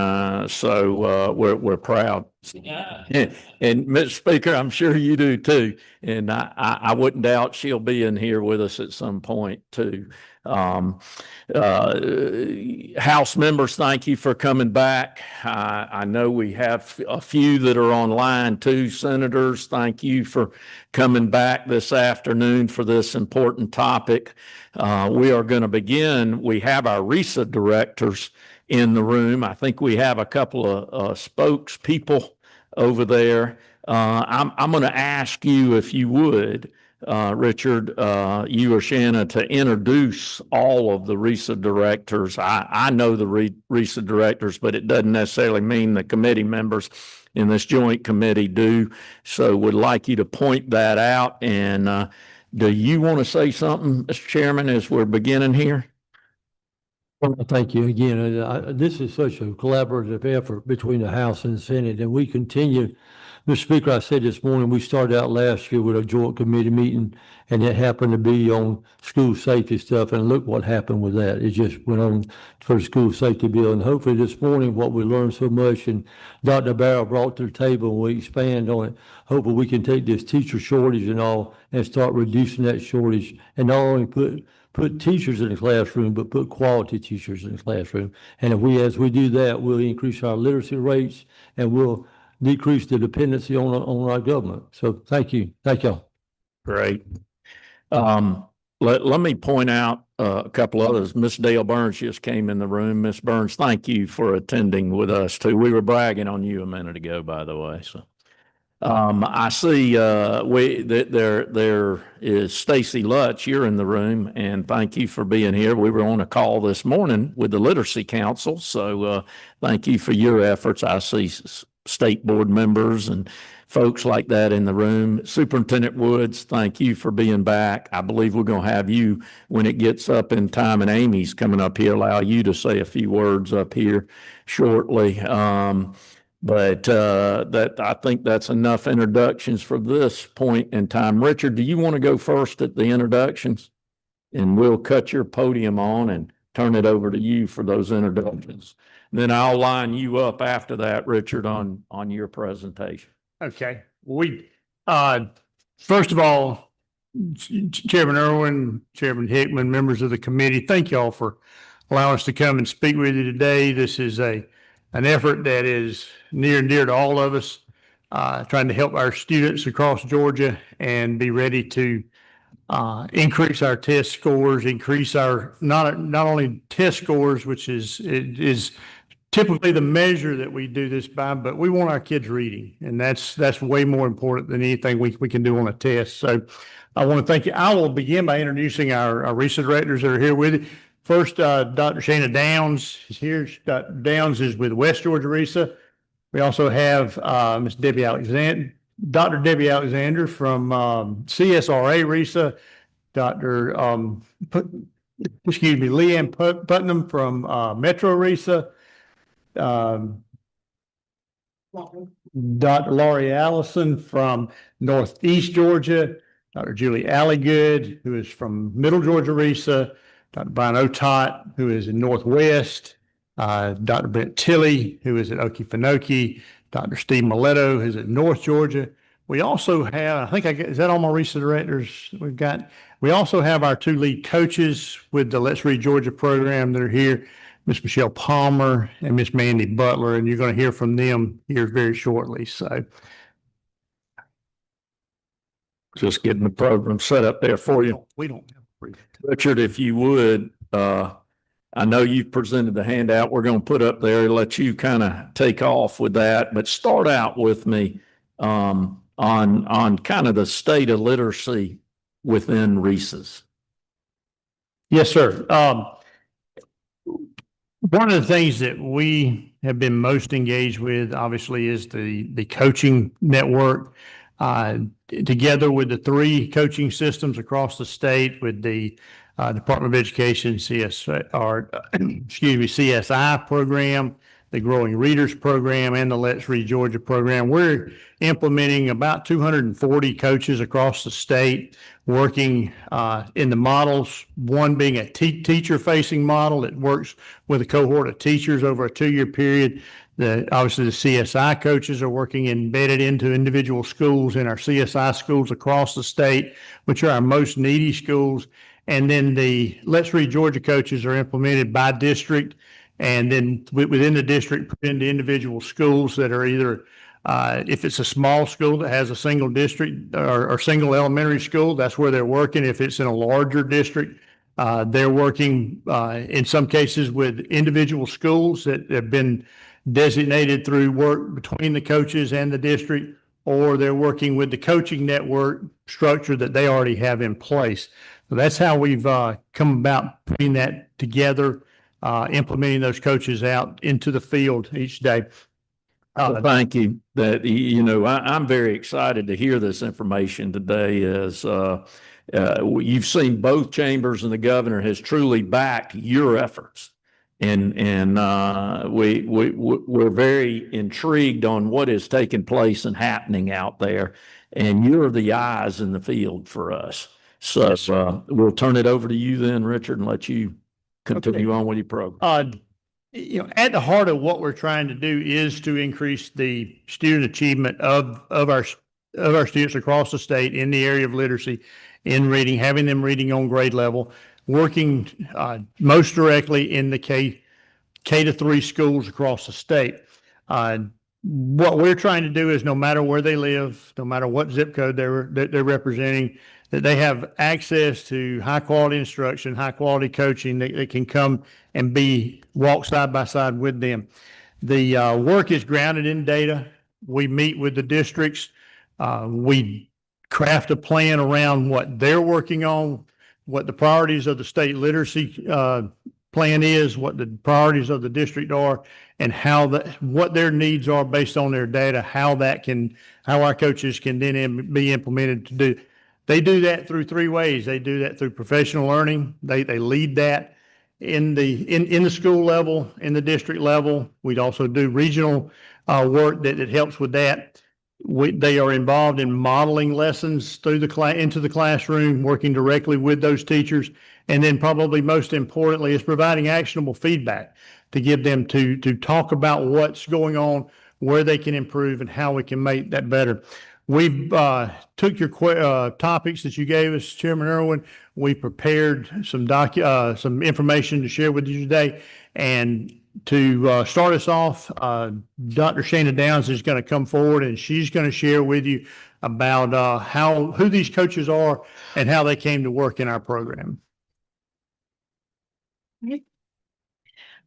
so we're proud. And Mr. Speaker, I'm sure you do too. And I wouldn't doubt she'll be in here with us at some point too. House members, thank you for coming back. I know we have a few that are online too. Senators, thank you for coming back this afternoon for this important topic. We are going to begin. We have our RESA directors in the room. I think we have a couple of spokespeople over there. I'm going to ask you if you would, Richard, you or Shanna, to introduce all of the RESA directors. I know the RESA directors, but it doesn't necessarily mean the committee members in this joint committee do. So would like you to point that out. And do you want to say something, Mr. Chairman, as we're beginning here? Well, thank you again. This is such a collaborative effort between the House and the Senate, and we continue. Mr. Speaker, I said this morning, we started out last year with a joint committee meeting, and it happened to be on school safety stuff, and look what happened with that. It just went on for the school safety bill, and hopefully this morning, what we learned so much, and Dr. Barrow brought to the table, and we expand on it, hopefully we can take this teacher shortage and all, and start reducing that shortage, and not only put teachers in the classroom, but put quality teachers in the classroom. And as we do that, we'll increase our literacy rates and we'll decrease the dependency on our government. So thank you. Thank y'all. Great. Let me point out a couple others. Miss Dale Burns just came in the room. Miss Burns, thank you for attending with us too. We were bragging on you a minute ago, by the way. So I see there is Stacy Lutz. You're in the room, and thank you for being here. We were on a call this morning with the Literacy Council, so thank you for your efforts. I see state board members and folks like that in the room. Superintendent Woods, thank you for being back. I believe we're going to have you, when it gets up in time and Amy's coming up here, allow you to say a few words up here shortly. But I think that's enough introductions for this point in time. Richard, do you want to go first at the introductions? And we'll cut your podium on and turn it over to you for those introductions. Then I'll line you up after that, Richard, on your presentation. Okay. First of all, Chairman Irwin, Chairman Hickman, members of the committee, thank y'all for allowing us to come and speak with you today. This is an effort that is near and dear to all of us, trying to help our students across Georgia and be ready to increase our test scores, increase our not only test scores, which is typically the measure that we do this by, but we want our kids reading, and that's way more important than anything we can do on a test. So I want to thank you. I will begin by introducing our RESA directors that are here with you. First, Dr. Shana Downs is here. Dr. Downs is with West Georgia RESA. We also have Ms. Debbie Alexander, Dr. Debbie Alexander from CSRA RESA, Dr. Leanne Putnam from Metro RESA, Dr. Laurie Allison from Northeast Georgia, Dr. Julie Alligood, who is from Middle Georgia RESA, Dr. Brian Otot, who is in Northwest, Dr. Brent Tilley, who is at Okefenokee, Dr. Steve Miletto, who's at North Georgia. We also have, is that all my recent directors we've got? We also have our two lead coaches with the Let's Read Georgia program that are here, Miss Michelle Palmer and Miss Mandy Butler, and you're going to hear from them here very shortly. So Just getting the program set up there for you. we don't have Richard, if you would, I know you've presented the handout we're going to put up there, let you kind of take off with that, but start out with me on kind of the state of literacy within Reese's. Yes, sir. One of the things that we have been most engaged with, obviously, is the coaching network. Together with the 3 coaching systems across the state, with the Department of Education, CSI program, the Growing Readers program, and the Let's Read Georgia program. We're implementing about 240 coaches across the state, working in the models, one being a teacher-facing model that works with a cohort of teachers over a 2-year period. Obviously, the CSI coaches are working embedded into individual schools in our CSI schools across the state, which are our most needy schools. And then the Let's Read Georgia coaches are implemented by district, and then within the district, put into individual schools that are either, if it's a small school that has a single district or single elementary school, that's where they're working. If it's in a larger district, they're working in some cases with individual schools that have been designated through work between the coaches and the district, or they're working with the coaching network structure that they already have in place. So that's how we've come about putting that together, implementing those coaches out into the field each day. Well, thank you. That, I'm very excited to hear this information today, as you've seen both chambers and the governor has truly backed your efforts. And we're very intrigued on what is taking place and happening out there. And you're the eyes in the field for us. So we'll turn it over to you then, Richard, and let you continue on with your program. At the heart of what we're trying to do is to increase the student achievement of our students across the state in the area of literacy, in reading, having them reading on grade level, working most directly in the K to 3 schools across the state. What we're trying to do is, no matter where they live, no matter what zip code they're representing, that they have access to high quality instruction, high quality coaching, that they can come and walk side by side with them. The work is grounded in data. We meet with the districts. We craft a plan around what they're working on, what the priorities of the state literacy plan is, what the priorities of the district are, and what their needs are based on their data, how our coaches can then be implemented to do. They do that through 3 ways. They do that through professional learning. They lead that in the school level, in the district level. We'd also do regional work that helps with that. They are involved in modeling lessons into the classroom, working directly with those teachers. And then probably most importantly is providing actionable feedback to give them to talk about what's going on, where they can improve, and how we can make that better. We've took your topics that you gave us, Chairman Irwin. We prepared some information to share with you today. And to start us off, Dr. Shana Downs is going to come forward, and she's going to share with you about who these coaches are and how they came to work in our program.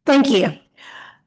Thank you.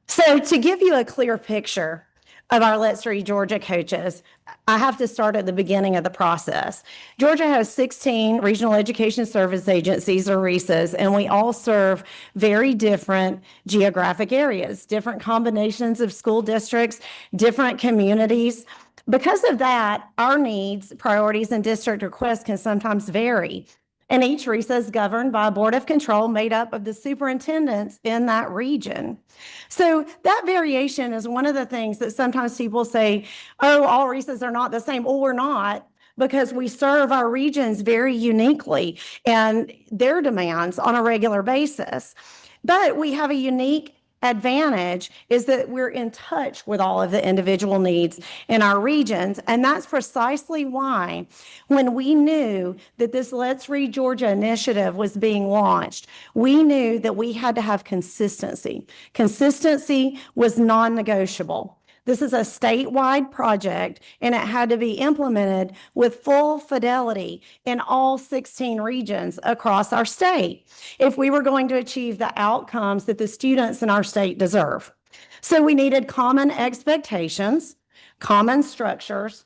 So to give you a clear picture of our Let's Read Georgia coaches, I have to start at the beginning of the process. Georgia has 16 regional education service agencies, or RESAs, and we all serve very different geographic areas, different combinations of school districts, different communities. Because of that, our needs, priorities, and district requests can sometimes vary. And each RESA is governed by a board of control made up of the superintendents in that region. So that variation is one of the things that sometimes people say, oh, all RESAs are not the same. Well, we're not. because we serve our regions very uniquely and their demands on a regular basis. But we have a unique advantage is that we're in touch with all of the individual needs in our regions. And that's precisely why when we knew that this Let's Read Georgia initiative was being launched, we knew that we had to have consistency. Consistency was non-negotiable. This is a statewide project, and it had to be implemented with full fidelity in all 16 regions across our state if we were going to achieve the outcomes that the students in our state deserve. So we needed common expectations, common structures,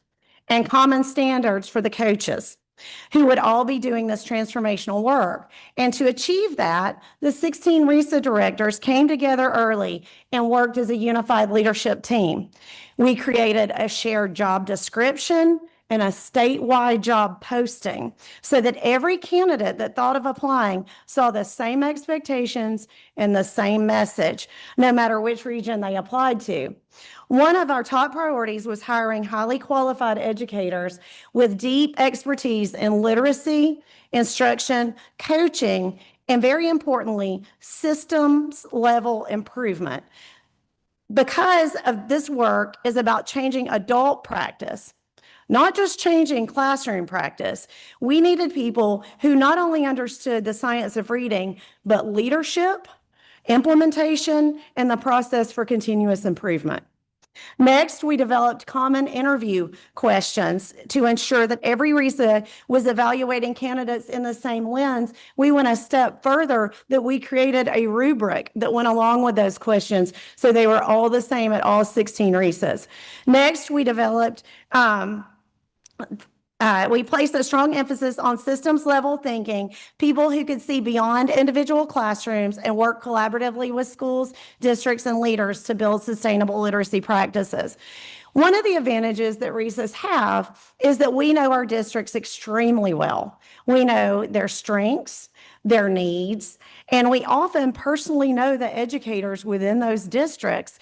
and common standards for the coaches who would all be doing this transformational work. And to achieve that, the 16 RESA directors came together early and worked as a unified leadership team. We created a shared job description and a statewide job posting so that every candidate that thought of applying saw the same expectations and the same message, no matter which region they applied to. One of our top priorities was hiring highly qualified educators with deep expertise in literacy, instruction, coaching, and very importantly, systems level improvement. Because of this work is about changing adult practice, not just changing classroom practice. We needed people who not only understood the science of reading, but leadership, implementation, and the process for continuous improvement. Next, we developed common interview questions to ensure that every RESA was evaluating candidates in the same lens. We went a step further that we created a rubric that went along with those questions so they were all the same at all 16 RESAs. Next, we developed we placed a strong emphasis on systems level thinking, people who could see beyond individual classrooms and work collaboratively with schools, districts, and leaders to build sustainable literacy practices. One of the advantages that RESAs have is that we know our districts extremely well. We know their strengths, their needs, and we often personally know the educators within those districts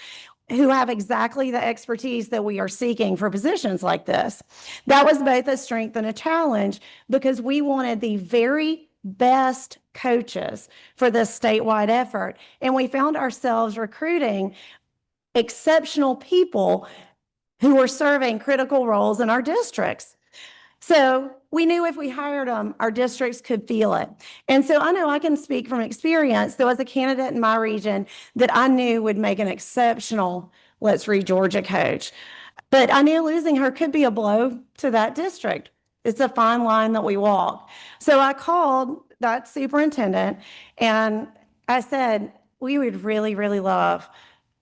who have exactly the expertise that we are seeking for positions like this. That was both a strength and a challenge because we wanted the very best coaches for this statewide effort. And we found ourselves recruiting exceptional people who were serving critical roles in our districts. So we knew if we hired them, our districts could feel it. And so I know I can speak from experience. There was a candidate in my region that I knew would make an exceptional Let's Read Georgia coach. But I knew losing her could be a blow to that district. It's a fine line that we walk. So I called that superintendent and I said, we would really, really love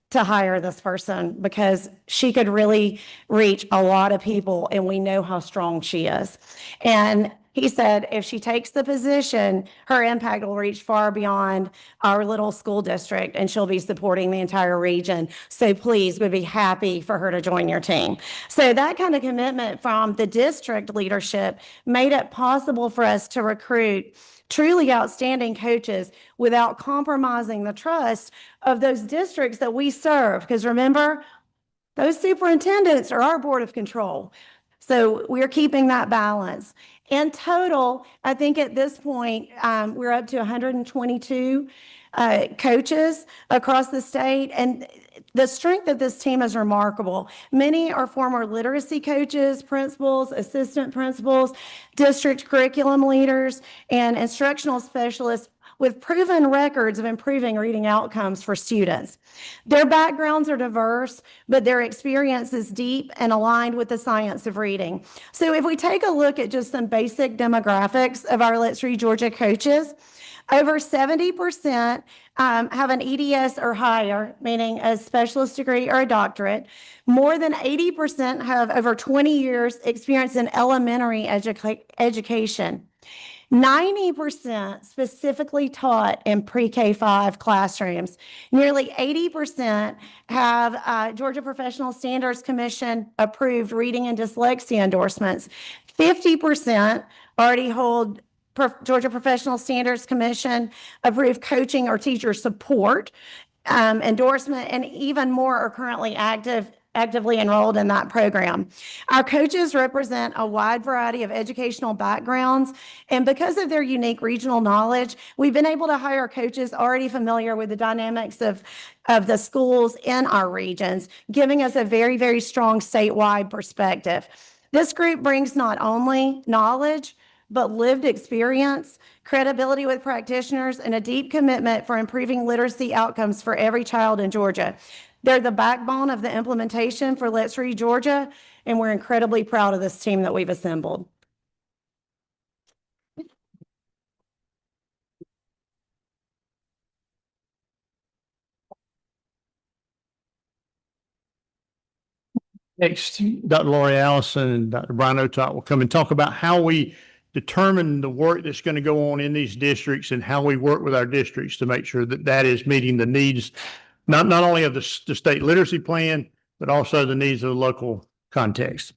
to hire this person because she could really reach a lot of people and we know how strong she is. And he said, if she takes the position, her impact will reach far beyond our little school district and she'll be supporting the entire region. So please, we'd be happy for her to join your team. So that kind of commitment from the district leadership made it possible for us to recruit truly outstanding coaches without compromising the trust of those districts that we serve. Because remember, those superintendents are our board of control. So we're keeping that balance. In total, I think at this point, we're up to 122 coaches across the state. And the strength of this team is remarkable. Many are former literacy coaches, principals, assistant principals, district curriculum leaders, and instructional specialists with proven records of improving reading outcomes for students. Their backgrounds are diverse, but their experience is deep and aligned with the science of reading. So if we take a look at just some basic demographics of our Let's Read Georgia coaches, over 70% have an EDS or higher, meaning a specialist degree or a doctorate. More than 80% have over 20 years experience in elementary education. 90% specifically taught in pre-K-5 classrooms. Nearly 80% have Georgia Professional Standards Commission approved reading and dyslexia endorsements. 50% already hold Georgia Professional Standards Commission approved coaching or teacher support endorsement, and even more are currently active actively enrolled in that program. Our coaches represent a wide variety of educational backgrounds, and because of their unique regional knowledge, we've been able to hire coaches already familiar with the dynamics of the schools in our regions, giving us a very, very strong statewide perspective. This group brings not only knowledge, but lived experience, credibility with practitioners, and a deep commitment for improving literacy outcomes for every child in Georgia. They're the backbone of the implementation for Let's Read Georgia, and we're incredibly proud of this team that we've assembled. Next, Dr. Lori Allison and Dr. Brian Otot will come and talk about how we determine the work that's going to go on in these districts and how we work with our districts to make sure that that is meeting the needs, not only of the state literacy plan, but also the needs of the local context.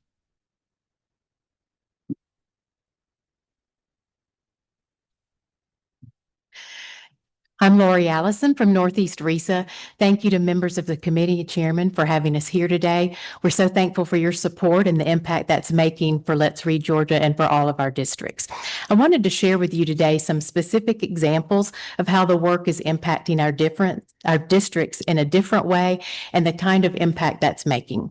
I'm Lori Allison from Northeast RESA. Thank you to members of the committee and chairman for having us here today. We're so thankful for your support and the impact that's making for Let's Read Georgia and for all of our districts. I wanted to share with you today some specific examples of how the work is impacting our districts in a different way and the kind of impact that's making.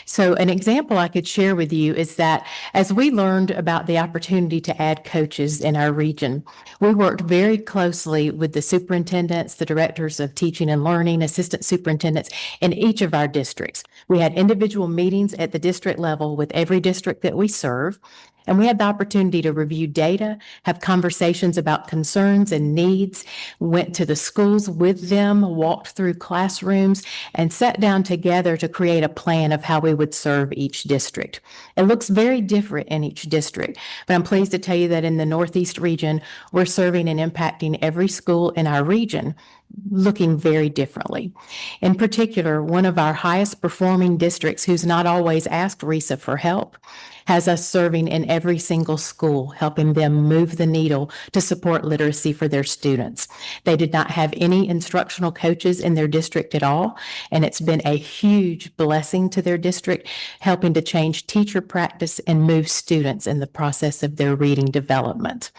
So an example I could share with you is that as we learned about the opportunity to add coaches in our region, we worked very closely with the superintendents, the directors of teaching and learning, assistant superintendents in each of our districts. We had individual meetings at the district level with every district that we serve. And we had the opportunity to review data, have conversations about concerns and needs, went to the schools with them, walked through classrooms, and sat down together to create a plan of how we would serve each district. It looks very different in each district, but I'm pleased to tell you that in the Northeast region, we're serving and impacting every school in our region, looking very differently. In particular, one of our highest performing districts, who's not always asked RESA for help, has us serving in every single school, helping them move the needle to support literacy for their students. They did not have any instructional coaches in their district at all, and it's been a huge blessing to their district, helping to change teacher practice and move students in the process of their reading development.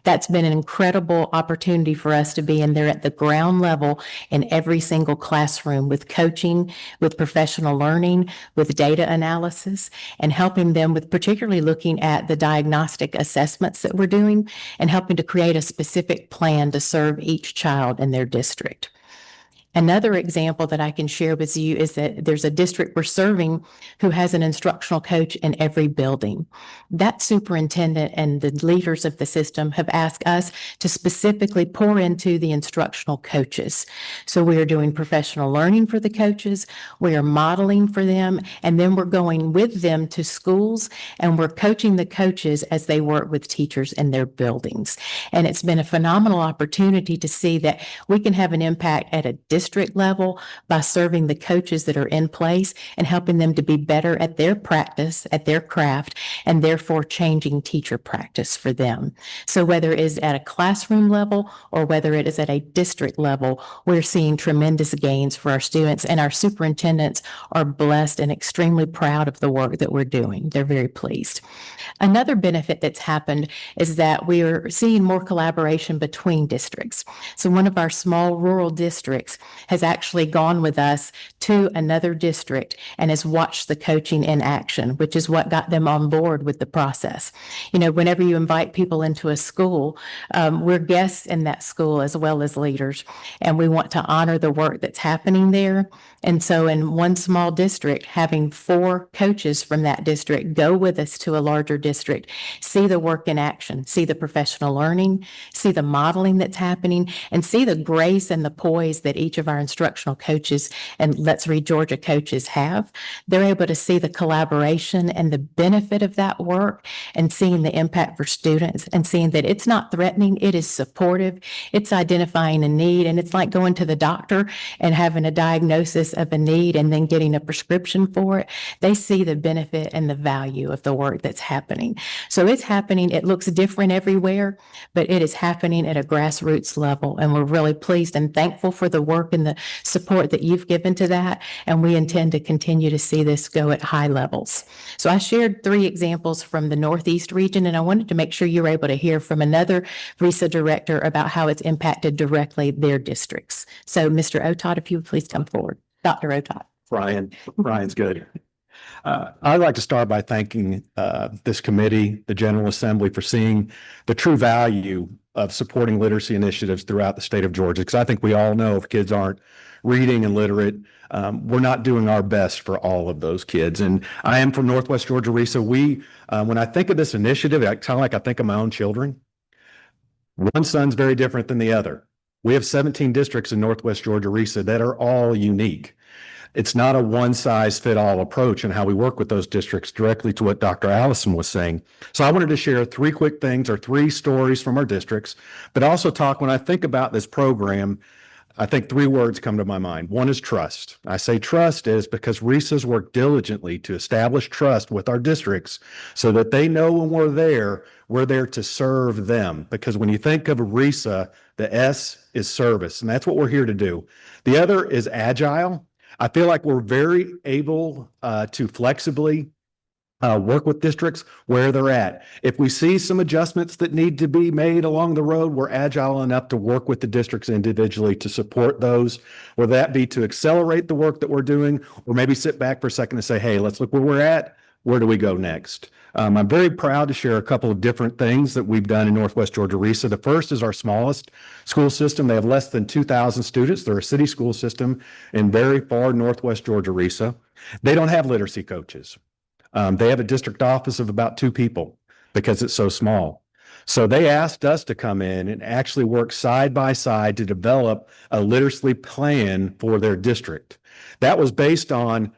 That's been an incredible opportunity for us to be in there at the ground level in every single classroom with coaching, with professional learning, with data analysis, and helping them with particularly looking at the diagnostic assessments that we're doing and helping to create a specific plan to serve each child in their district. Another example that I can share with you is that there's a district we're serving who has an instructional coach in every building. That superintendent and the leaders of the system have asked us to specifically pour into the instructional coaches. So we are doing professional learning for the coaches, we are modeling for them, and then we're going with them to schools and we're coaching the coaches as they work with teachers in their buildings. And it's been a phenomenal opportunity to see that we can have an impact at a district level by serving the coaches that are in place and helping them to be better at their practice, at their craft, and therefore changing teacher practice for them. So whether it is at a classroom level or whether it is at a district level, we're seeing tremendous gains for our students, and our superintendents are blessed and extremely proud of the work that we're doing. They're very pleased. Another benefit that's happened is that we are seeing more collaboration between districts. So one of our small rural districts has actually gone with us to another district and has watched the coaching in action, which is what got them on board with the process. You know, whenever you invite people into a school, we're guests in that school as well as leaders, and we want to honor the work that's happening there. And so in one small district, having 4 coaches from that district go with us to a larger district, see the work in action, see the professional learning, see the modeling that's happening, and see the grace and the poise that each of our instructional coaches and Let's Read Georgia coaches have. They're able to see the collaboration and the benefit of that work and seeing the impact for students and seeing that it's not threatening, it is supportive, it's identifying a need, and it's like going to the doctor and having a diagnosis of a need and then getting a prescription for it. They see the benefit and the value of the work that's happening. So it's happening. It looks different everywhere, but it is happening at a grassroots level. And we're really pleased and thankful for the work work and the support that you've given to that. And we intend to continue to see this go at high levels. So I shared 3 examples from the Northeast region, and I wanted to make sure you were able to hear from another RISA director about how it's impacted directly their districts. So Mr. Otot, if you would please come forward. Dr. Otot. Ryan's good. I'd like to start by thanking this committee, the General Assembly, for seeing the true value of supporting literacy initiatives throughout the state of Georgia. Because I think we all know if kids aren't reading and literate, we're not doing our best for all of those kids. And I am from Northwest Georgia RISA. When I think of this initiative, I kind of like I think of my own children. One son's very different than the other. We have 17 districts in Northwest Georgia RISA that are all unique. It's not a one-size-fit-all approach in how we work with those districts, directly to what Dr. Allison was saying. So I wanted to share 3 quick things or 3 stories from our districts, but also talk, when I think about this program, I think 3 words come to my mind. One is trust. I say trust is because RISA's work diligently to establish trust with our districts so that they know when we're there to serve them. Because when you think of RISA, the S is service, and that's what we're here to do. The other is agile. I feel like we're very able to flexibly work with districts where they're at. If we see some adjustments that need to be made along the road, we're agile enough to work with the districts individually to support those, whether that be to accelerate the work that we're doing, or maybe sit back for a second and say, hey, let's look where we're at. Where do we go next? I'm very proud to share a couple of different things that we've done in Northwest Georgia RISA. The first is our smallest school system. They have less than 2,000 students. They're a city school system in very far Northwest Georgia RISA. They don't have literacy coaches. They have a district office of about 2 people because it's so small. So they asked us to come in and actually work side by side to develop a literacy plan for their district. That was based on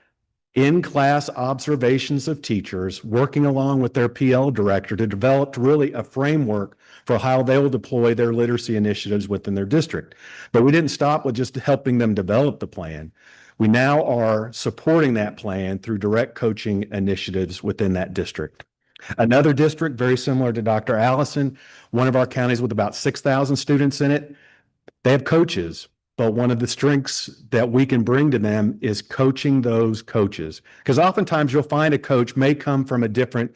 in-class observations of teachers working along with their PL director to develop really a framework for how they will deploy their literacy initiatives within their district. But we didn't stop with just helping them develop the plan. We now are supporting that plan through direct coaching initiatives within that district. Another district, very similar to Dr. Allison, one of our counties with about 6,000 students in it, they have coaches. But one of the strengths that we can bring to them is coaching those coaches. Because oftentimes you'll find a coach may come from a different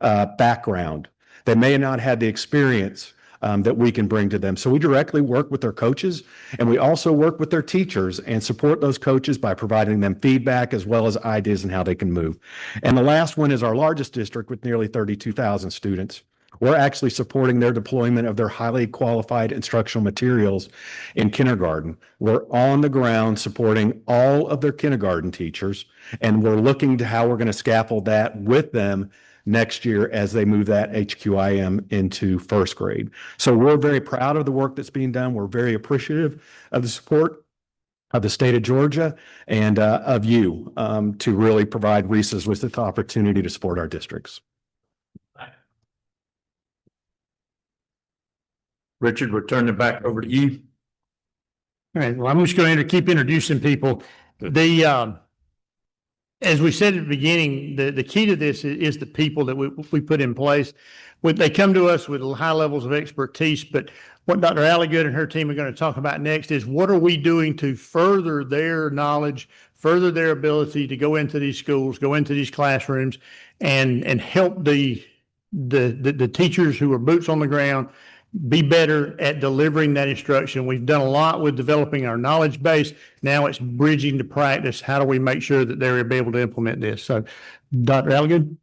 background. They may not have the experience that we can bring to them. So we directly work with their coaches, and we also work with their teachers and support those coaches by providing them feedback as well as ideas on how they can move. And the last one is our largest district with nearly 32,000 students. We're actually supporting their deployment of their highly qualified instructional materials in kindergarten. We're on the ground supporting all of their kindergarten teachers, and we're looking to how we're going to scaffold that with them next year as they move that HQIM into 1st grade. So we're very proud of the work that's being done. We're very appreciative of the support of the state of Georgia and of you to really provide RISAs with the opportunity to support our districts. Richard, we're turning it back over to you. All right, well, I'm just going to keep introducing people. As we said at the beginning, the key to this is the people that we put in place. They come to us with high levels of expertise, but what Dr. Alligood and her team are going to talk about next is what are we doing to further their knowledge, further their ability to go into these schools, go into these classrooms, and help the teachers who are boots on the ground be better at delivering that instruction. We've done a lot with developing our knowledge base. Now it's bridging to practice. How do we make sure that they're able to implement this? So, Dr. Alligood.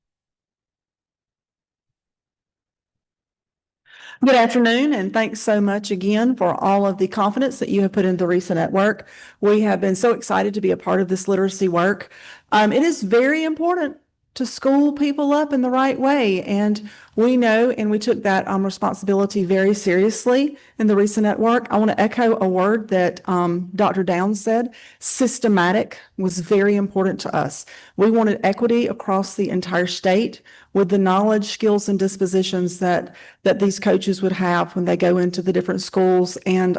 Good afternoon, and thanks so much again for all of the confidence that you have put into the RISA Network. We have been so excited to be a part of this literacy work. It is very important to school people up in the right way. And we know, and we took that responsibility very seriously in the RISA Network. I want to echo a word that Dr. Downs said. Systematic was very important to us. We wanted equity across the entire state with the knowledge, skills, and dispositions that these coaches would have when they go into the different schools and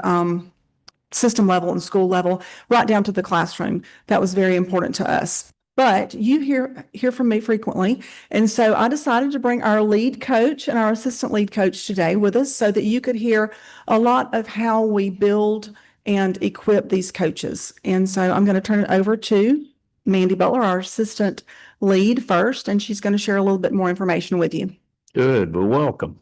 system level and school level, right down to the classroom. That was very important to us. But you hear from me frequently. And so I decided to bring our lead coach and our assistant lead coach today with us so that you could hear a lot of how we build and equip these coaches. And so I'm going to turn it over to Mandy Butler, our assistant lead first, and she's going to share a little bit more information with you. Good, well, welcome.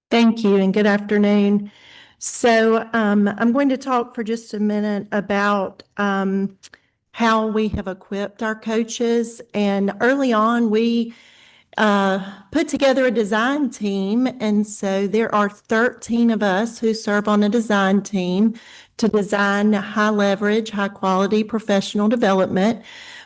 Thank you and good afternoon. So I'm going to talk for just a minute about how we have equipped our coaches. And early on, we put together a design team. And so there are 13 of us who serve on a design team to design high leverage, high quality professional development.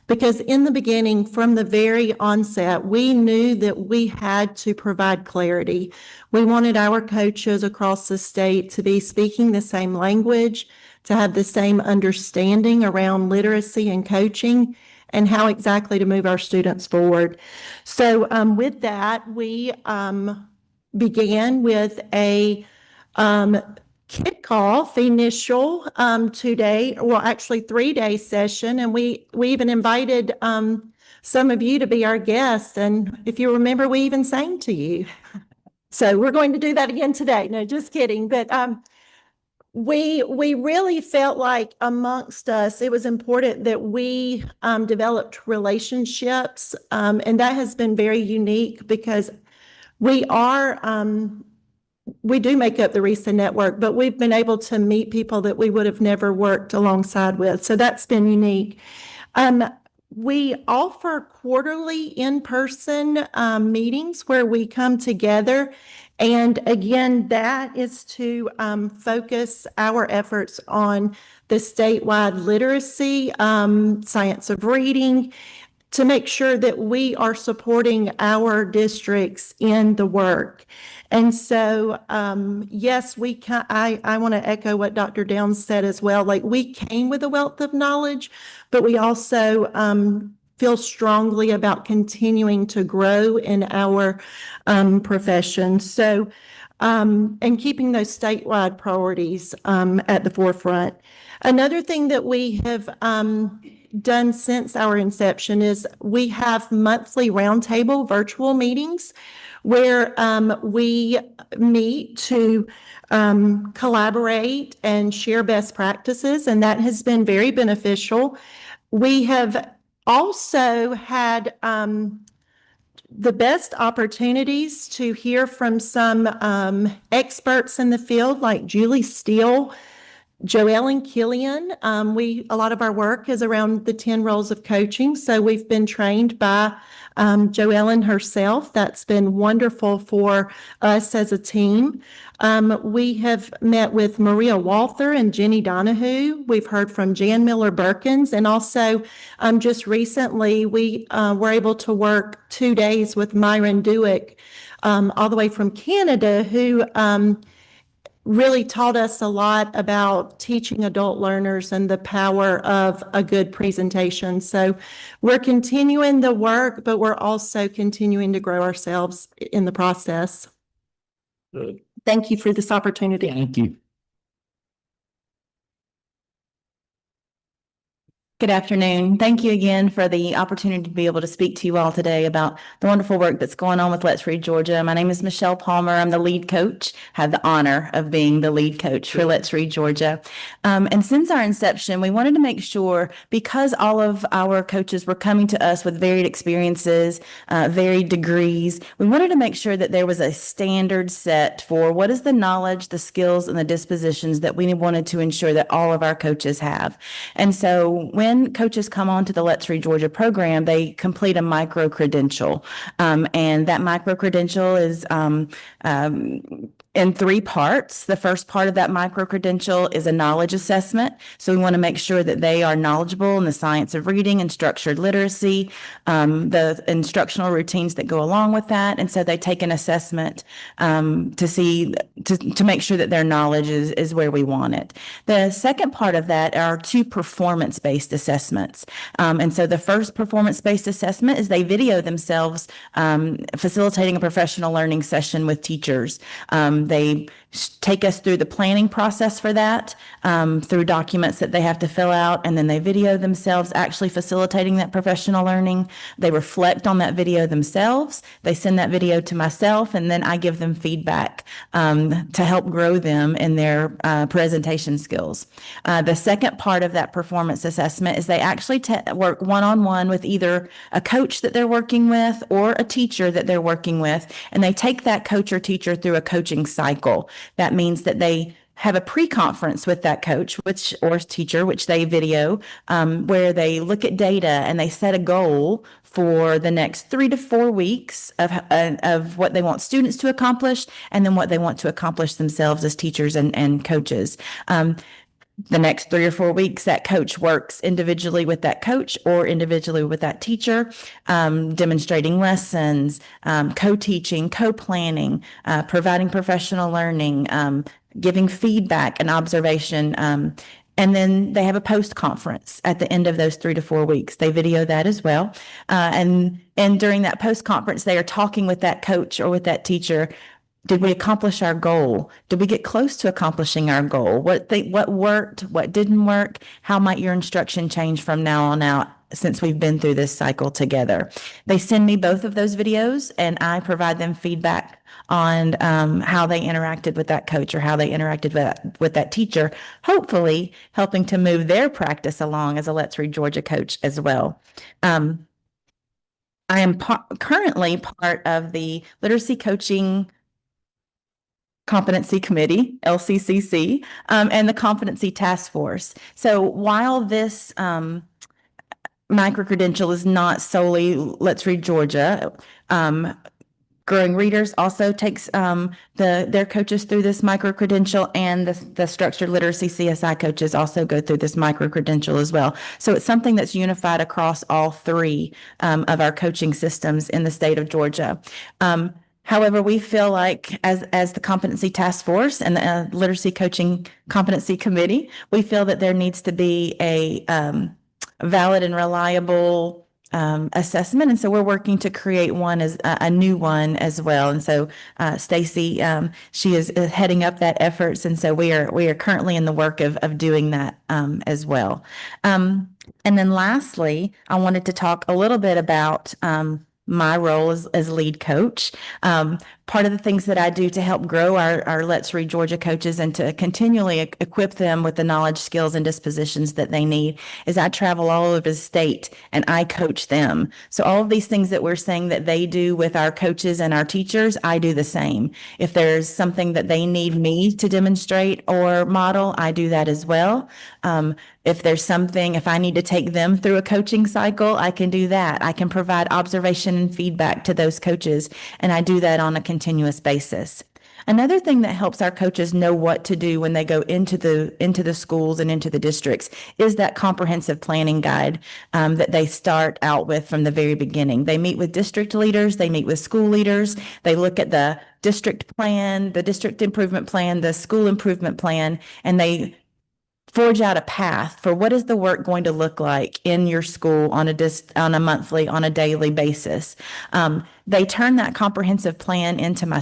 Because in the beginning, from the very onset, we knew that we had to provide clarity. We wanted our coaches across the state to be speaking the same language, to have the same understanding around literacy and coaching, and how exactly to move our students forward. So with that, we began with a kickoff initial 2-day, well, actually 3-day session. And we even invited some of you to be our guests. And if you remember, we even sang to you. So we're going to do that again today. No, just kidding. But we really felt like amongst us, it was important that we developed relationships. And that has been very unique because we do make up the RESA network, but we've been able to meet people that we would have never worked alongside with. So that's been unique. We offer quarterly in-person meetings where we come together. And again, that is to focus our efforts on the statewide literacy, science of reading, to make sure that we are supporting our districts in the work. And so, yes, I want to echo what Dr. Downs said as well. Like, we came with a wealth of knowledge, but we also feel strongly about continuing to grow in our profession. So, and keeping those statewide priorities at the forefront. Another thing that we have done since our inception is we have monthly roundtable virtual meetings where we meet to collaborate and share best practices, and that has been very beneficial. We have also had the best opportunities to hear from some experts in the field like Julie Steele, Joelle and Killian. A lot of our work is around the 10 roles of coaching. So we've been trained by Joellen herself. That's been wonderful for us as a team. We have met with Maria Walther and Jenny Donahue. We've heard from Jan Miller-Birkins. And also just recently, we were able to work 2 days with Myron Dewick all the way from Canada, who really taught us a lot about teaching adult learners and the power of a good presentation. So we're continuing the work, but we're also continuing to grow ourselves in the process. Good. Thank you for this opportunity. Thank you. Good afternoon. Thank you again for the opportunity to be able to speak to you all today about the wonderful work that's going on with Let's Read Georgia. My name is Michelle Palmer. I'm the lead coach. I have the honor of being the lead coach for Let's Read Georgia. And since our inception, we wanted to make sure, because all of our coaches were coming to us with varied experiences, varied degrees, we wanted to make sure that there was a standard set for what is the knowledge, the skills, and the dispositions that we wanted to ensure that all of our coaches have. And so when coaches come on to the Let's Read Georgia program, they complete a micro-credential. And that micro-credential is in 3 parts. The first part of that micro-credential is a knowledge assessment. So we want to make sure that they are knowledgeable in the science of reading and structured literacy, the instructional routines that go along with that. And so they take an assessment to make sure that their knowledge is where we want it. The second part of that are 2 performance-based assessments. And so the first performance-based assessment is they video themselves facilitating a professional learning session with teachers. They take us through the planning process for that, through documents that they have to fill out, and then they video themselves actually facilitating that professional learning. They reflect on that video themselves. They send that video to myself, and then I give them feedback to help grow them in their presentation skills. The second part of that performance assessment is they actually work one-on-one with either a coach that they're working with or a teacher that they're working with, and they take that coach or teacher through a coaching cycle. That means that they have a pre-conference with that coach, or teacher, which they video, where they look at data and they set a goal for the next 3 to 4 weeks of what they want students to accomplish, and then what they want to accomplish themselves as teachers and coaches. The next 3 or 4 weeks, that coach works individually with that coach or individually with that teacher, demonstrating lessons, co-teaching, co-planning, providing professional learning, giving feedback and observation. And then they have a post-conference at the end of those 3 to 4 weeks. They video that as well. And during that post-conference, they are talking with that coach or with that teacher. Did we accomplish our goal? Did we get close to accomplishing our goal? What worked? What didn't work? How might your instruction change from now on out since we've been through this cycle together? They send me both of those videos, and I provide them feedback on how they interacted with that coach or how they interacted with that teacher, hopefully helping to move their practice along as a Let's Read Georgia coach as well. I am currently part of the Literacy Coaching Competency Committee, LCCC, and the Competency Task Force. So while this micro-credential is not solely Let's Read Georgia, Growing Readers also takes their coaches through this micro-credential, and the Structured Literacy CSI coaches also go through this micro-credential as well. So it's something that's unified across all 3 of our coaching systems in the state of Georgia. However, we feel like as the Competency Task Force and the Literacy Coaching Competency Committee, we feel that there needs to be a valid and reliable assessment. And so we're working to create one as a new one as well. And so Stacy, she is heading up that efforts. And so we are currently in the work of doing that as well. And then lastly, I wanted to talk a little bit about my role as lead coach. Part of the things that I do to help grow our Let's Read Georgia coaches and to continually equip them with the knowledge, skills, and dispositions that they need is I travel all over the state and I coach them. So all of these things that we're saying that they do with our coaches and our teachers, I do the same. If there's something that they need me to demonstrate or model, I do that as well. If I need to take them through a coaching cycle, I can do that. I can provide observation and feedback to those coaches, and I do that on a continuous basis. Another thing that helps our coaches know what to do when they go into the schools and into the districts is that comprehensive planning guide that they start out with from the very beginning. They meet with district leaders, they meet with school leaders, they look at the district plan, the district improvement plan, the school improvement plan, and they forge out a path for what is the work going to look like in your school on a monthly, on a daily basis. They turn that comprehensive plan into me,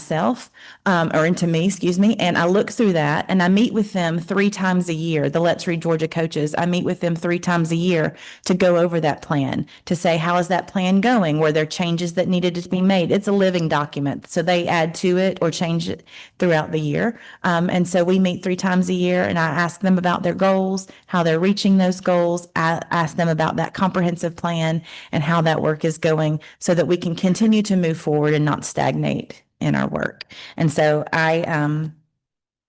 and I look through that and I meet with them 3 times a year. The Let's Read Georgia coaches, I meet with them 3 times a year to go over that plan, to say, how is that plan going? Were there changes that needed to be made? It's a living document, so they add to it or change it throughout the year. And so we meet 3 times a year, and I ask them about their goals, how they're reaching those goals. I ask them about that comprehensive plan and how that work is going so that we can continue to move forward and not stagnate in our work. And so I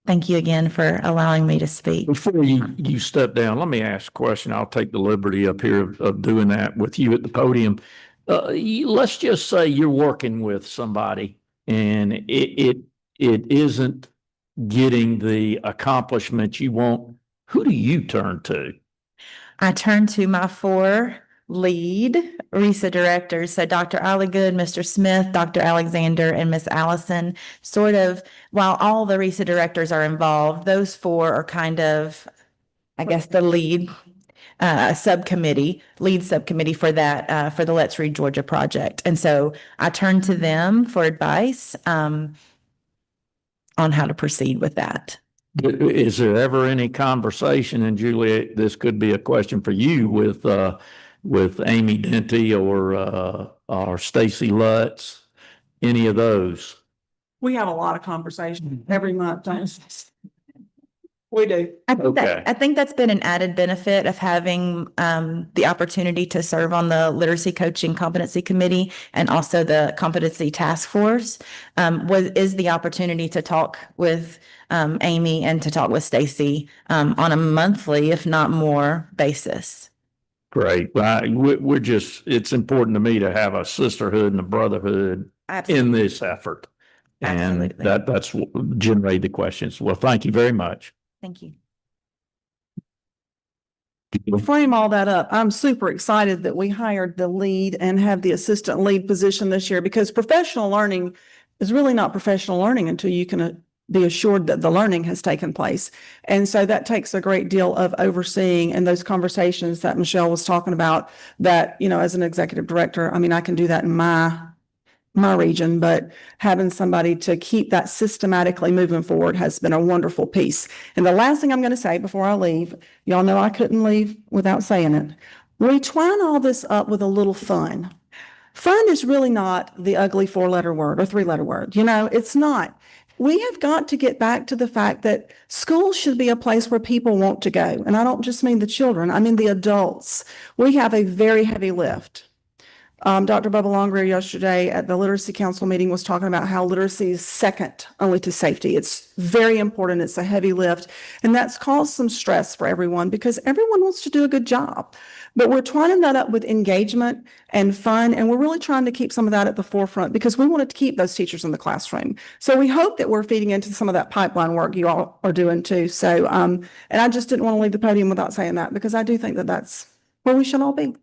thank you again for allowing me to speak. Before you step down, let me ask a question. I'll take the liberty up here of doing that with you at the podium. Let's just say you're working with somebody and it isn't getting the accomplishment you want. Who do you turn to? I turn to my 4 lead RESA directors. So Dr. Alligood, Mr. Smith, Dr. Alexander, and Miss Allison. Sort of, while all the RESA directors are involved, those 4 are kind of, I guess, the lead subcommittee for that, for the Let's Read Georgia project. And so I turn to them for advice. on how to proceed with that. Is there ever any conversation, and Julie, this could be a question for you with Amy Denty or Stacy Lutz, any of those? We have a lot of conversation every month, don't we? We do. Okay. I think that's been an added benefit of having the opportunity to serve on the Literacy Coaching Competency Committee and also the Competency Task Force, is the opportunity to talk with Amy and to talk with Stacy on a monthly, if not more, basis. Great. Well, we're just, it's important to me to have a sisterhood and a brotherhood in this effort. And Absolutely. that's what generated the questions. Well, thank you very much. Thank you. To frame all that up, I'm super excited that we hired the lead and have the assistant lead position this year, because professional learning is really not professional learning until you can be assured that the learning has taken place. And so that takes a great deal of overseeing, and those conversations that Michelle was talking about that, you know, as an executive director, I mean, I can do that in my region, but having somebody to keep that systematically moving forward has been a wonderful piece. And the last thing I'm going to say before I leave, y'all know I couldn't leave without saying it. We twine all this up with a little fun. Fun is really not the ugly 4-letter word or 3-letter word. You know, it's not. We have got to get back to the fact that school should be a place where people want to go. And I don't just mean the children, I mean the adults. We have a very heavy lift. Dr. Bubba Longrear yesterday at the Literacy Council meeting was talking about how literacy is second only to safety. It's very important. It's a heavy lift. And that's caused some stress for everyone because everyone wants to do a good job. But we're twining that up with engagement and fun. And we're really trying to keep some of that at the forefront because we wanted to keep those teachers in the classroom. So we hope that we're feeding into some of that pipeline work you all are doing too. So, and I just didn't want to leave the podium without saying that because I do think that that's where we should all be.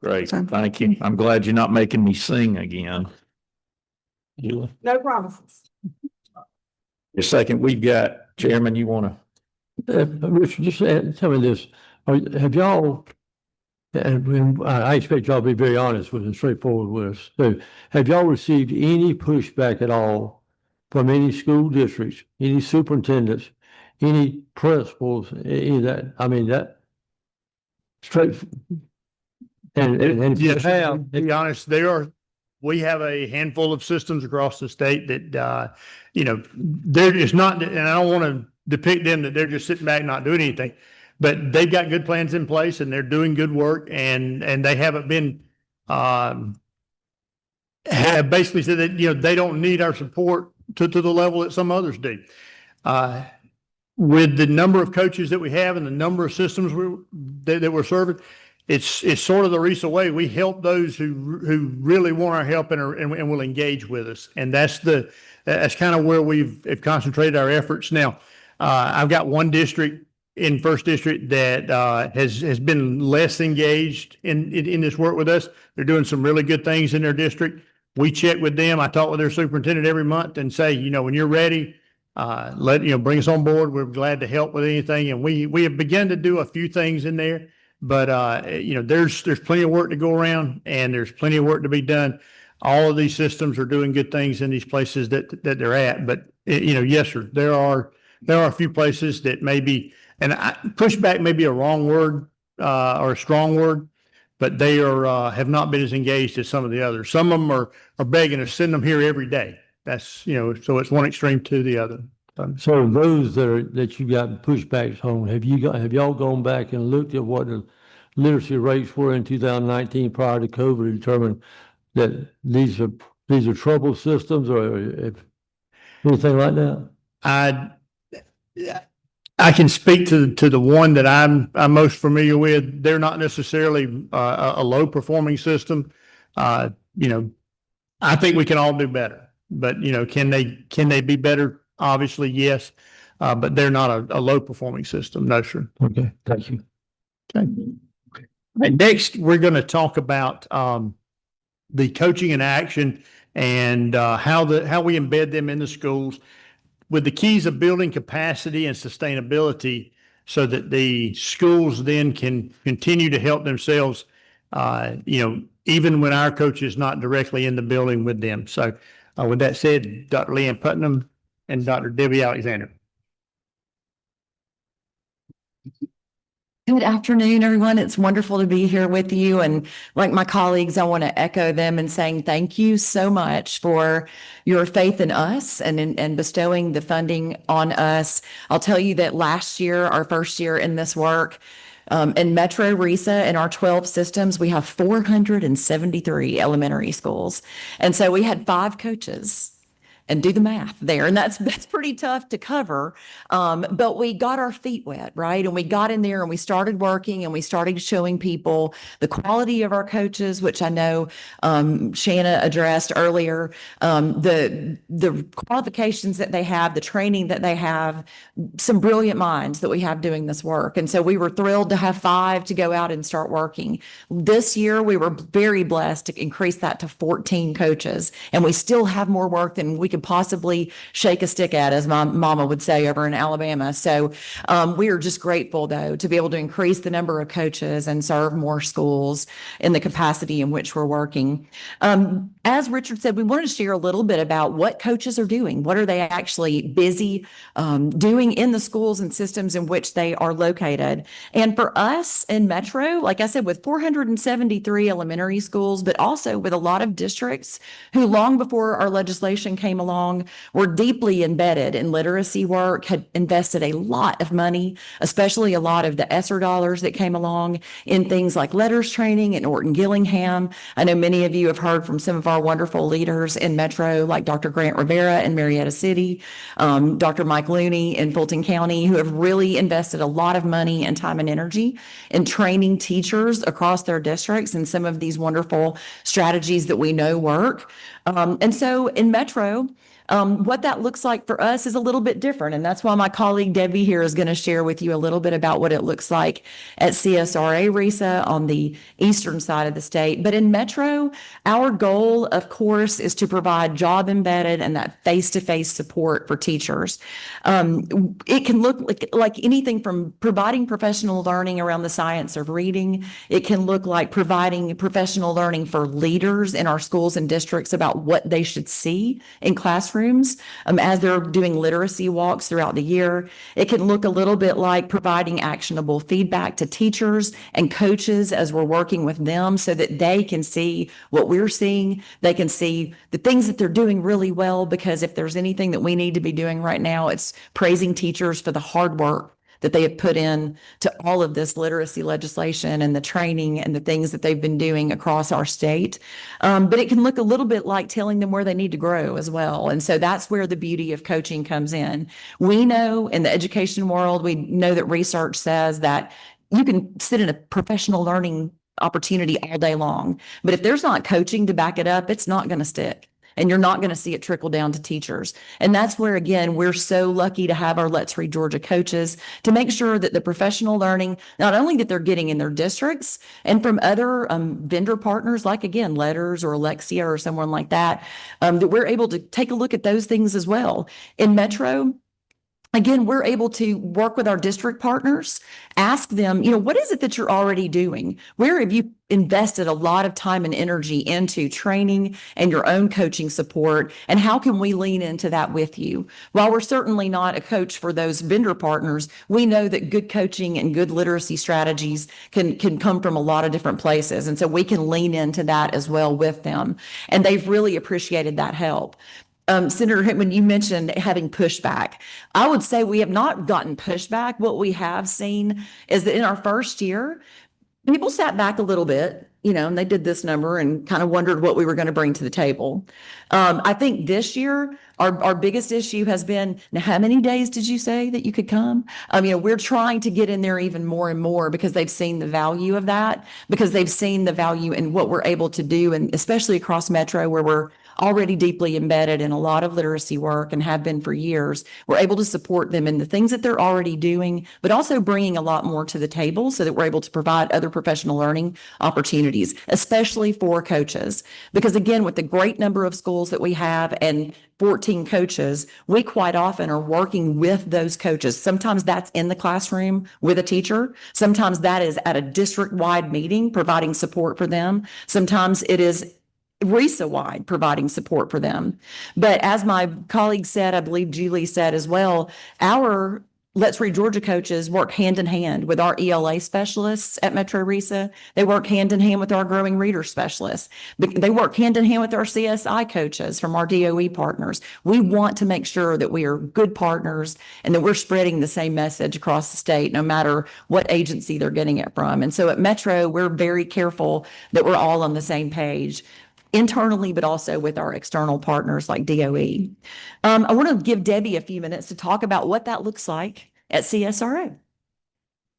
Great. Thank you. I'm glad you're not making me sing again. Julie? No promises. A second, we've got, Chairman, you want to? Richard, just tell me this, have y'all, and I expect y'all to be very honest with and straightforward with us. So have y'all received any pushback at all from any school districts, any superintendents, any principals, any of that? I mean, that straight. And if you Yes, have, to be honest, we have a handful of systems across the state that, you know, they're just not, and I don't want to depict them that they're just sitting back not doing anything, but they've got good plans in place and they're doing good work and they haven't been, have basically said that, you know, they don't need our support to the level that some others do. With the number of coaches that we have and the number of systems that we're serving, it's sort of the RESA way. We help those who really want our help and will engage with us. And that's kind of where we've concentrated our efforts. Now, I've got one district in First District that has been less engaged in this work with us. They're doing some really good things in their district. We check with them. I talk with their superintendent every month and say, you know, when you're ready, bring us on board. We're glad to help with anything. And we have begun to do a few things in there. But, you know, there's plenty of work to go around and there's plenty of work to be done. All of these systems are doing good things in these places that they're at. But, you know, yes, sir, there are a few places that maybe, and pushback may be a wrong word or a strong word, but they have not been as engaged as some of the others. Some of them are begging to send them here every day. That's, you know, so it's one extreme to the other. so those that you got pushbacks on, have y'all gone back and looked at what the literacy rates were in 2019 prior to COVID and determined that these are troubled systems or if anything like that? I can speak to the one that I'm most familiar with. They're not necessarily a low performing system. You know, I think we can all do better, but you know, can they be better? Obviously, yes, but they're not a low performing system. No, sir. Okay, thank you. Okay. And next, we're going to talk about the coaching and action and how we embed them in the schools with the keys of building capacity and sustainability so that the schools then can continue to help themselves, you know, even when our coach is not directly in the building with them. So with that said, Dr. Leanne Putnam, and Dr. Debbie Alexander. Good afternoon, everyone. It's wonderful to be here with you. And like my colleagues, I want to echo them in saying thank you so much for your faith in us and bestowing the funding on us. I'll tell you that last year, our first year in this work, in Metro RESA, in our 12 systems, we have 473 elementary schools. And so we had 5 coaches. And do the math there. And that's pretty tough to cover. But we got our feet wet, right? And we got in there and we started working and we started showing people the quality of our coaches, which I know Shanna addressed earlier, the qualifications that they have, the training that they have, some brilliant minds that we have doing this work. And so we were thrilled to have 5 to go out and start working. This year, we were very blessed to increase that to 14 coaches. And we still have more work than we could possibly shake a stick at, as my mama would say over in Alabama. So we are just grateful, though, to be able to increase the number of coaches and serve more schools in the capacity in which we're working. As Richard said, we wanted to share a little bit about what coaches are doing. What are they actually busy doing in the schools and systems in which they are located? And for us in Metro, like I said, with 473 elementary schools, but also with a lot of districts who long before our legislation came along were deeply embedded in literacy work, had invested a lot of money, especially a lot of the ESSER dollars that came along in things like letters training at Orton Gillingham. I know many of you have heard from some of our wonderful leaders in Metro, like Dr. Grant Rivera in Marietta City, Dr. Mike Looney in Fulton County, who have really invested a lot of money and time and energy in training teachers across their districts and some of these wonderful strategies that we know work. And so in Metro, what that looks like for us is a little bit different. And that's why my colleague Debbie here is going to share with you a little bit about what it looks like at CSRA RESA on the eastern side of the state. But in Metro, our goal, of course, is to provide job embedded and that face-to-face support for teachers. It can look like anything from providing professional learning around the science of reading. It can look like providing professional learning for leaders in our schools and districts about what they should see in classrooms as they're doing literacy walks throughout the year. It can look a little bit like providing actionable feedback to teachers and coaches as we're working with them so that they can see what we're seeing. They can see the things that they're doing really well, because if there's anything that we need to be doing right now, it's praising teachers for the hard work that they have put in to all of this literacy legislation and the training and the things that they've been doing across our state. But it can look a little bit like telling them where they need to grow as well. And so that's where the beauty of coaching comes in. We know in the education world, we know that research says that you can sit in a professional learning opportunity all day long, but if there's not coaching to back it up, it's not going to stick. And you're not going to see it trickle down to teachers. And that's where, again, we're so lucky to have our Let's Read Georgia coaches to make sure that the professional learning, not only that they're getting in their districts and from other vendor partners, like, again, Letters or Alexia or someone like that, that we're able to take a look at those things as well. In Metro, again, we're able to work with our district partners, ask them, what is it that you're already doing? Where have you invested a lot of time and energy into training and your own coaching support? And how can we lean into that with you? While we're certainly not a coach for those vendor partners, we know that good coaching and good literacy strategies can come from a lot of different places. And so we can lean into that as well with them. And they've really appreciated that help. Senator Hickman, you mentioned having pushback. I would say we have not gotten pushback. What we have seen is that in our first year, people sat back a little bit, and they did this number and kind of wondered what we were going to bring to the table. I think this year, our biggest issue has been, now, how many days did you say that you could come? We're trying to get in there even more and more because they've seen the value of that, because they've seen the value in what we're able to do, and especially across Metro, where we're already deeply embedded in a lot of literacy work and have been for years. We're able to support them in the things that they're already doing, but also bringing a lot more to the table so that we're able to provide other professional learning opportunities, especially for coaches. Because again, with the great number of schools that we have and 14 coaches, we quite often are working with those coaches. Sometimes that's in the classroom with a teacher. Sometimes that is at a district-wide meeting, providing support for them. Sometimes it is RISA-wide, providing support for them. But as my colleague said, I believe Julie said as well, our Let's Read Georgia coaches work hand in hand with our ELA specialists at Metro RISA. They work hand in hand with our growing reader specialists. They work hand in hand with our CSI coaches from our DOE partners. We want to make sure that we are good partners and that we're spreading the same message across the state, no matter what agency they're getting it from. And so at Metro, we're very careful that we're all on the same page, internally, but also with our external partners like DOE. I want to give Debbie a few minutes to talk about what that looks like at CSRO.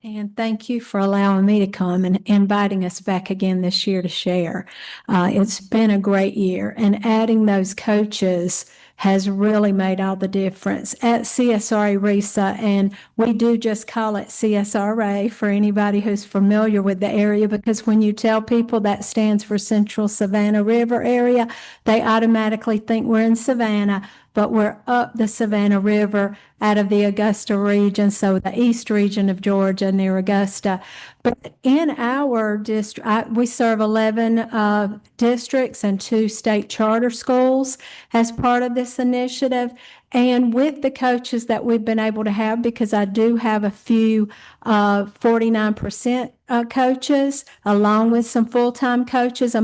And thank you for allowing me to come and inviting us back again this year to share. It's been a great year, and adding those coaches has really made all the difference at CSRA RISA. And we do just call it CSRA for anybody who's familiar with the area, because when you tell people that stands for Central Savannah River area, they automatically think we're in Savannah, but we're up the Savannah River out of the Augusta region, so the east region of Georgia near Augusta. But in our district, we serve 11 districts and 2 state charter schools as part of this initiative. And with the coaches that we've been able to have, because I do have a few 49% coaches, along with some full-time coaches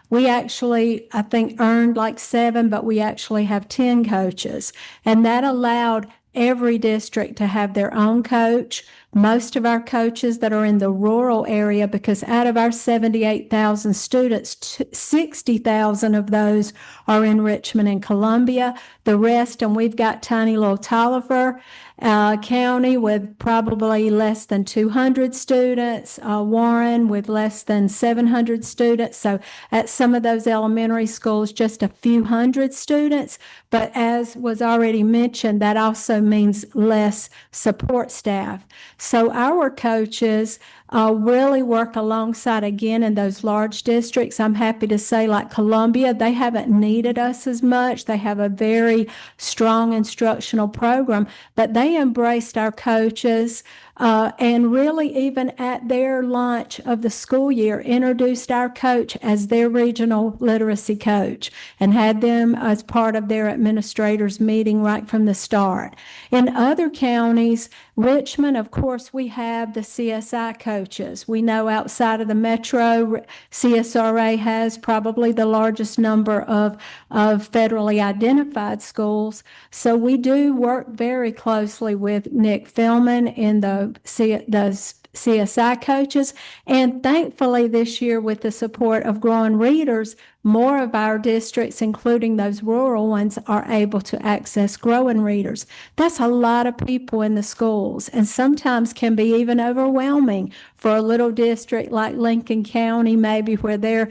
we actually, I think, earned like 7, but we actually have 10 coaches. And that allowed every district to have their own coach. Most of our coaches that are in the rural area, because out of our 78,000 students, 60,000 of those are in Richmond and Columbia. The rest, and we've got tiny little Tolliver County with probably less than 200 students, Warren with less than 700 students. So at some of those elementary schools, just a few hundred students. But as was already mentioned, that also means less support staff. So our coaches really work alongside, again, in those large districts. I'm happy to say, like Columbia, they haven't needed us as much. They have a very strong instructional program, but they embraced our coaches and really, even at their launch of the school year, introduced our coach as their regional literacy coach and had them as part of their administrators meeting right from the start. In other counties, Richmond, of course, we have the CSI coaches. We know outside of the metro, CSRA has probably the largest number of federally identified schools. So we do work very closely with Nick Philman in the CSI coaches. And thankfully this year, with the support of Growing Readers, more of our districts, including those rural ones, are able to access Growing Readers. That's a lot of people in the schools, and sometimes can be even overwhelming for a little district like Lincoln County, maybe, where they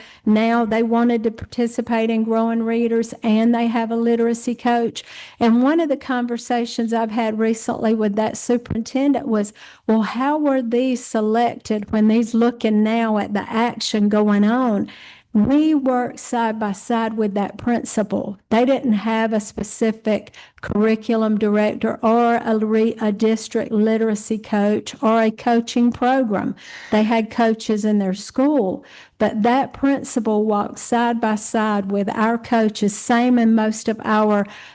wanted to participate in Growing Readers and they have a literacy coach. And one of the conversations I've had recently with that superintendent was, well, how were these selected when these looking now at the action going on? We worked side by side with that principal. They didn't have a specific curriculum director or a district literacy coach or a coaching program. They had coaches in their school, but that principal walked side by side with our coaches, same in most of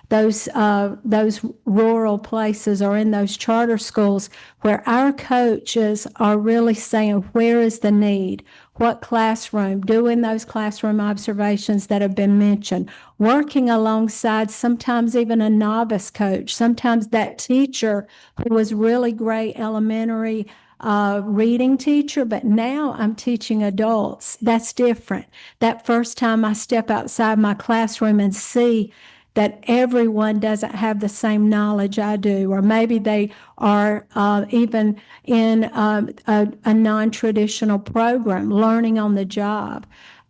those rural places or in those charter schools, where our coaches are really saying, where is the need? What classroom? Doing those classroom observations that have been mentioned, working alongside sometimes even a novice coach, sometimes that teacher who was really great elementary reading teacher, but now I'm teaching adults. That's different. That first time I step outside my classroom and see that everyone doesn't have the same knowledge I do, or maybe they are even in a non-traditional program, learning on the job.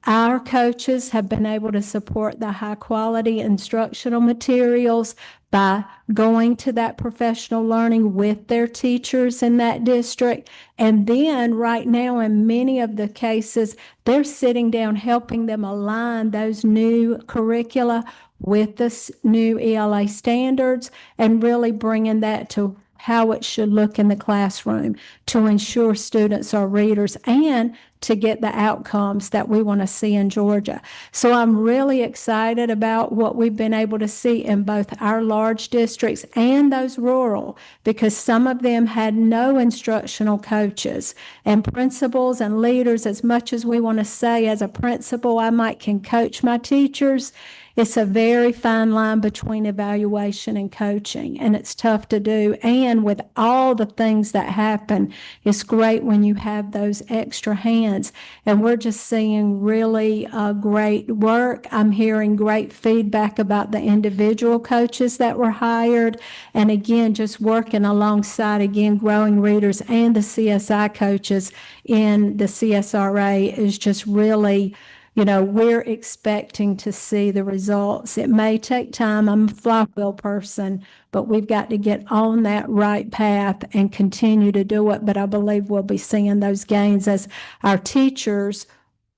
Our coaches have been able to support the high-quality instructional materials by going to that professional learning with their teachers in that district. And then right now, in many of the cases, they're sitting down helping them align those new curricula with the new ELA standards and really bringing that to how it should look in the classroom to ensure students are readers and to get the outcomes that we want to see in Georgia. So I'm really excited about what we've been able to see in both our large districts and those rural, because some of them had no instructional coaches, and principals and leaders, as much as we want to say as a principal, I might can coach my teachers, it's a very fine line between evaluation and coaching, and it's tough to do. And with all the things that happen, it's great when you have those extra hands. And we're just seeing really great work. I'm hearing great feedback about the individual coaches that were hired. And again, just working alongside, again, growing readers and the CSI coaches in the CSRA is just really, we're expecting to see the results. It may take time. I'm a flywheel person, but we've got to get on that right path and continue to do it. But I believe we'll be seeing those gains as our teachers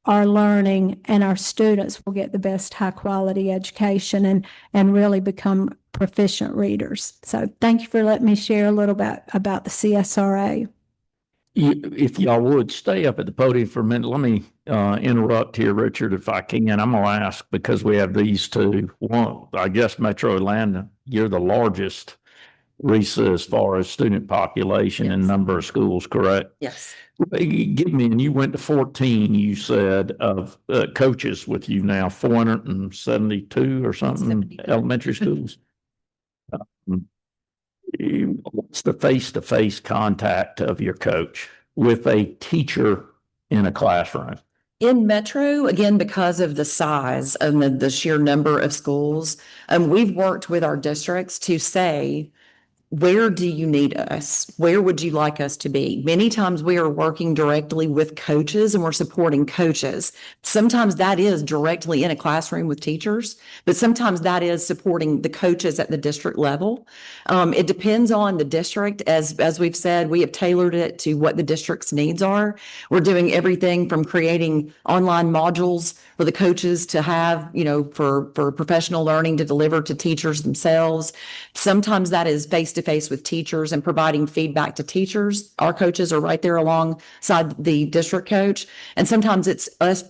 are learning and our students will get the best high quality education and really become proficient readers. So thank you for letting me share a little bit about the CSRA. If y'all would stay up at the podium for a minute, let me interrupt here, Richard, if I can. I'm going to ask because we have these two. One, I guess Metro Atlanta, you're the largest RESA as far as student population and number of schools, correct? Yes. Give me, and you went to 14, you said, of coaches with you now, 472 or something, elementary schools. What's the face-to-face contact of your coach with a teacher in a classroom? In Metro, again, because of the size and the sheer number of schools, we've worked with our districts to say, where do you need us? Where would you like us to be? Many times we are working directly with coaches and we're supporting coaches. Sometimes that is directly in a classroom with teachers, but sometimes that is supporting the coaches at the district level. It depends on the district. As we've said, we have tailored it to what the district's needs are. We're doing everything from creating online modules for the coaches to have, for professional learning to deliver to teachers themselves. Sometimes that is face-to-face with teachers and providing feedback to teachers. Our coaches are right there alongside the district coach. And sometimes it's us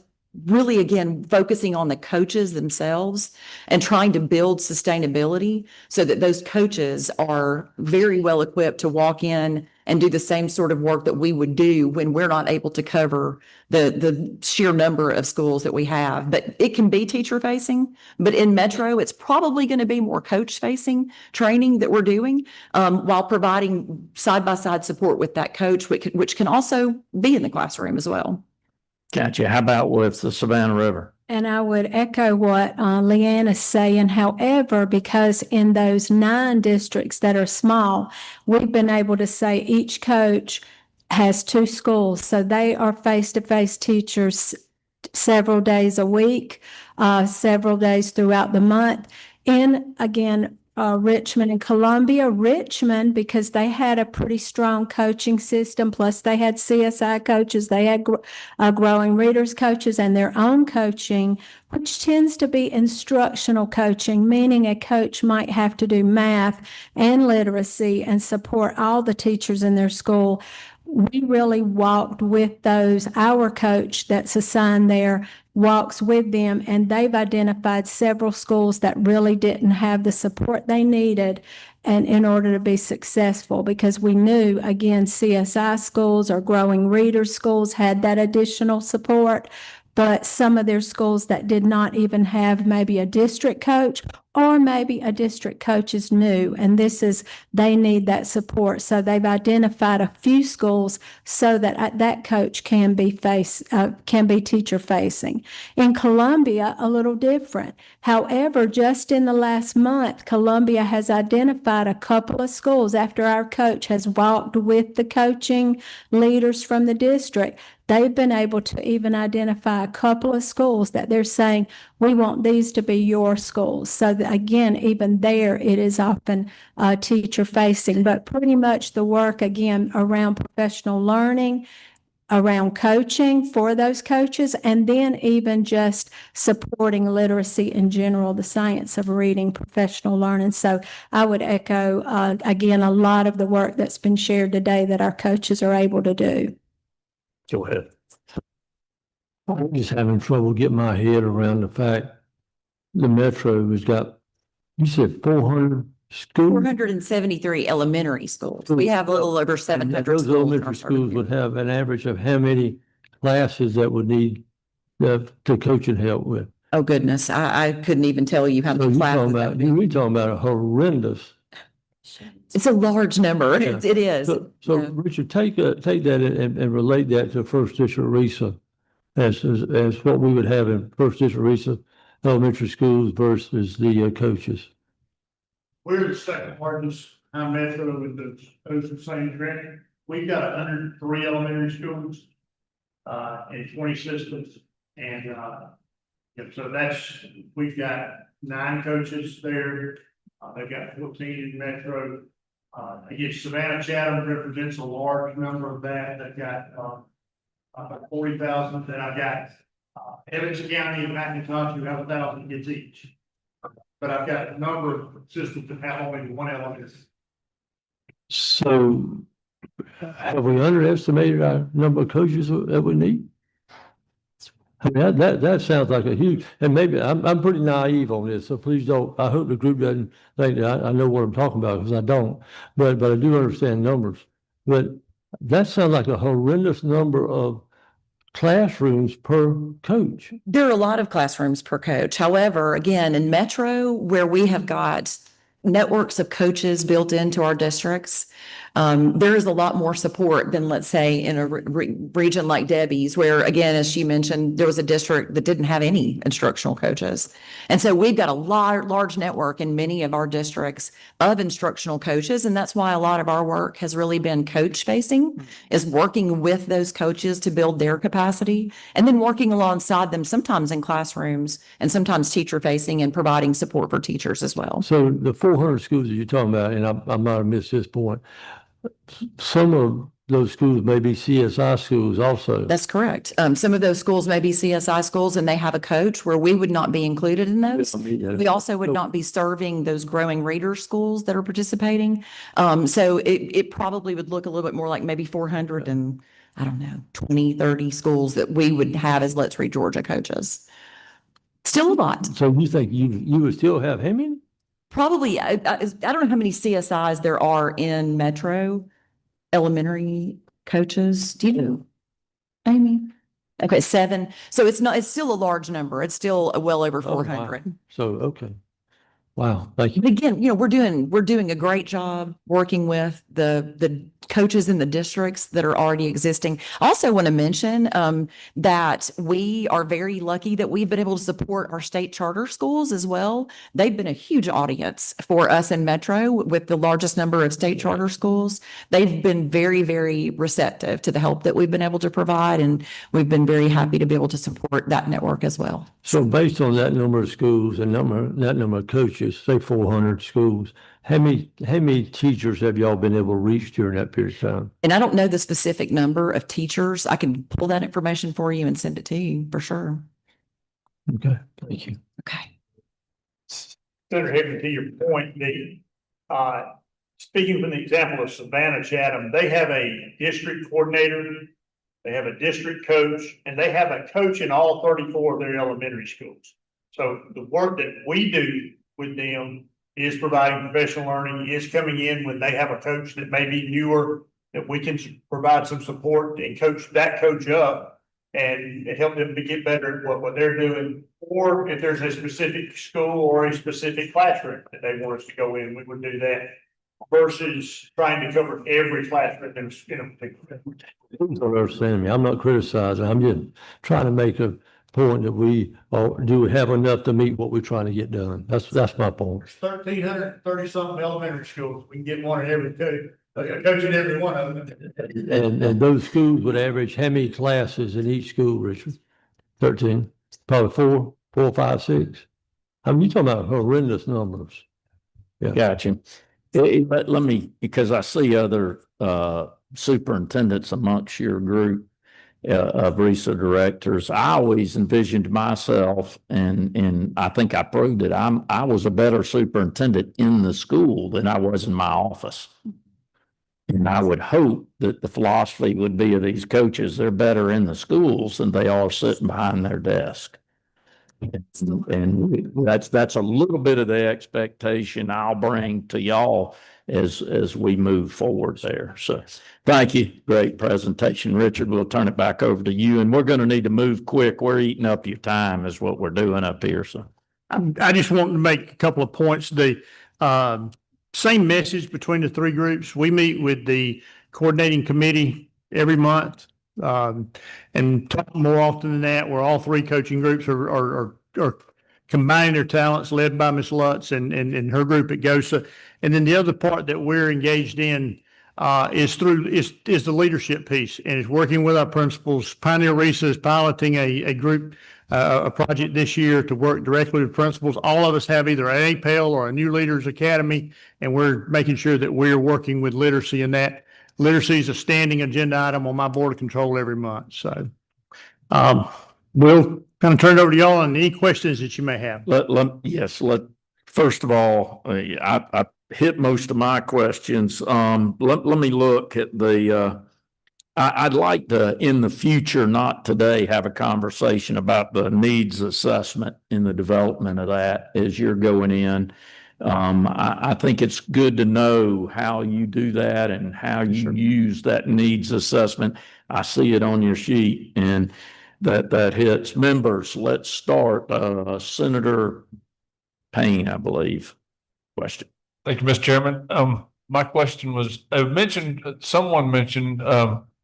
really, again, focusing on the coaches themselves and trying to build sustainability so that those coaches are very well equipped to walk in and do the same sort of work that we would do when we're not able to cover the sheer number of schools that we have. But it can be teacher facing, but in Metro, it's probably going to be more coach facing training that we're doing, while providing side-by-side support with that coach, which can also be in the classroom as well. Gotcha. How about with the Savannah River? And I would echo what Leanne is saying. However, because in those 9 districts that are small, we've been able to say each coach has 2 schools. So they are face-to-face teachers several days a week, several days throughout the month. And again, Richmond and Columbia. Richmond, because they had a pretty strong coaching system, plus they had CSI coaches, they had growing readers coaches and their own coaching, which tends to be instructional coaching, meaning a coach might have to do math and literacy and support all the teachers in their school. We really walked with those. Our coach that's assigned there walks with them, and they've identified several schools that really didn't have the support they needed and in order to be successful, because we knew, again, CSI schools or growing readers schools had that additional support, but some of their schools that did not even have maybe a district coach, or maybe a district coach is new, and they need that support. So they've identified a few schools so that that coach can be teacher facing. In Columbia, a little different. However, just in the last month, Columbia has identified a couple of schools after our coach has walked with the coaching leaders from the district. They've been able to even identify a couple of schools that they're saying, we want these to be your schools. So that, again, even there, it is often teacher facing, but pretty much the work, again, around professional learning, around coaching for those coaches, and then even just supporting literacy in general, the science of reading, professional learning. So I would echo, again, a lot of the work that's been shared today that our coaches are able to do. Go ahead. I'm just having trouble getting my head around the fact the Metro has got, you said 400 schools? 473 elementary schools. We have a little over And 700 those schools. in our elementary service schools area. would have an average of how many classes that would need to coach and help with? Oh, goodness. I couldn't even tell you how So many you're classes. talking that about, would be. you're talking about a horrendous. It's a large number. Yeah. It is. So Yeah. Richard, take that and relate that to First District RISA as what we would have in First District RISA elementary schools versus the coaches. We're the second largest metro with the Ocean St. Grant. We've got 103 elementary schools, and 20 systems. And, so we've got 9 coaches there. They've got 14 in metro. I guess Savannah Chatham represents a large number of that. They've got, 40,000. Then I've got, Evans County and McIntosh who have 1,000 kids each. But I've got a number of systems that have only one element. So have we underestimated our number of coaches that we need? I mean, that sounds like a huge, and maybe I'm pretty naive on this, so please don't, I hope the group doesn't think that I know what I'm talking about, because I don't. But I do understand numbers. But that sounds like a horrendous number of classrooms per coach. There are a lot of classrooms per coach. However, again, in Metro, where we have got networks of coaches built into our districts, there is a lot more support than, let's say, in a region like Debbie's, where, again, as she mentioned, there was a district that didn't have any instructional coaches. And so we've got a large network in many of our districts of instructional coaches. And that's why a lot of our work has really been coach facing, is working with those coaches to build their capacity, and then working alongside them, sometimes in classrooms and sometimes teacher facing, and providing support for teachers as well. So the 400 schools that you're talking about, and I might have missed this point, some of those schools may be CSI schools also. That's correct. Some of those schools may be CSI schools, and they have a coach where we would not be included in those. We also would not be serving those growing reader schools that are participating. So it probably would look a little bit more like maybe 400 and, I don't know, 20, 30 schools that we would have as Let's Read Georgia coaches. Still a lot. So you think you would still have how many? Probably, I don't know how many CSIs there are in Metro elementary coaches. Do you know, Amy? Okay, 7. So it's still a large number. It's still well over 400. Wow. So, okay. Wow, thank you. But again, we're doing a great job working with the coaches in the districts that are already existing. I also want to mention that we are very lucky that we've been able to support our state charter schools as well. They've been a huge audience for us in Metro with the largest number of state charter schools. They've been very, very receptive to the help that we've been able to provide, and we've been very happy to be able to support that network as well. So based on that number of schools and that number of coaches, say 400 schools, how many teachers have y'all been able to reach during that period of time? And I don't know the specific number of teachers. I can pull that information for you and send it to you for sure. Okay, thank you. Okay. Senator Hickman, to your point, speaking from the example of Savannah Chatham, they have a district coordinator, they have a district coach, and they have a coach in all 34 of their elementary schools. So the work that we do with them is providing professional learning, is coming in when they have a coach that may be newer, that we can provide some support and coach that coach up and help them to get better at what they're doing. Or if there's a specific school or a specific classroom that they want us to go in, we would do that versus trying to cover every classroom in a particular. Please don't understand me. I'm not criticizing. I'm just trying to make a point that we do have enough to meet what we're trying to get done. That's my point. 1,330 something elementary schools. We can get one in every coach, a coach in every one of them. And those schools would average how many classes in each school, Richard? 13, probably 4, 5, 6. I mean, you're talking about horrendous numbers. Yeah. Gotcha. Let me, because I see other superintendents amongst your group of RISA directors. I always envisioned myself, and I think I proved it. I was a better superintendent in the school than I was in my office. And I would hope that the philosophy would be of these coaches, they're better in the schools than they are sitting behind their desk. And that's a little bit of the expectation I'll bring to y'all as we move forward there. So thank you. Great presentation, Richard. We'll turn it back over to you, and we're going to need to move quick. We're eating up your time is what we're doing up here. So I just want to make a couple of points. The same message between the three groups. We meet with the coordinating committee every month. And talk more often than that, where all three coaching groups are combining their talents, led by Ms. Lutz and her group at GOSA. And then the other part that we're engaged in is the leadership piece, and it's working with our principals. Pioneer RISA is piloting a group, a project this year to work directly with principals. All of us have either an APEL or a New Leaders Academy, and we're making sure that we're working with literacy in that. Literacy is a standing agenda item on my board of control every month. So we'll kind of turn it over to y'all and any questions that you may have. First of all, I hit most of my questions. Let me look at I'd like to, in the future, not today, have a conversation about the needs assessment in the development of that as you're going in. I think it's good to know how you do that and how you use that needs assessment. I see it on your sheet, and that hits. Members, let's start. Senator Payne, I believe. Question. Thank you, Mr. Chairman. My question was, someone mentioned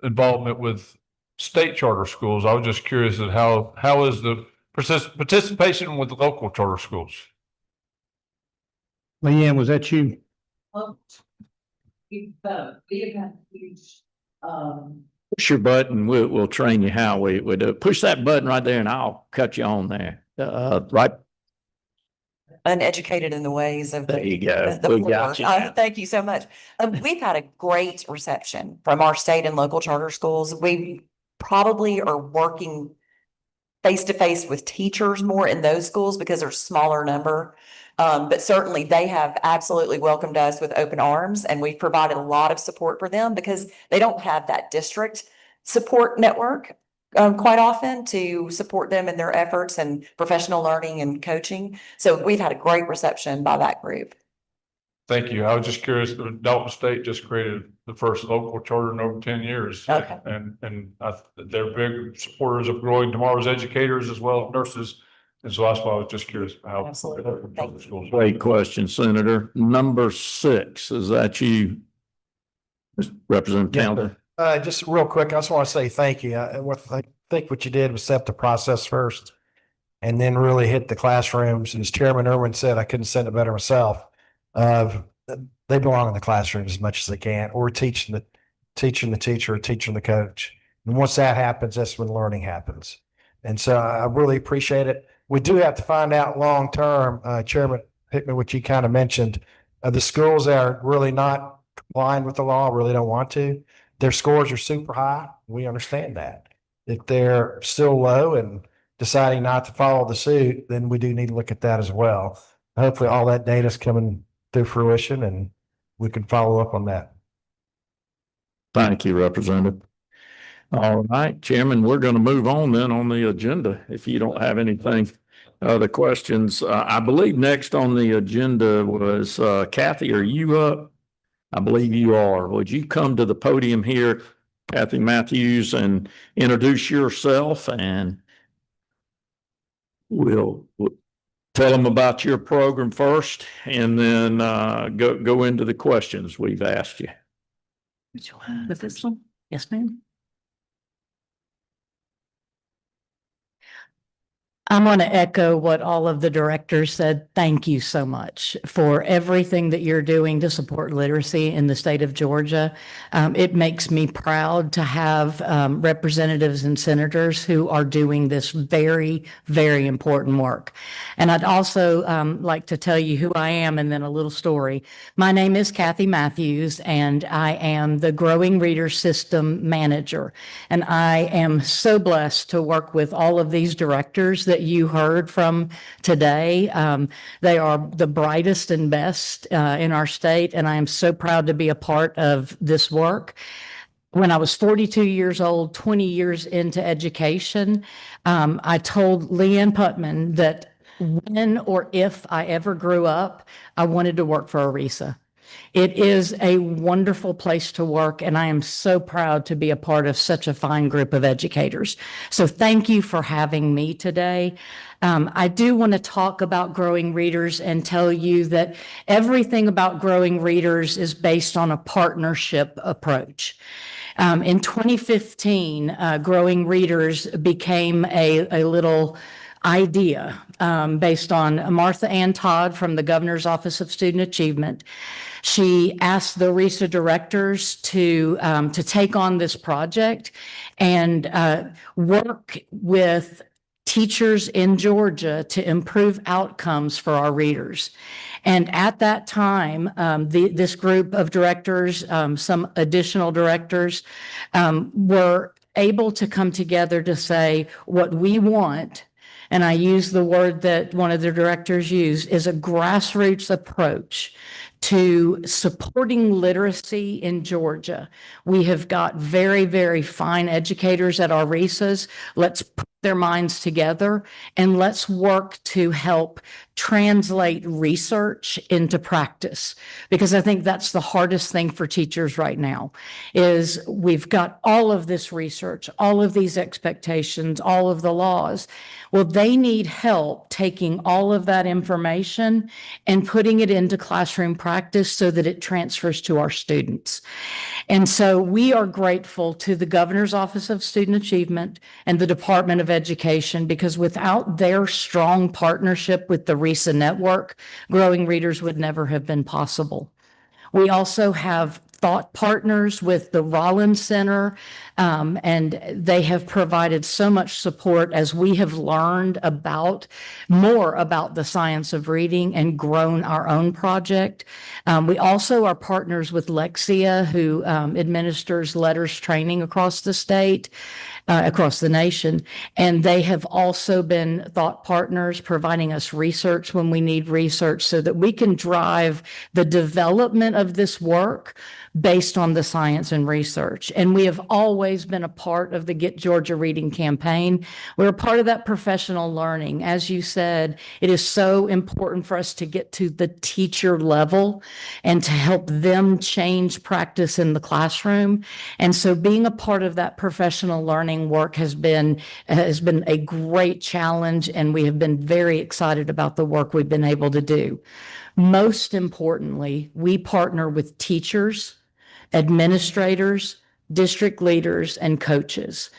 involvement with state charter schools. I was just curious at how is the participation with local charter schools? Leanne, was that you? Push your button. We'll train you how we do it. Push that button right there, and I'll cut you on there. Right. Uneducated in the ways of. There you go. the We poor. got you. Thank you so much. We've had a great reception from our state and local charter schools. We probably are working face to face with teachers more in those schools because they're smaller number. But certainly they have absolutely welcomed us with open arms, and we've provided a lot of support for them because they don't have that district support network quite often to support them in their efforts and professional learning and coaching. So we've had a great reception by that group. Thank you. I was just curious. Dalton State just created the first local charter in over 10 years. Okay. And they're big supporters of growing tomorrow's educators as well as nurses. And so that's why I was just curious how. Absolutely. Great question, Senator. Number 6, is that you, Representative Townsend? Just real quick, I just want to say thank you. I think what you did was set the process first and then really hit the classrooms. And as Chairman Irwin said, I couldn't say it better myself. They belong in the classroom as much as they can, or teaching the teacher, or teaching the coach. And once that happens, that's when learning happens. And so I really appreciate it. We do have to find out long-term, Chairman Hickman, what you kind of mentioned, the schools that are really not complying with the law, really don't want to. Their scores are super high. We understand that. If they're still low and deciding not to follow the suit, then we do need to look at that as well. Hopefully all that data is coming to fruition and we can follow up on that. Thank you, Representative. All right, Chairman, we're going to move on then on the agenda. If you don't have anything, other questions, I believe next on the agenda was Kathy, are you up? I believe you are. Would you come to the podium here, Kathy Matthews, and introduce yourself, and we'll tell them about your program first, and then go into the questions we've asked you. Which one? With this one? Yes, ma'am. I'm going to echo what all of the directors said. Thank you so much for everything that you're doing to support literacy in the state of Georgia. It makes me proud to have representatives and senators who are doing this very, very important work. And I'd also like to tell you who I am and then a little story. My name is Kathy Matthews, and I am the Growing Reader System Manager. And I am so blessed to work with all of these directors that you heard from today. They are the brightest and best in our state, and I am so proud to be a part of this work. When I was 42 years old, 20 years into education, I told Leanne Putman that when or if I ever grew up, I wanted to work for ERISA. It is a wonderful place to work, and I am so proud to be a part of such a fine group of educators. So thank you for having me today. I do want to talk about growing readers and tell you that everything about growing readers is based on a partnership approach. In 2015, Growing Readers became a little idea based on Martha Ann Todd from the Governor's Office of Student Achievement. She asked the ERISA directors to take on this project and work with teachers in Georgia to improve outcomes for our readers. And at that time, this group of directors, some additional directors, were able to come together to say what we want, and I use the word that one of the directors used, is a grassroots approach to supporting literacy in Georgia. We have got very, very fine educators at our ERISAs. Let's put their minds together and let's work to help translate research into practice, because I think that's the hardest thing for teachers right now is we've got all of this research, all of these expectations, all of the laws. Well, they need help taking all of that information and putting it into classroom practice so that it transfers to our students. And so we are grateful to the Governor's Office of Student Achievement and the Department of Education, because without their strong partnership with the ERISA network, Growing Readers would never have been possible. We also have thought partners with the Rollins Center, and they have provided so much support as we have learned more about the science of reading and grown our own project. We also are partners with Lexia, who administers letters training across the state, across the nation. And they have also been thought partners, providing us research when we need research so that we can drive the development of this work based on the science and research. And we have always been a part of the Get Georgia Reading campaign. We're a part of that professional learning. As you said, it is so important for us to get to the teacher level and to help them change practice in the classroom. And so being a part of that professional learning work has been a great challenge, and we have been very excited about the work we've been able to do. Most importantly, we partner with teachers, administrators, district leaders, and coaches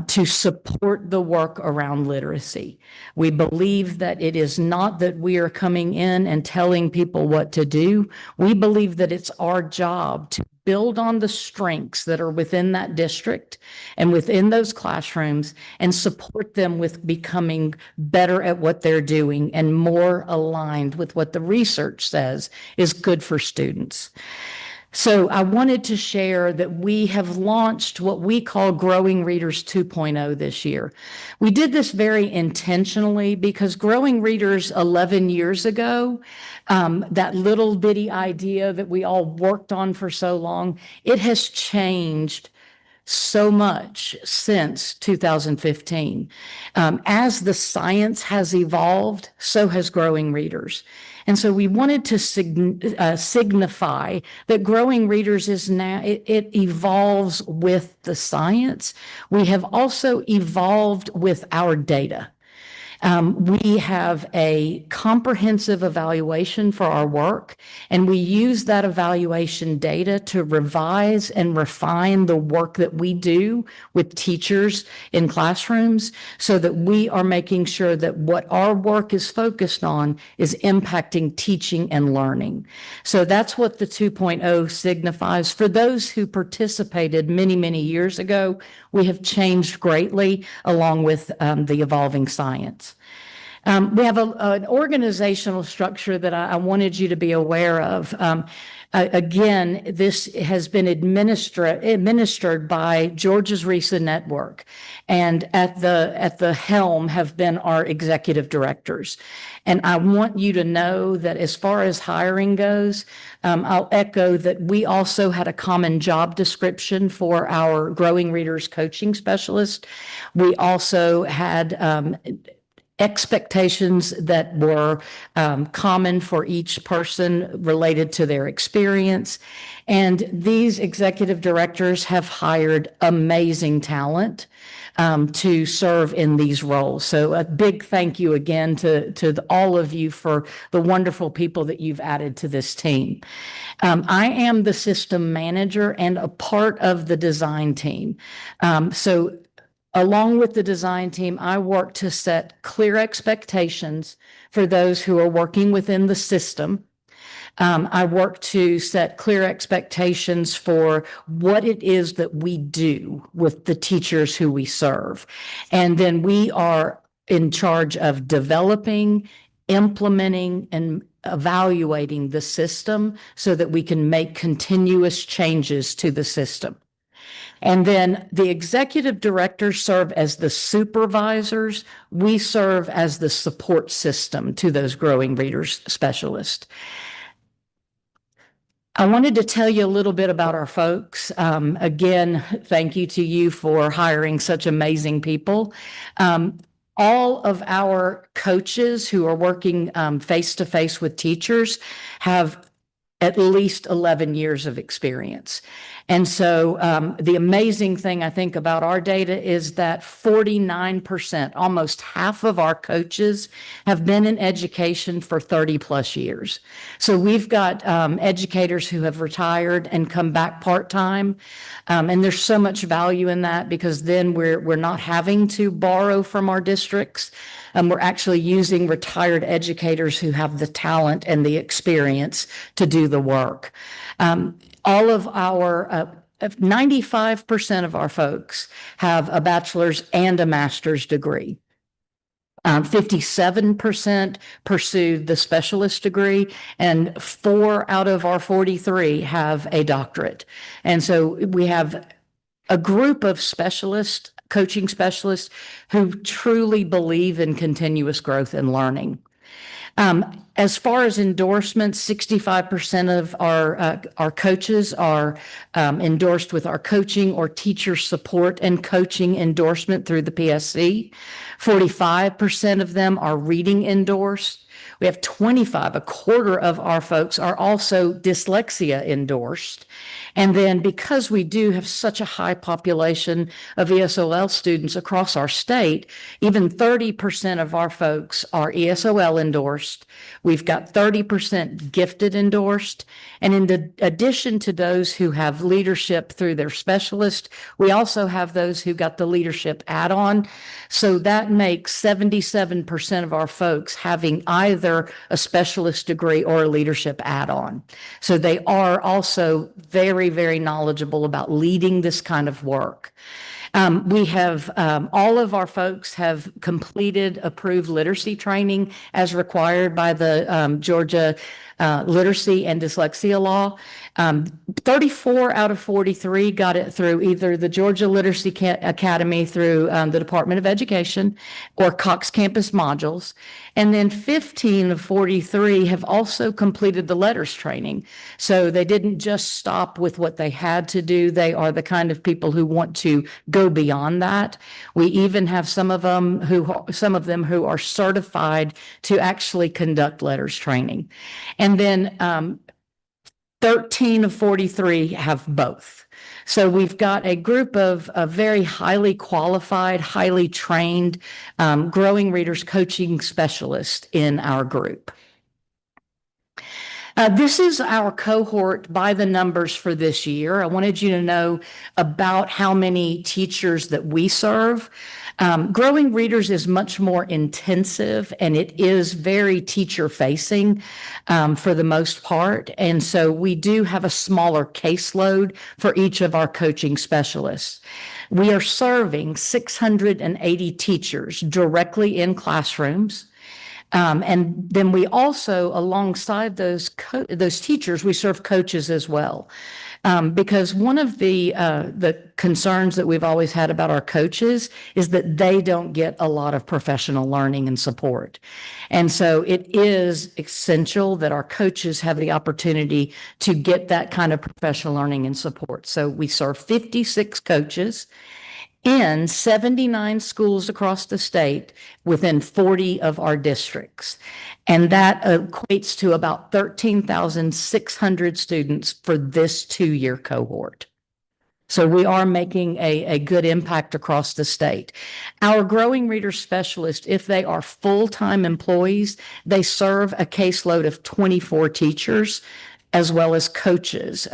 to support the work around literacy. We believe that it is not that we are coming in and telling people what to do. We believe that it's our job to build on the strengths that are within that district and within those classrooms and support them with becoming better at what they're doing and more aligned with what the research says is good for students. So I wanted to share that we have launched what we call Growing Readers 2.0 this year. We did this very intentionally because Growing Readers 11 years ago, that little bitty idea that we all worked on for so long, it has changed so much since 2015. As the science has evolved, so has Growing Readers. And so we wanted to signify that Growing Readers is now, it evolves with the science. We have also evolved with our data. We have a comprehensive evaluation for our work, and we use that evaluation data to revise and refine the work that we do with teachers in classrooms so that we are making sure that what our work is focused on is impacting teaching and learning. So that's what the 2.0 signifies. For those who participated many, many years ago, we have changed greatly along with the evolving science. We have an organizational structure that I wanted you to be aware of. Again, this has been administered by Georgia's RISA network. And at the helm have been our executive directors. And I want you to know that as far as hiring goes, I'll echo that we also had a common job description for our growing readers coaching specialist. We also had expectations that were common for each person related to their experience. And these executive directors have hired amazing talent to serve in these roles. So a big thank you again to all of you for the wonderful people that you've added to this team. I am the system manager and a part of the design team. So along with the design team, I work to set clear expectations for those who are working within the system. I work to set clear expectations for what it is that we do with the teachers who we serve. And then we are in charge of developing, implementing, and evaluating the system so that we can make continuous changes to the system. And then the executive directors serve as the supervisors. We serve as the support system to those growing readers specialists. I wanted to tell you a little bit about our folks. Again, thank you to you for hiring such amazing people. All of our coaches who are working face-to-face with teachers have at least 11 years of experience. And so the amazing thing I think about our data is that 49%, almost half of our coaches have been in education for 30 plus years. So we've got educators who have retired and come back part-time. And there's so much value in that because then we're not having to borrow from our districts. We're actually using retired educators who have the talent and the experience to do the work. All of our 95% of our folks have a bachelor's and a master's degree. 57% pursued the specialist degree, and 4 out of our 43 have a doctorate. And so we have a group of specialists, coaching specialists, who truly believe in continuous growth and learning. As far as endorsements, 65% of our coaches are endorsed with our coaching or teacher support and coaching endorsement through the PSC. 45% of them are reading endorsed. We have 25, a quarter of our folks are also dyslexia endorsed. And then because we do have such a high population of ESOL students across our state, even 30% of our folks are ESOL endorsed. We've got 30% gifted endorsed. And in addition to those who have leadership through their specialist, we also have those who got the leadership add-on. So that makes 77% of our folks having either a specialist degree or a leadership add-on. So they are also very, very knowledgeable about leading this kind of work. We have, all of our folks have completed approved literacy training as required by the Georgia literacy and dyslexia law. 34 out of 43 got it through either the Georgia Literacy Academy through the Department of Education or Cox Campus modules. And then 15 of 43 have also completed the letters training. So they didn't just stop with what they had to do. They are the kind of people who want to go beyond that. We even have some of them who are certified to actually conduct letters training. And then 13 of 43 have both. So we've got a group of very highly qualified, highly trained growing readers coaching specialists in our group. This is our cohort by the numbers for this year. I wanted you to know about how many teachers that we serve. Growing Readers is much more intensive and it is very teacher facing for the most part. And so we do have a smaller caseload for each of our coaching specialists. We are serving 680 teachers directly in classrooms. And then we also, alongside those teachers, we serve coaches as well. Because one of the concerns that we've always had about our coaches is that they don't get a lot of professional learning and support. And so it is essential that our coaches have the opportunity to get that kind of professional learning and support. So we serve 56 coaches in 79 schools across the state within 40 of our districts. And that equates to about 13,600 students for this 2-year cohort. So we are making a good impact across the state. Our growing reader specialists, if they are full-time employees, they serve a caseload of 24 teachers as well as coaches.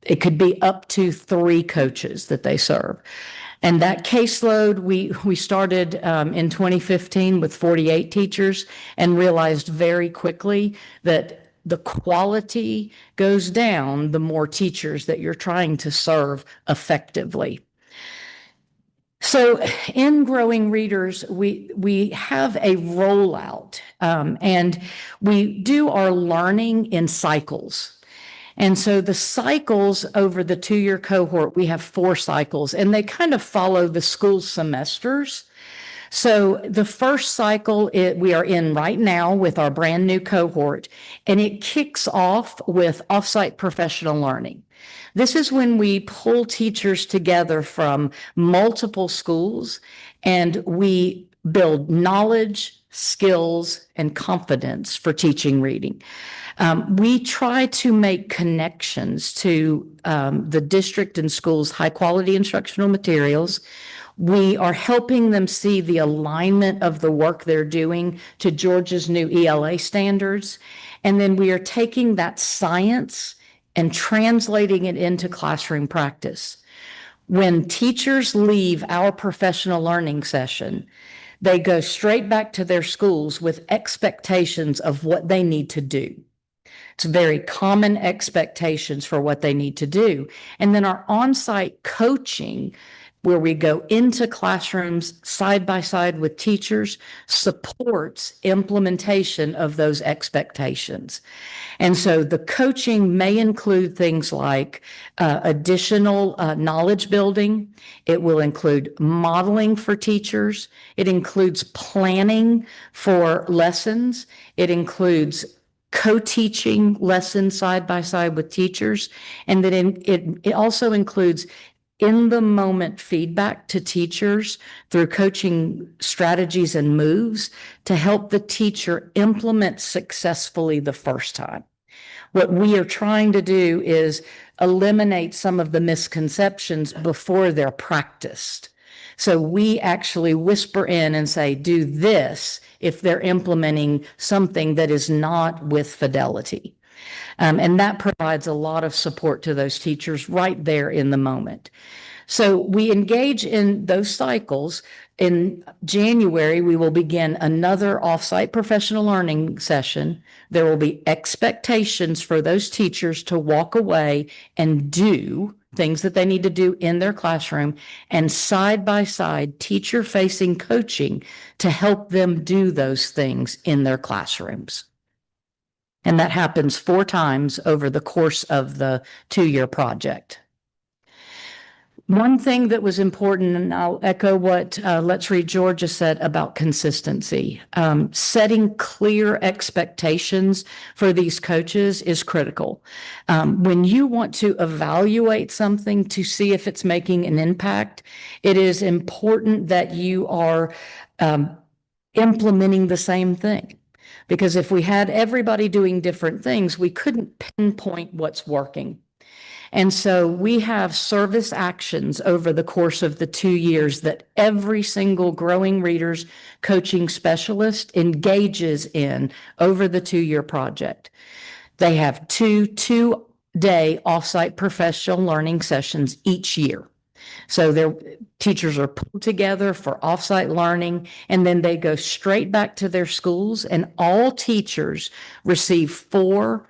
It could be up to 3 coaches that they serve. And that caseload, we started in 2015 with 48 teachers and realized very quickly that the quality goes down the more teachers that you're trying to serve effectively. So in Growing Readers, we have a rollout and we do our learning in cycles. And so the cycles over the 2-year cohort, we have 4 cycles, and they kind of follow the school semesters. So the first cycle we are in right now with our brand new cohort, and it kicks off with offsite professional learning. This is when we pull teachers together from multiple schools, and we build knowledge, skills, and confidence for teaching reading. We try to make connections to the district and schools' high-quality instructional materials. We are helping them see the alignment of the work they're doing to Georgia's new ELA standards. And then we are taking that science and translating it into classroom practice. When teachers leave our professional learning session, they go straight back to their schools with expectations of what they need to do. It's very common expectations for what they need to do. And then our on-site coaching, where we go into classrooms side by side with teachers, supports implementation of those expectations. And so the coaching may include things like additional knowledge building. It will include modeling for teachers. It includes planning for lessons. It includes co-teaching lessons side by side with teachers. And then it also includes in the moment feedback to teachers through coaching strategies and moves to help the teacher implement successfully the first time. What we are trying to do is eliminate some of the misconceptions before they're practiced. So we actually whisper in and say, do this if they're implementing something that is not with fidelity. And that provides a lot of support to those teachers right there in the moment. So we engage in those cycles. In January, we will begin another offsite professional learning session. There will be expectations for those teachers to walk away and do things that they need to do in their classroom, and side by side teacher-facing coaching to help them do those things in their classrooms. And that happens 4 times over the course of the 2-year project. One thing that was important, and I'll echo what Let's Read Georgia said about consistency. Setting clear expectations for these coaches is critical. When you want to evaluate something to see if it's making an impact, it is important that you are implementing the same thing. Because if we had everybody doing different things, we couldn't pinpoint what's working. And so we have service actions over the course of the 2 years that every single Growing Readers coaching specialist engages in over the 2-year project. They have two-day offsite professional learning sessions each year. So their teachers are pulled together for offsite learning, and then they go straight back to their schools, and all teachers receive 4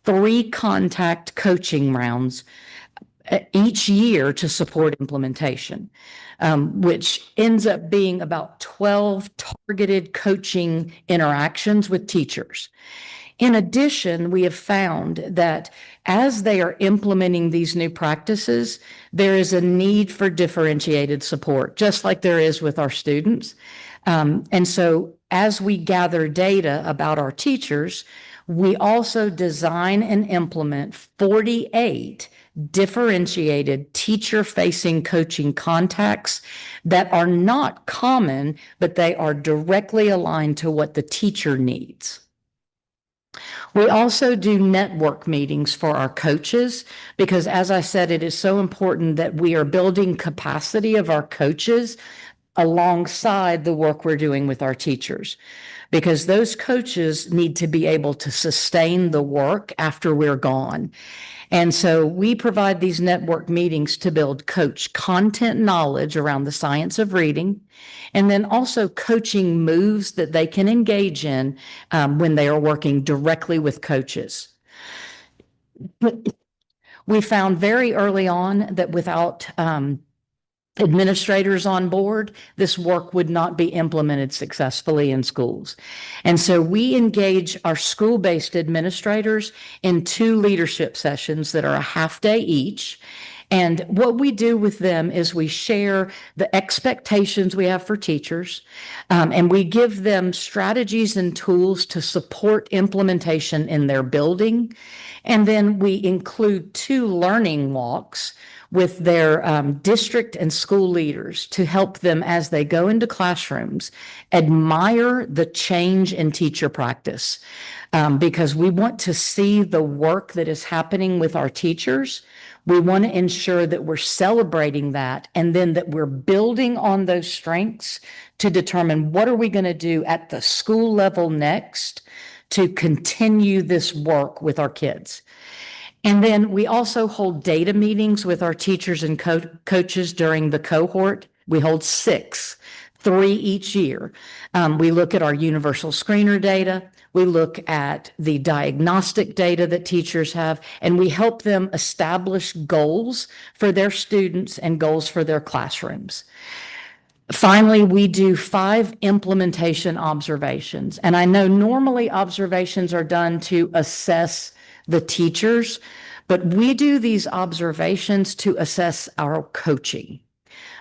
3-contact coaching rounds each year to support implementation, which ends up being about 12 targeted coaching interactions with teachers. In addition, we have found that as they are implementing these new practices, there is a need for differentiated support, just like there is with our students. And so as we gather data about our teachers, we also design and implement 48 differentiated teacher-facing coaching contacts that are not common, but they are directly aligned to what the teacher needs. We also do network meetings for our coaches because, as I said, it is so important that we are building capacity of our coaches alongside the work we're doing with our teachers, because those coaches need to be able to sustain the work after we're gone. And so we provide these network meetings to build coach content knowledge around the science of reading, and then also coaching moves that they can engage in when they are working directly with coaches. We found very early on that without administrators on board, this work would not be implemented successfully in schools. And so we engage our school-based administrators in 2 leadership sessions that are a half day each. And what we do with them is we share the expectations we have for teachers, and we give them strategies and tools to support implementation in their building. And then we include 2 learning walks with their district and school leaders to help them as they go into classrooms admire the change in teacher practice, because we want to see the work that is happening with our teachers. We want to ensure that we're celebrating that, and then that we're building on those strengths to determine what are we going to do at the school level next to continue this work with our kids. And then we also hold data meetings with our teachers and coaches during the cohort. We hold 6, 3 each year. We look at our universal screener data. We look at the diagnostic data that teachers have, and we help them establish goals for their students and goals for their classrooms. Finally, we do 5 implementation observations. And I know normally observations are done to assess the teachers, but we do these observations to assess our coaching,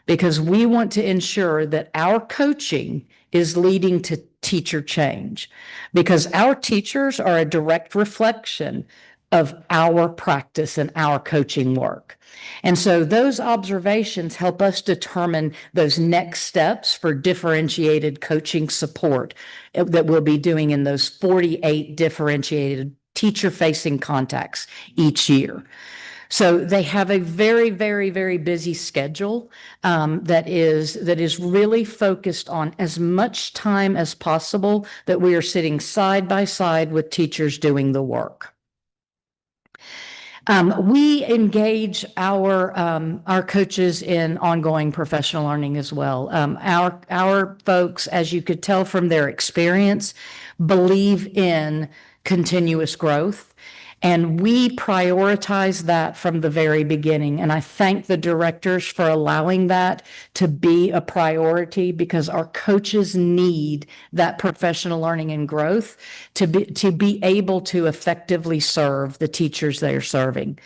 because we want to ensure that our coaching is leading to teacher change, because our teachers are a direct reflection of our practice and our coaching work. And so those observations help us determine those next steps for differentiated coaching support that we'll be doing in those 48 differentiated teacher-facing contacts each year. So they have a very, very, very busy schedule that is really focused on as much time as possible that we are sitting side by side with teachers doing the work. We engage our coaches in ongoing professional learning as well. Our folks, as you could tell from their experience, believe in continuous growth. And we prioritize that from the very beginning. And I thank the directors for allowing that to be a priority, because our coaches need that professional learning and growth to be able to effectively serve the teachers they are serving.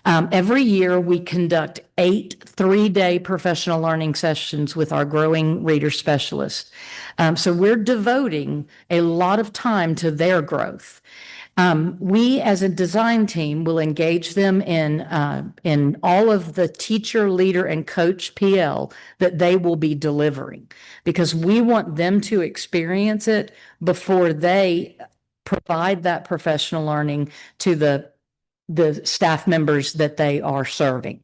Every year, we conduct 8 3-day professional learning sessions with our growing reader specialists. So we're devoting a lot of time to their growth. We, as a design team, will engage them in all of the teacher, leader, and coach PL that they will be delivering, because we want them to experience it before they provide that professional learning to the staff members that they are serving.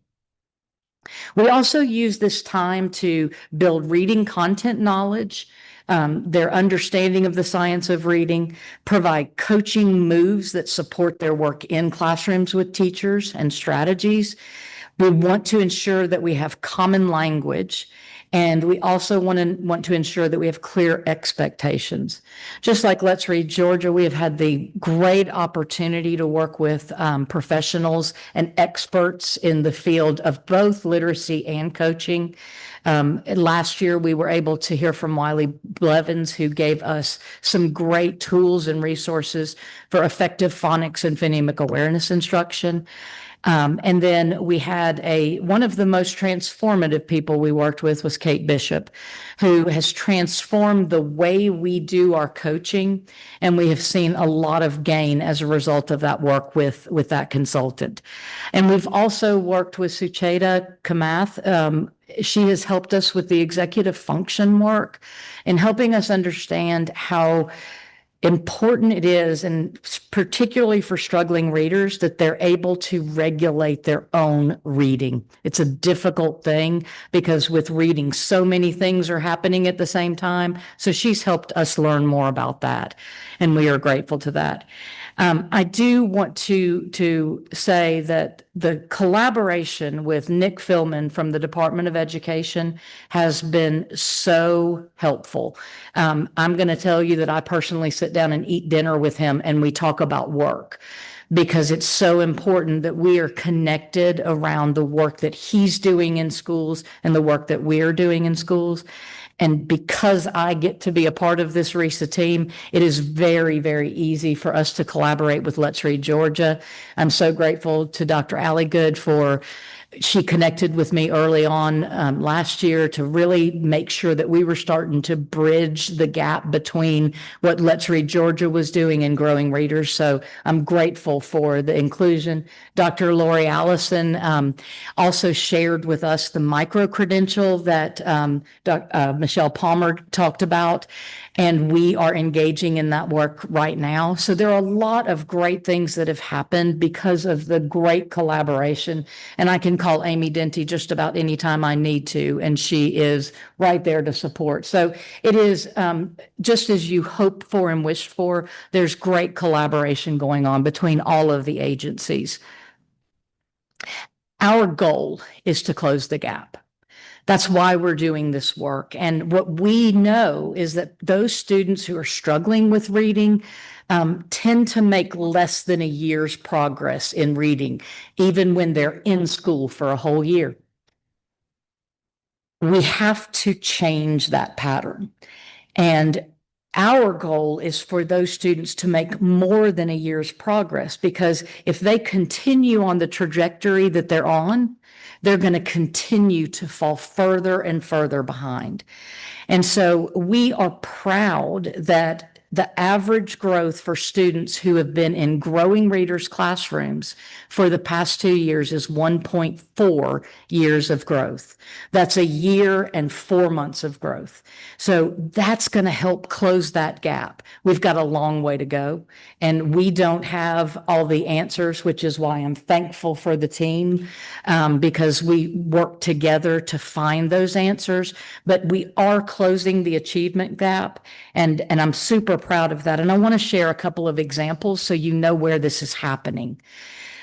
We also use this time to build reading content knowledge, their understanding of the science of reading, provide coaching moves that support their work in classrooms with teachers and strategies. We want to ensure that we have common language And we also want to ensure that we have clear expectations. Just like Let's Read Georgia, we have had the great opportunity to work with professionals and experts in the field of both literacy and coaching. Last year, we were able to hear from Wiley Blevins, who gave us some great tools and resources for effective phonics and phonemic awareness instruction. And then we had one of the most transformative people we worked with was Kate Bishop, who has transformed the way we do our coaching. And we have seen a lot of gain as a result of that work with that consultant. And we've also worked with Sucheta Kamath. She has helped us with the executive function work and helping us understand how important it is, and particularly for struggling readers, that they're able to regulate their own reading. It's a difficult thing because with reading, so many things are happening at the same time. So she's helped us learn more about that, and we are grateful to that. I do want to say that the collaboration with Nick Philman from the Department of Education has been so helpful. I'm going to tell you that I personally sit down and eat dinner with him and we talk about work, because it's so important that we are connected around the work that he's doing in schools and the work that we're doing in schools. And because I get to be a part of this RISA team, it is very, very easy for us to collaborate with Let's Read Georgia. I'm so grateful to Dr. Allie Good she connected with me early on last year to really make sure that we were starting to bridge the gap between what Let's Read Georgia was doing and growing readers. So I'm grateful for the inclusion. Dr. Lori Allison also shared with us the micro-credential that Michelle Palmer talked about, and we are engaging in that work right now. So there are a lot of great things that have happened because of the great collaboration, and I can call Amy Denty just about any time I need to, and she is right there to support. So it is just as you hoped for and wished for. There's great collaboration going on between all of the agencies. Our goal is to close the gap. That's why we're doing this work. And what we know is that those students who are struggling with reading tend to make less than a year's progress in reading, even when they're in school for a whole year. We have to change that pattern. And our goal is for those students to make more than a year's progress, because if they continue on the trajectory that they're on, they're going to continue to fall further and further behind. And so we are proud that the average growth for students who have been in growing readers classrooms for the past 2 years is 1.4 years of growth. That's a year and 4 months of growth. So that's going to help close that gap. We've got a long way to go, and we don't have all the answers, which is why I'm thankful for the team, because we work together to find those answers. But we are closing the achievement gap, and I'm super proud of that. And I want to share a couple of examples so you know where this is happening.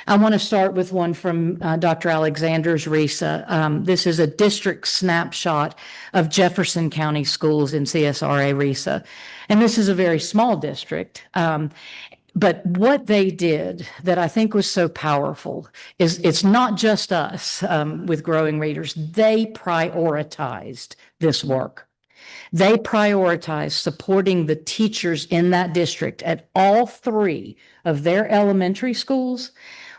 I want to start with one from Dr. Alexander's RISA. This is a district snapshot of Jefferson County schools in CSRA RISA. And this is a very small district. But what they did that I think was so powerful is it's not just us with growing readers. They prioritized this work. They prioritized supporting the teachers in that district at all 3 of their elementary schools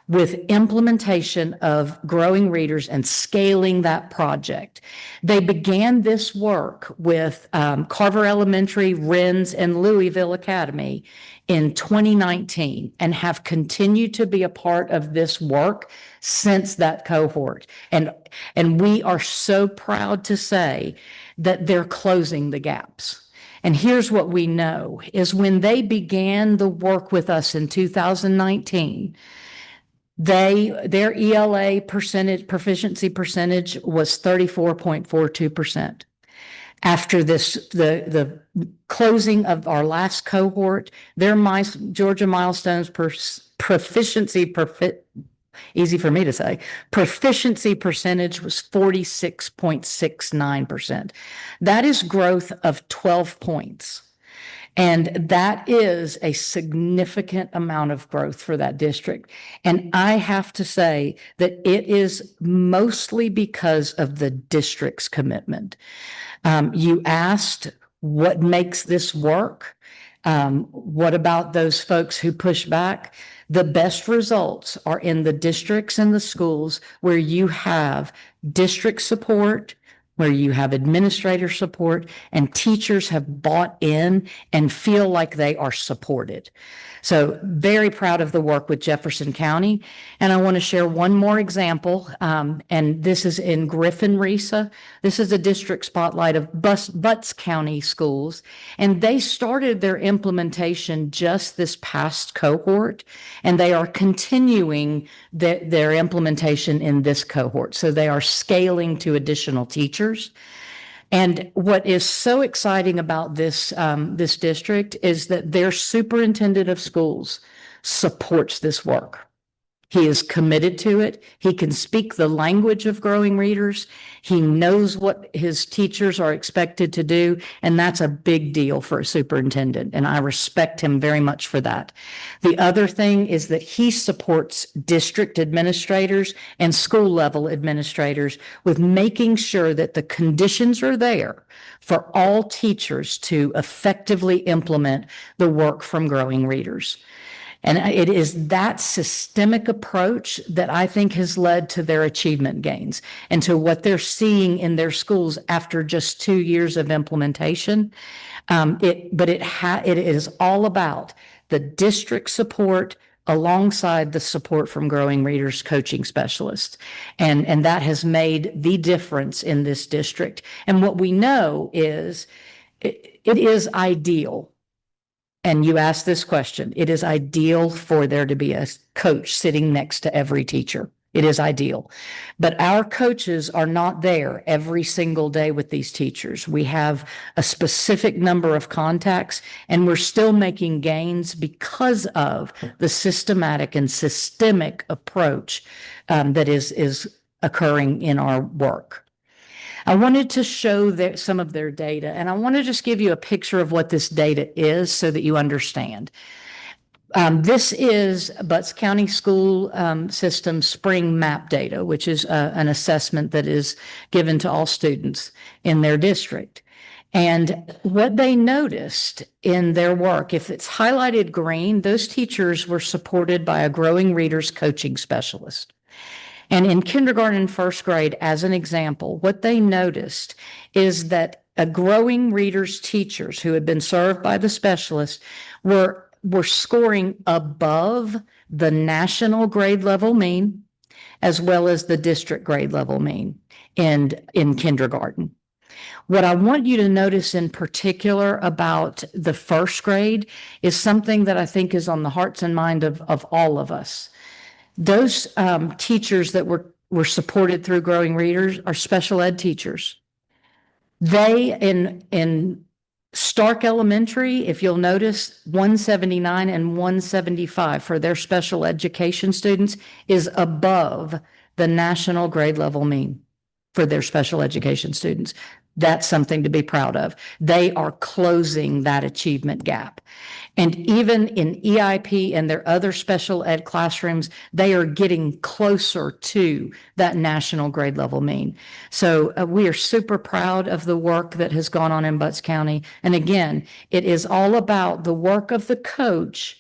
with implementation of growing readers and scaling that project. They began this work with Carver Elementary, Rennes, and Louisville Academy in 2019 and have continued to be a part of this work since that cohort. And we are so proud to say that they're closing the gaps. And here's what we know is when they began the work with us in 2019, their ELA proficiency percentage was 34.42%. After the closing of our last cohort, their Georgia Milestones proficiency easy for me to say. Proficiency percentage was 46.69%. That is growth of 12 points. And that is a significant amount of growth for that district. And I have to say that it is mostly because of the district's commitment. You asked what makes this work? What about those folks who push back? The best results are in the districts and the schools where you have district support, where you have administrator support, and teachers have bought in and feel like they are supported. So very proud of the work with Jefferson County. And I want to share one more example, and this is in Griffin-Risa. This is a district spotlight of Butts County schools, and they started their implementation just this past cohort, and they are continuing their implementation in this cohort. So they are scaling to additional teachers. And what is so exciting about this district is that their superintendent of schools supports this work. He is committed to it. He can speak the language of growing readers. He knows what his teachers are expected to do, and that's a big deal for a superintendent, and I respect him very much for that. The other thing is that he supports district administrators and school level administrators with making sure that the conditions are there for all teachers to effectively implement the work from growing readers. And it is that systemic approach that I think has led to their achievement gains and to what they're seeing in their schools after just 2 years of implementation. It is all about the district support alongside the support from growing readers coaching specialists. And that has made the difference in this district. And what we know is it is ideal. And you asked this question, it is ideal for there to be a coach sitting next to every teacher. It is ideal. But our coaches are not there every single day with these teachers. We have a specific number of contacts, and we're still making gains because of the systematic and systemic approach that is occurring in our work. I wanted to show some of their data, and I want to just give you a picture of what this data is so that you understand. This is Butts County School System Spring Map data, which is an assessment that is given to all students in their district. And what they noticed in their work, if it's highlighted green, those teachers were supported by a growing readers coaching specialist. And in kindergarten and first grade, as an example, what they noticed is that a growing readers teachers who had been served by the specialist were scoring above the national grade level mean, as well as the district grade level mean in kindergarten. What I want you to notice in particular about the first grade is something that I think is on the hearts and mind of all of us. Those teachers that were supported through growing readers are special ed teachers. They in Stark Elementary, if you'll notice, 179 and 175 for their special education students is above the national grade level mean for their special education students. That's something to be proud of. They are closing that achievement gap. And even in EIP and their other special ed classrooms, they are getting closer to that national grade level mean. So we are super proud of the work that has gone on in Butts County. And again, it is all about the work of the coach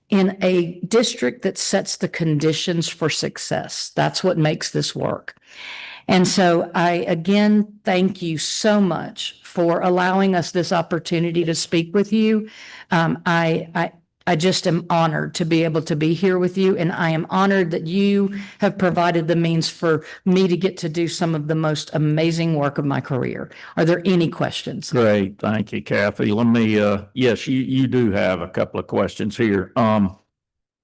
in a district that sets the conditions for success. That's what makes this work. And so I, again, thank you so much for allowing us this opportunity to speak with you. I just am honored to be able to be here with you, and I am honored that you have provided the means for me to get to do some of the most amazing work of my career. Are there any questions? Great. Thank you, Kathy. Let me, yes, you do have a couple of questions here.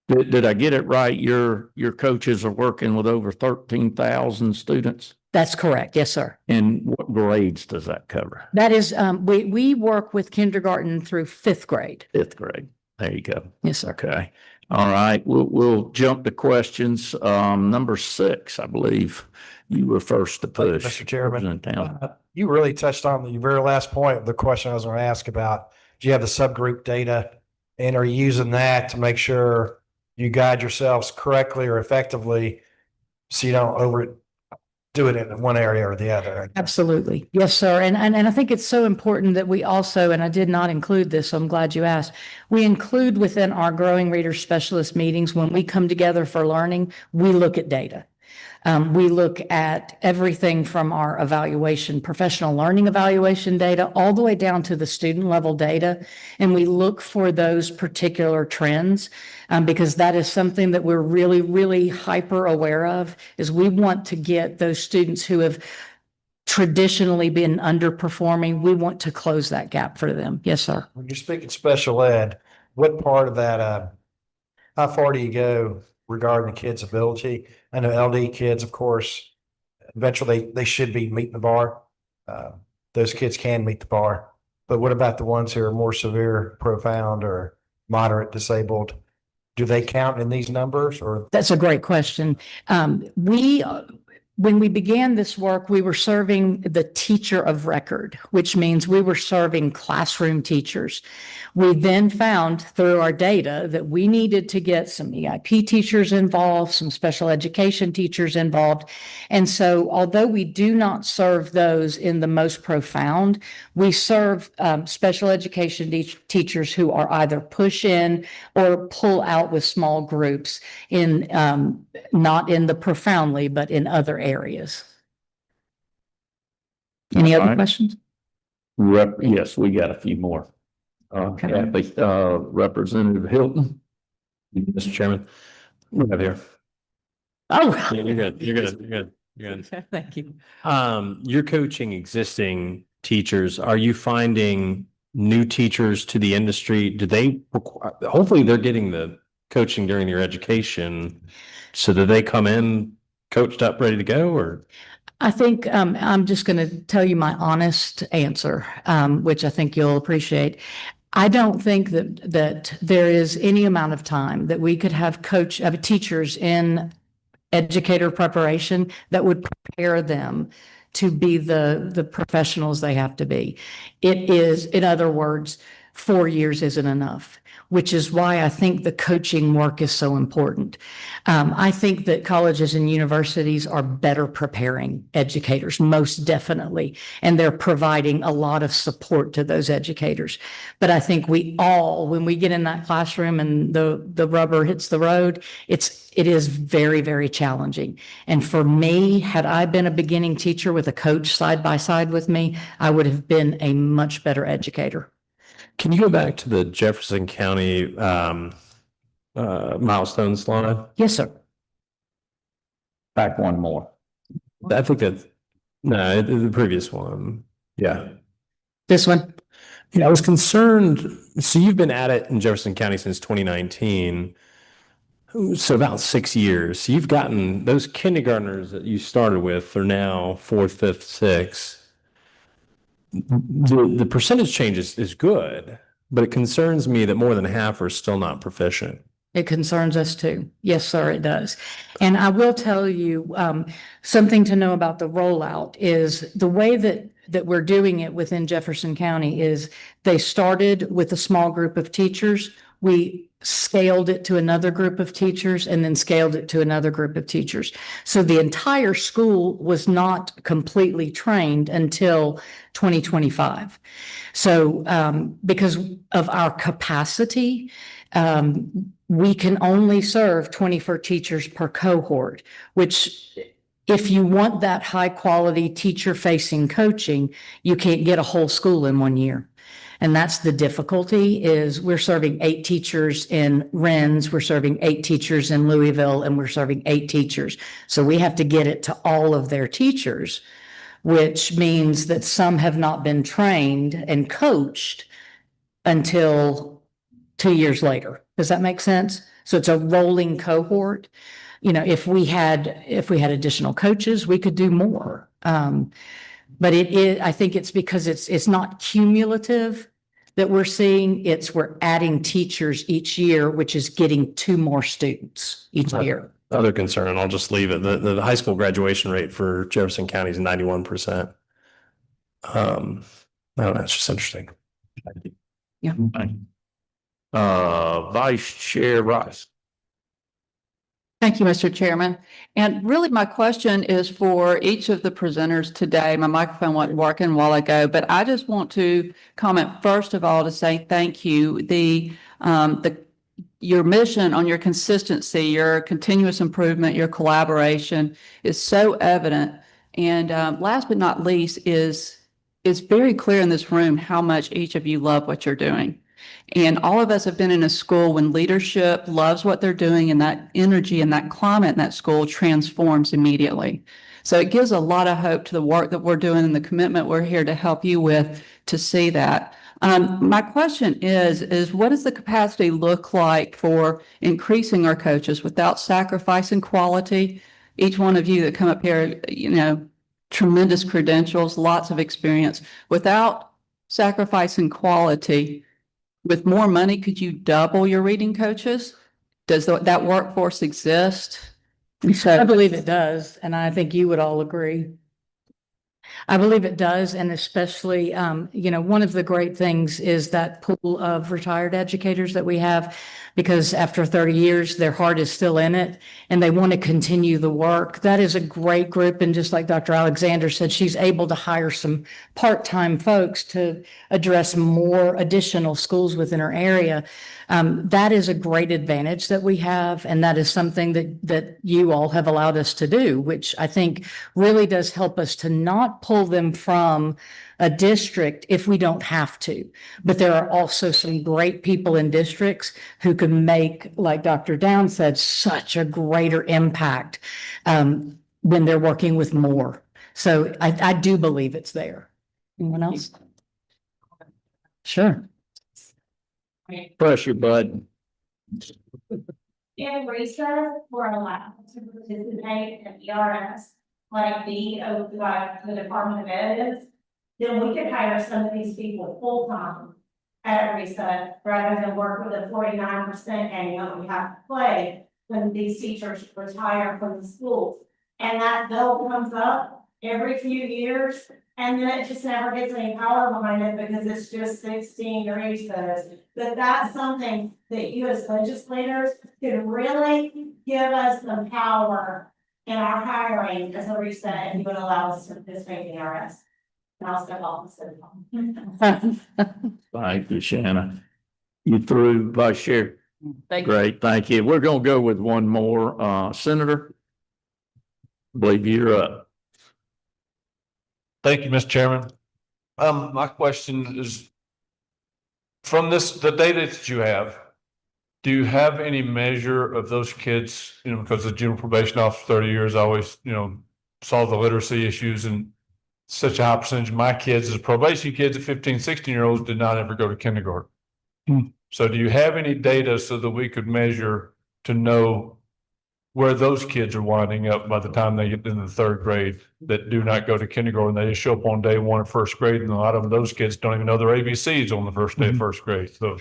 Did I get it right? Your coaches are working with over 13,000 students? That's correct. Yes, sir. And what grades does that cover? That is, we work with kindergarten through fifth grade. Fifth grade. There you go. Yes, sir. Okay. All right, we'll jump to questions. Number 6, I believe you were first to Thank you, push. Mr. Chairman. Representative Townsend. You really touched on the very last point of the question I was going to ask about. Do you have the subgroup data? And are you using that to make sure you guide yourselves correctly or effectively so you don't do it in one area or the other? Absolutely. Yes, sir. And I think it's so important that we also, and I did not include this, so I'm glad you asked. We include within our growing reader specialist meetings, when we come together for learning, we look at data. We look at everything from our evaluation, professional learning evaluation data, all the way down to the student level data. And we look for those particular trends because that is something that we're really, really hyper aware of, is we want to get those students who have traditionally been underperforming. We want to close that gap for them. Yes, sir. When you're speaking special ed, what part of that, how far do you go regarding the kids' ability? I know LD kids, of course, eventually they should be meeting the bar. Those kids can meet the bar. But what about the ones who are more severe, profound, or moderate disabled? Do they count in these numbers, or? That's a great question. When we began this work, we were serving the teacher of record, which means we were serving classroom teachers. We then found through our data that we needed to get some EIP teachers involved, some special education teachers involved. And so although we do not serve those in the most profound, we serve special education teachers who are either push in or pull out with small groups in not in the profoundly, but in other areas. Any All other right. questions? Yes, we got a few more. Kathy, Representative Hilton. Mr. Chairman, we have here. Oh, You're good. You're good. You're good. You're good. thank you. You're coaching existing teachers. Are you finding new teachers to the industry? Do they hopefully they're getting the coaching during their education. So do they come in coached up, ready to go, or? I think I'm just going to tell you my honest answer, which I think you'll appreciate. I don't think that there is any amount of time that we could have teachers in educator preparation that would prepare them to be the professionals they have to be. It is, in other words, 4 years isn't enough, which is why I think the coaching work is so important. I think that colleges and universities are better preparing educators, most definitely, and they're providing a lot of support to those educators. But I think we all, when we get in that classroom and the rubber hits the road, it is very, very challenging. And for me, had I been a beginning teacher with a coach side by side with me, I would have been a much better educator. Can you go back to the Jefferson County milestone slide? Yes, sir. Back one more. I think the previous one. Yeah. This one? Yeah, I was concerned. So you've been at it in Jefferson County since 2019. So about 6 years. So you've gotten those kindergartners that you started with are now 4th, 5th, 6th. The percentage change is good, but it concerns me that more than half are still not proficient. It concerns us too. Yes, sir, it does. And I will tell you, something to know about the rollout is the way that we're doing it within Jefferson County is they started with a small group of teachers. We scaled it to another group of teachers and then scaled it to another group of teachers. So the entire school was not completely trained until 2025. So because of our capacity, we can only serve 24 teachers per cohort, which if you want that high quality teacher facing coaching, you can't get a whole school in 1 year. And that's the difficulty is we're serving 8 teachers in Rennes, we're serving 8 teachers in Louisville, and we're serving 8 teachers. So we have to get it to all of their teachers, which means that some have not been trained and coached until 2 years later. Does that make sense? So it's a rolling cohort. You know, if we had additional coaches, we could do more. But I think it's because it's not cumulative. that we're seeing. We're adding teachers each year, which is getting 2 more students each year. Other concern, and I'll just leave it, the high school graduation rate for Jefferson County is 91%. I don't know, it's just interesting. Yeah. Vice Chair Rice. Thank you, Mr. Chairman. And really, my question is for each of the presenters today. My microphone wasn't working a while ago, but I just want to comment first of all to say thank you. Your mission on your consistency, your continuous improvement, your collaboration is so evident. And last but not least is very clear in this room how much each of you love what you're doing. And all of us have been in a school when leadership loves what they're doing, and that energy and that climate in that school transforms immediately. So it gives a lot of hope to the work that we're doing and the commitment we're here to help you with to see that. My question is what does the capacity look like for increasing our coaches without sacrificing quality? Each one of you that come up here, tremendous credentials, lots of experience, without sacrificing quality. With more money, could you double your reading coaches? Does that workforce exist? I believe it does, and I think you would all agree. I believe it does, and especially, one of the great things is that pool of retired educators that we have, because after 30 years, their heart is still in it, and they want to continue the work. That is a great group, and just like Dr. Alexander said, she's able to hire some part-time folks to address more additional schools within her area. That is a great advantage that we have, and that is something that you all have allowed us to do, which I think really does help us to not pull them from a district if we don't have to. But there are also some great people in districts who can make, like Dr. Down said, such a greater impact when they're working with more. So I do believe it's there. Anyone else? Sure. Pressure, bud. In recess, we're allowed to participate in ERS, like the Department of Ed is. Then we could hire some of these people full-time at reset rather than work with a 49% annual we have to play when these teachers retire from the schools. And that bill comes up every few years, and then it just never gets any power behind it because it's just 16 recess. But that's something that you as legislators can really give us some power in our hiring as a reset, and you would allow us to participate in ERS. And also help us in Thank you, Shanna. You through, Vice Chair? Thank you. Great, thank you. We're gonna go with one more. Senator, I believe you're up. Thank you, Mr. Chairman. My question is, from the data that you have, do you have any measure of those kids, because the general probation officer 30 years always, saw the literacy issues, and such a high percentage of my kids as probation kids at 15, 16-year-olds did not ever go to kindergarten. So do you have any data so that we could measure to know where those kids are winding up by the time they get in the 3rd grade that do not go to kindergarten? They just show up on day 1 of 1st grade, and a lot of those kids don't even know their ABCs on the first day of 1st grade. So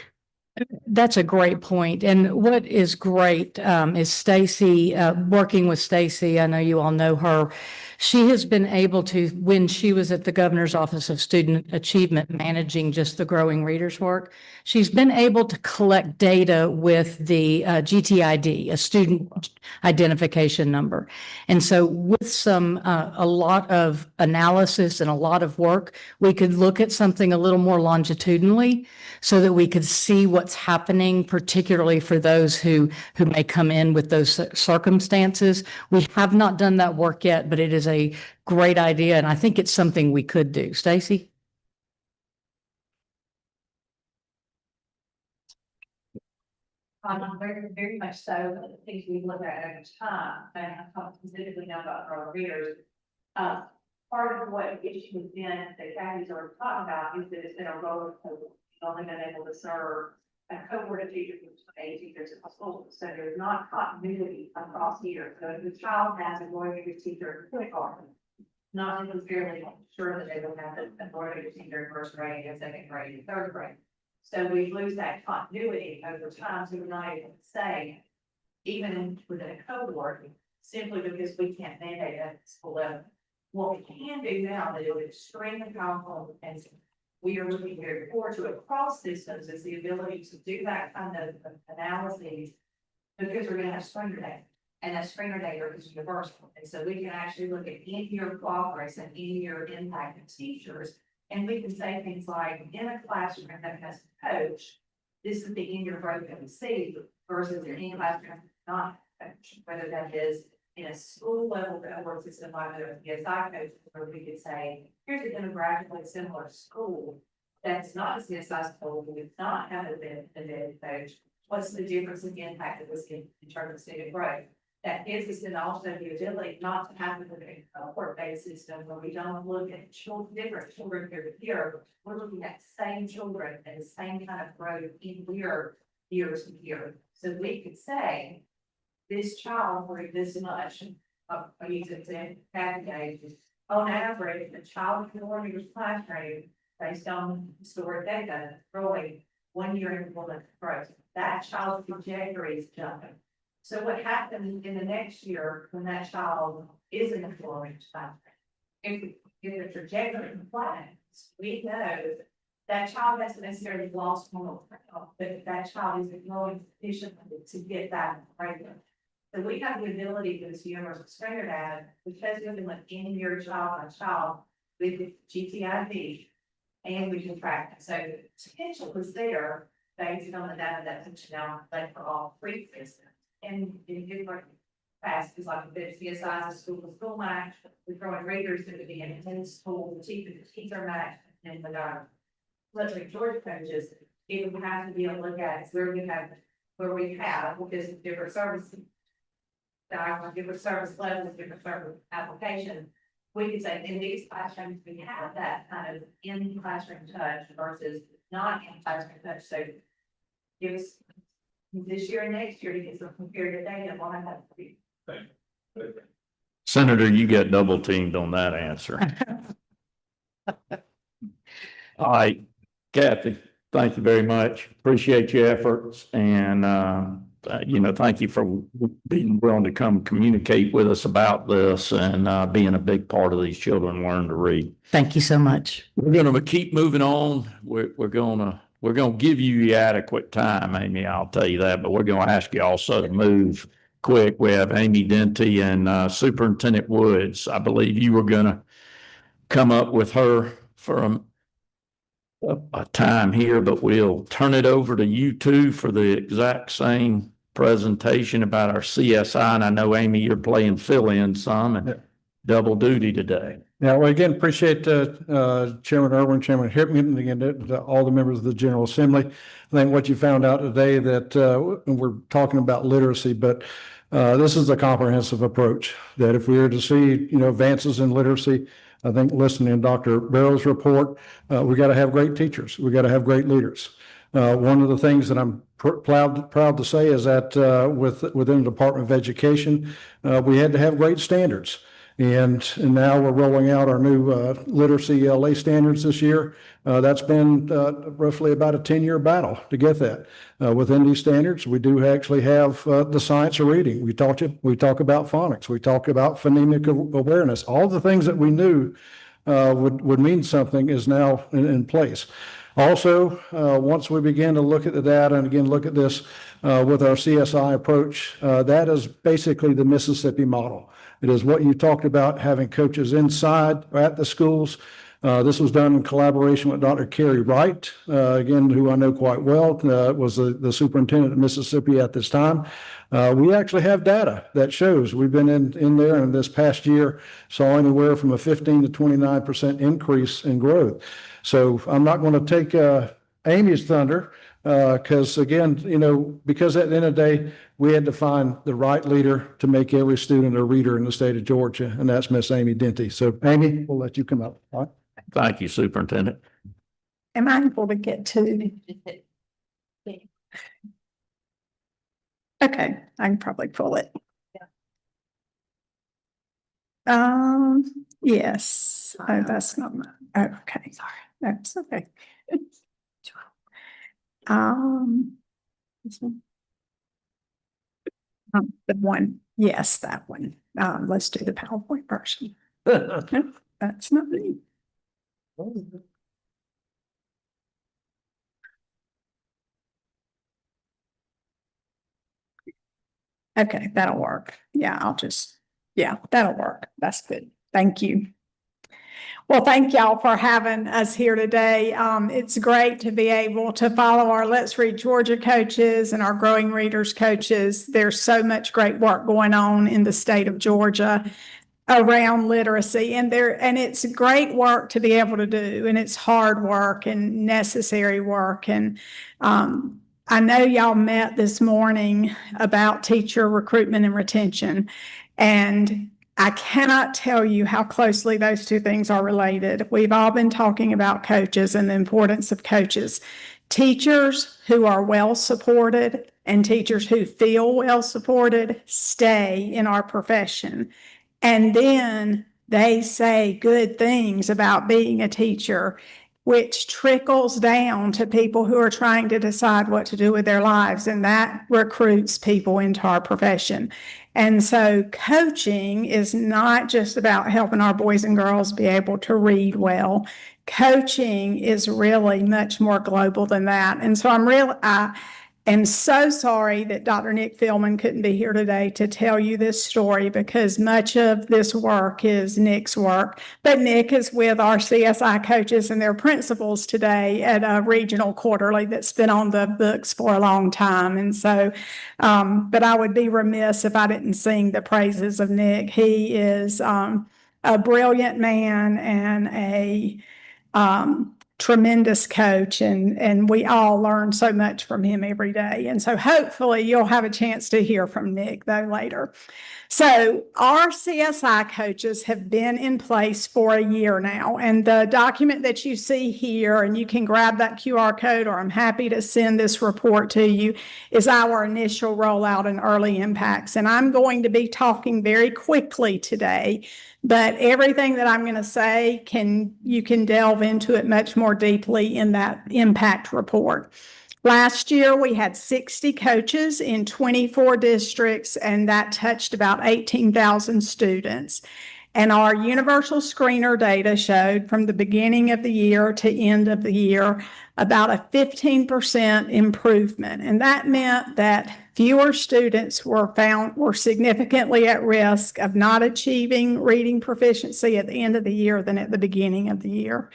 That's a great point. And what is great is Stacy, working with Stacy, I know you all know her. She has been able to, when she was at the Governor's Office of Student Achievement, managing just the growing readers work, she's been able to collect data with the GTID, a student identification number. And so with a lot of analysis and a lot of work, we could look at something a little more longitudinally so that we could see what's happening, particularly for those who may come in with those circumstances. We have not done that work yet, but it is a great idea, and I think it's something we could do. Stacy? Very, very much so. The things we look at over time, and I talk specifically now about our readers. Part of what issue has been that Kathy's already talked about is that it's been a roller coaster. We've only been able to serve a cohort of teachers with 8 teachers at school. So there's not continuity across years. So if the child has a loyalty teacher in kindergarten, not necessarily sure that they will have a loyalty teacher in 1st grade and 2nd grade and 3rd grade. So we lose that continuity over time, so we're not able to say, even within a cohort, simply because we can't mandate at the school level. What we can do now that is extremely powerful, and we are looking very forward to across systems, is the ability to do that kind of analysis, because we're gonna have Springer data, and that Springer data is universal. And so we can actually look at in-year progress and in-year impact of teachers. And we can say things like, in a classroom that has a coach, this is the in-year growth that we see versus in a classroom not coach, whether that is in a school level cohort system like the CSI coach, where we could say, here's a demographically similar school that's not a CSI school, we do not have a dedicated coach. What's the difference in the impact of this in terms of student growth? That gives us then also the ability not to have a work-based system where we don't look at children, different children year to year. We're looking at same children and the same kind of growth in year to year. So we could say, this child grew this much, I use it in age. On average, a child in the 1 year's classroom, based on historic data, growing 1 year in employment growth. That child's trajectory is jumping. So what happens in the next year when that child is in a employment classroom? If the trajectory flattens, we know that child hasn't necessarily lost more, but that child isn't growing sufficiently to get that right. So we have the ability to this universal Springer data, because we can look in-year child by child with the GTID, and we can track it. So the potential is there based on the data that's now like for all three systems. And in different passages, like the CSI, the school match, the growing readers that would be in school, the teacher match, and the let's like Georgia coaches, it would have to be able to look at where we have, because of different services. Different service levels, different service application. We could say in these classrooms, we have that kind of in classroom touch versus not in classroom touch. So give us this year and next year to get some comparative data on that. Senator, you got double teamed on that answer. All right, Kathy, thank you very much. Appreciate your efforts, and thank you for being willing to come communicate with us about this and being a big part of these children learn to read. Thank you so much. We're gonna keep moving on. We're gonna give you the adequate time, Amy, I'll tell you that, but we're gonna ask you also to move quick. We have Amy Denty and Superintendent Woods. I believe you were gonna come up with her for a time here, but we'll turn it over to you two for the exact same presentation about our CSI. And I know, Amy, you're playing fill-in some and double duty today. Yeah, well, again, appreciate Chairman Irwin, Chairman Hickman, and again, all the members of the General Assembly. I think what you found out today that we're talking about literacy, but this is a comprehensive approach that if we are to see, advances in literacy, I think listening to Dr. Barrow's report, we got to have great teachers. We got to have great leaders. One of the things that I'm proud to say is that within the Department of Education, we had to have great standards. And now we're rolling out our new literacy ELA standards this year. That's been roughly about a 10-year battle to get that. Within these standards, we do actually have the science of reading. We talk about phonics. We talk about phonemic awareness. All the things that we knew would mean something is now in place. Also, once we begin to look at the data and again look at this with our CSI approach, that is basically the Mississippi model. It is what you talked about, having coaches inside or at the schools. This was done in collaboration with Dr. Carrie Wright, again, who I know quite well, was the superintendent of Mississippi at this time. We actually have data that shows we've been in there, and this past year saw anywhere from a 15 to 29% increase in growth. So I'm not going to take Amy's thunder, because again, because at the end of the day, we had to find the right leader to make every student a reader in the state of Georgia, and that's Miss Amy Denty. So Amy, we'll let you come up. All right. Thank you, Superintendent. Am I able to get to? Okay, I can probably pull it. Yes, oh, that's not mine. Oh, okay, sorry, that's okay. This one. The one, yes, that one. Let's do the PowerPoint version. No, that's not me. Okay, that'll work. Yeah, that'll work. That's good. Thank you. Well, thank y'all for having us here today. It's great to be able to follow our Let's Read Georgia coaches and our Growing Readers coaches. There's so much great work going on in the state of Georgia around literacy, and it's great work to be able to do, and it's hard work and necessary work. And I know y'all met this morning about teacher recruitment and retention, and I cannot tell you how closely those two things are related. We've all been talking about coaches and the importance of coaches. Teachers who are well supported and teachers who feel well supported stay in our profession. And then they say good things about being a teacher, which trickles down to people who are trying to decide what to do with their lives. And that recruits people into our profession. And so coaching is not just about helping our boys and girls be able to read well. Coaching is really much more global than that. And so I am so sorry that Dr. Nick Philman couldn't be here today to tell you this story, because much of this work is Nick's work. But Nick is with our CSI coaches and their principals today at a regional quarterly that's been on the books for a long time. And so, but I would be remiss if I didn't sing the praises of Nick. He is a brilliant man and a tremendous coach, and we all learn so much from him every day. And so hopefully you'll have a chance to hear from Nick though later. So our CSI coaches have been in place for a year now, and the document that you see here, and you can grab that QR code, or I'm happy to send this report to you, is our initial rollout and early impacts. And I'm going to be talking very quickly today, but everything that I'm going to say you can delve into it much more deeply in that impact report. Last year, we had 60 coaches in 24 districts, and that touched about 18,000 students. And our universal screener data showed from the beginning of the year to end of the year about a 15% improvement. And that meant that fewer students were significantly at risk of not achieving reading proficiency at the end of the year than at the beginning of the year.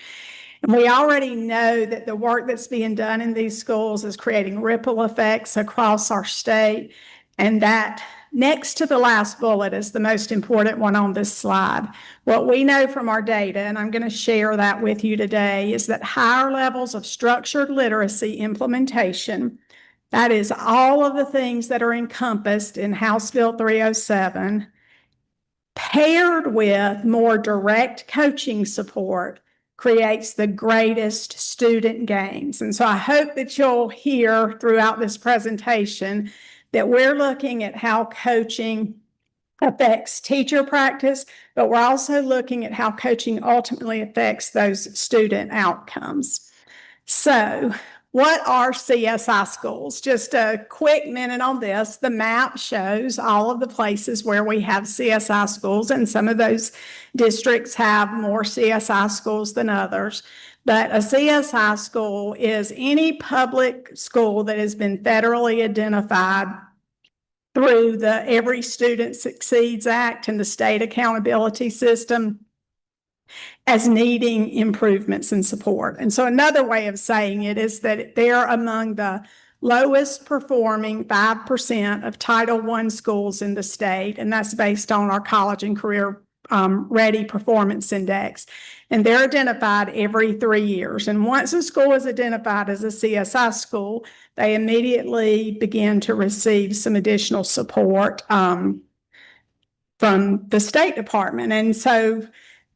And we already know that the work that's being done in these schools is creating ripple effects across our state. And that next to the last bullet is the most important one on this slide. What we know from our data, and I'm going to share that with you today, is that higher levels of structured literacy implementation, that is all of the things that are encompassed in House Bill 307, paired with more direct coaching support, creates the greatest student gains. And so I hope that you'll hear throughout this presentation that we're looking at how coaching affects teacher practice, but we're also looking at how coaching ultimately affects those student outcomes. So, what are CSI schools? Just a quick minute on this. The map shows all of the places where we have CSI schools, and some of those districts have more CSI schools than others. But a CSI school is any public school that has been federally identified through the Every Student Succeeds Act and the state accountability system as needing improvements and support. And so another way of saying it is that they're among the lowest performing 5% of Title I schools in the state, and that's based on our College and Career Ready Performance Index. And they're identified every 3 years. And once a school is identified as a CSI school, they immediately begin to receive some additional support from the State Department. And so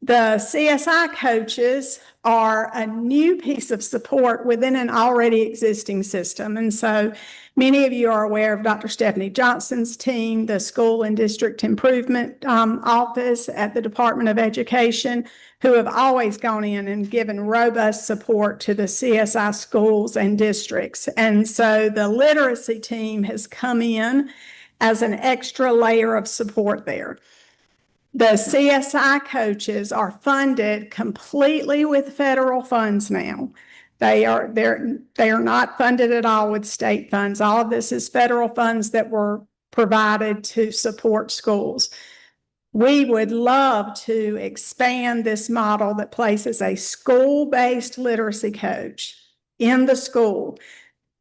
The CSI coaches are a new piece of support within an already existing system. And so many of you are aware of Dr. Stephanie Johnson's team, the School and District Improvement Office at the Department of Education, who have always gone in and given robust support to the CSI schools and districts. And so the literacy team has come in as an extra layer of support there. The CSI coaches are funded completely with federal funds now. They are not funded at all with state funds. All of this is federal funds that were provided to support schools. We would love to expand this model that places a school-based literacy coach in the school.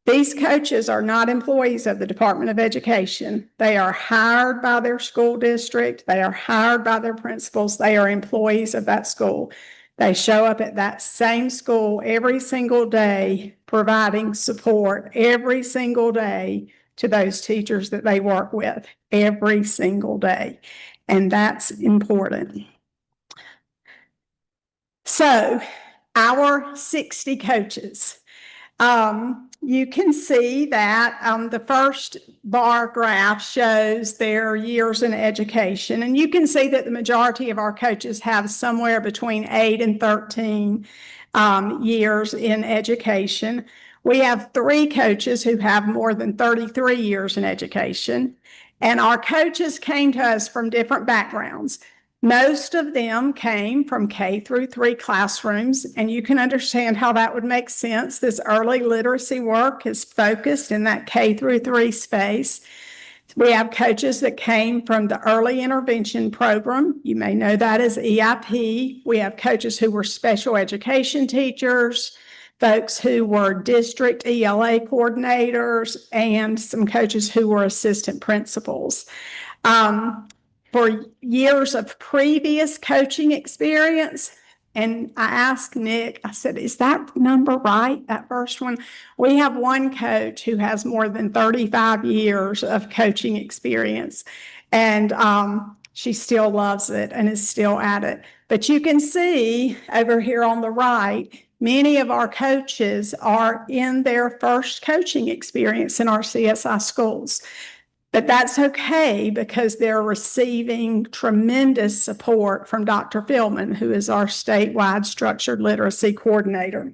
These coaches are not employees of the Department of Education. They are hired by their school district. They are hired by their principals. They are employees of that school. They show up at that same school every single day, providing support every single day to those teachers that they work with every single day. And that's important. So our 60 coaches. You can see that the first bar graph shows their years in education, and you can see that the majority of our coaches have somewhere between 8 and 13 years in education. We have 3 coaches who have more than 33 years in education, and our coaches came to us from different backgrounds. Most of them came from K-3 classrooms, and you can understand how that would make sense. This early literacy work is focused in that K-3 space. We have coaches that came from the early intervention program. You may know that as EIP. We have coaches who were special education teachers, folks who were district ELA coordinators, and some coaches who were assistant principals. For years of previous coaching experience, and I asked Nick, I said, is that number right, that first one? We have one coach who has more than 35 years of coaching experience, and she still loves it and is still at it. But you can see over here on the right, many of our coaches are in their first coaching experience in our CSI schools. But that's okay because they're receiving tremendous support from Dr. Philman, who is our statewide structured literacy coordinator.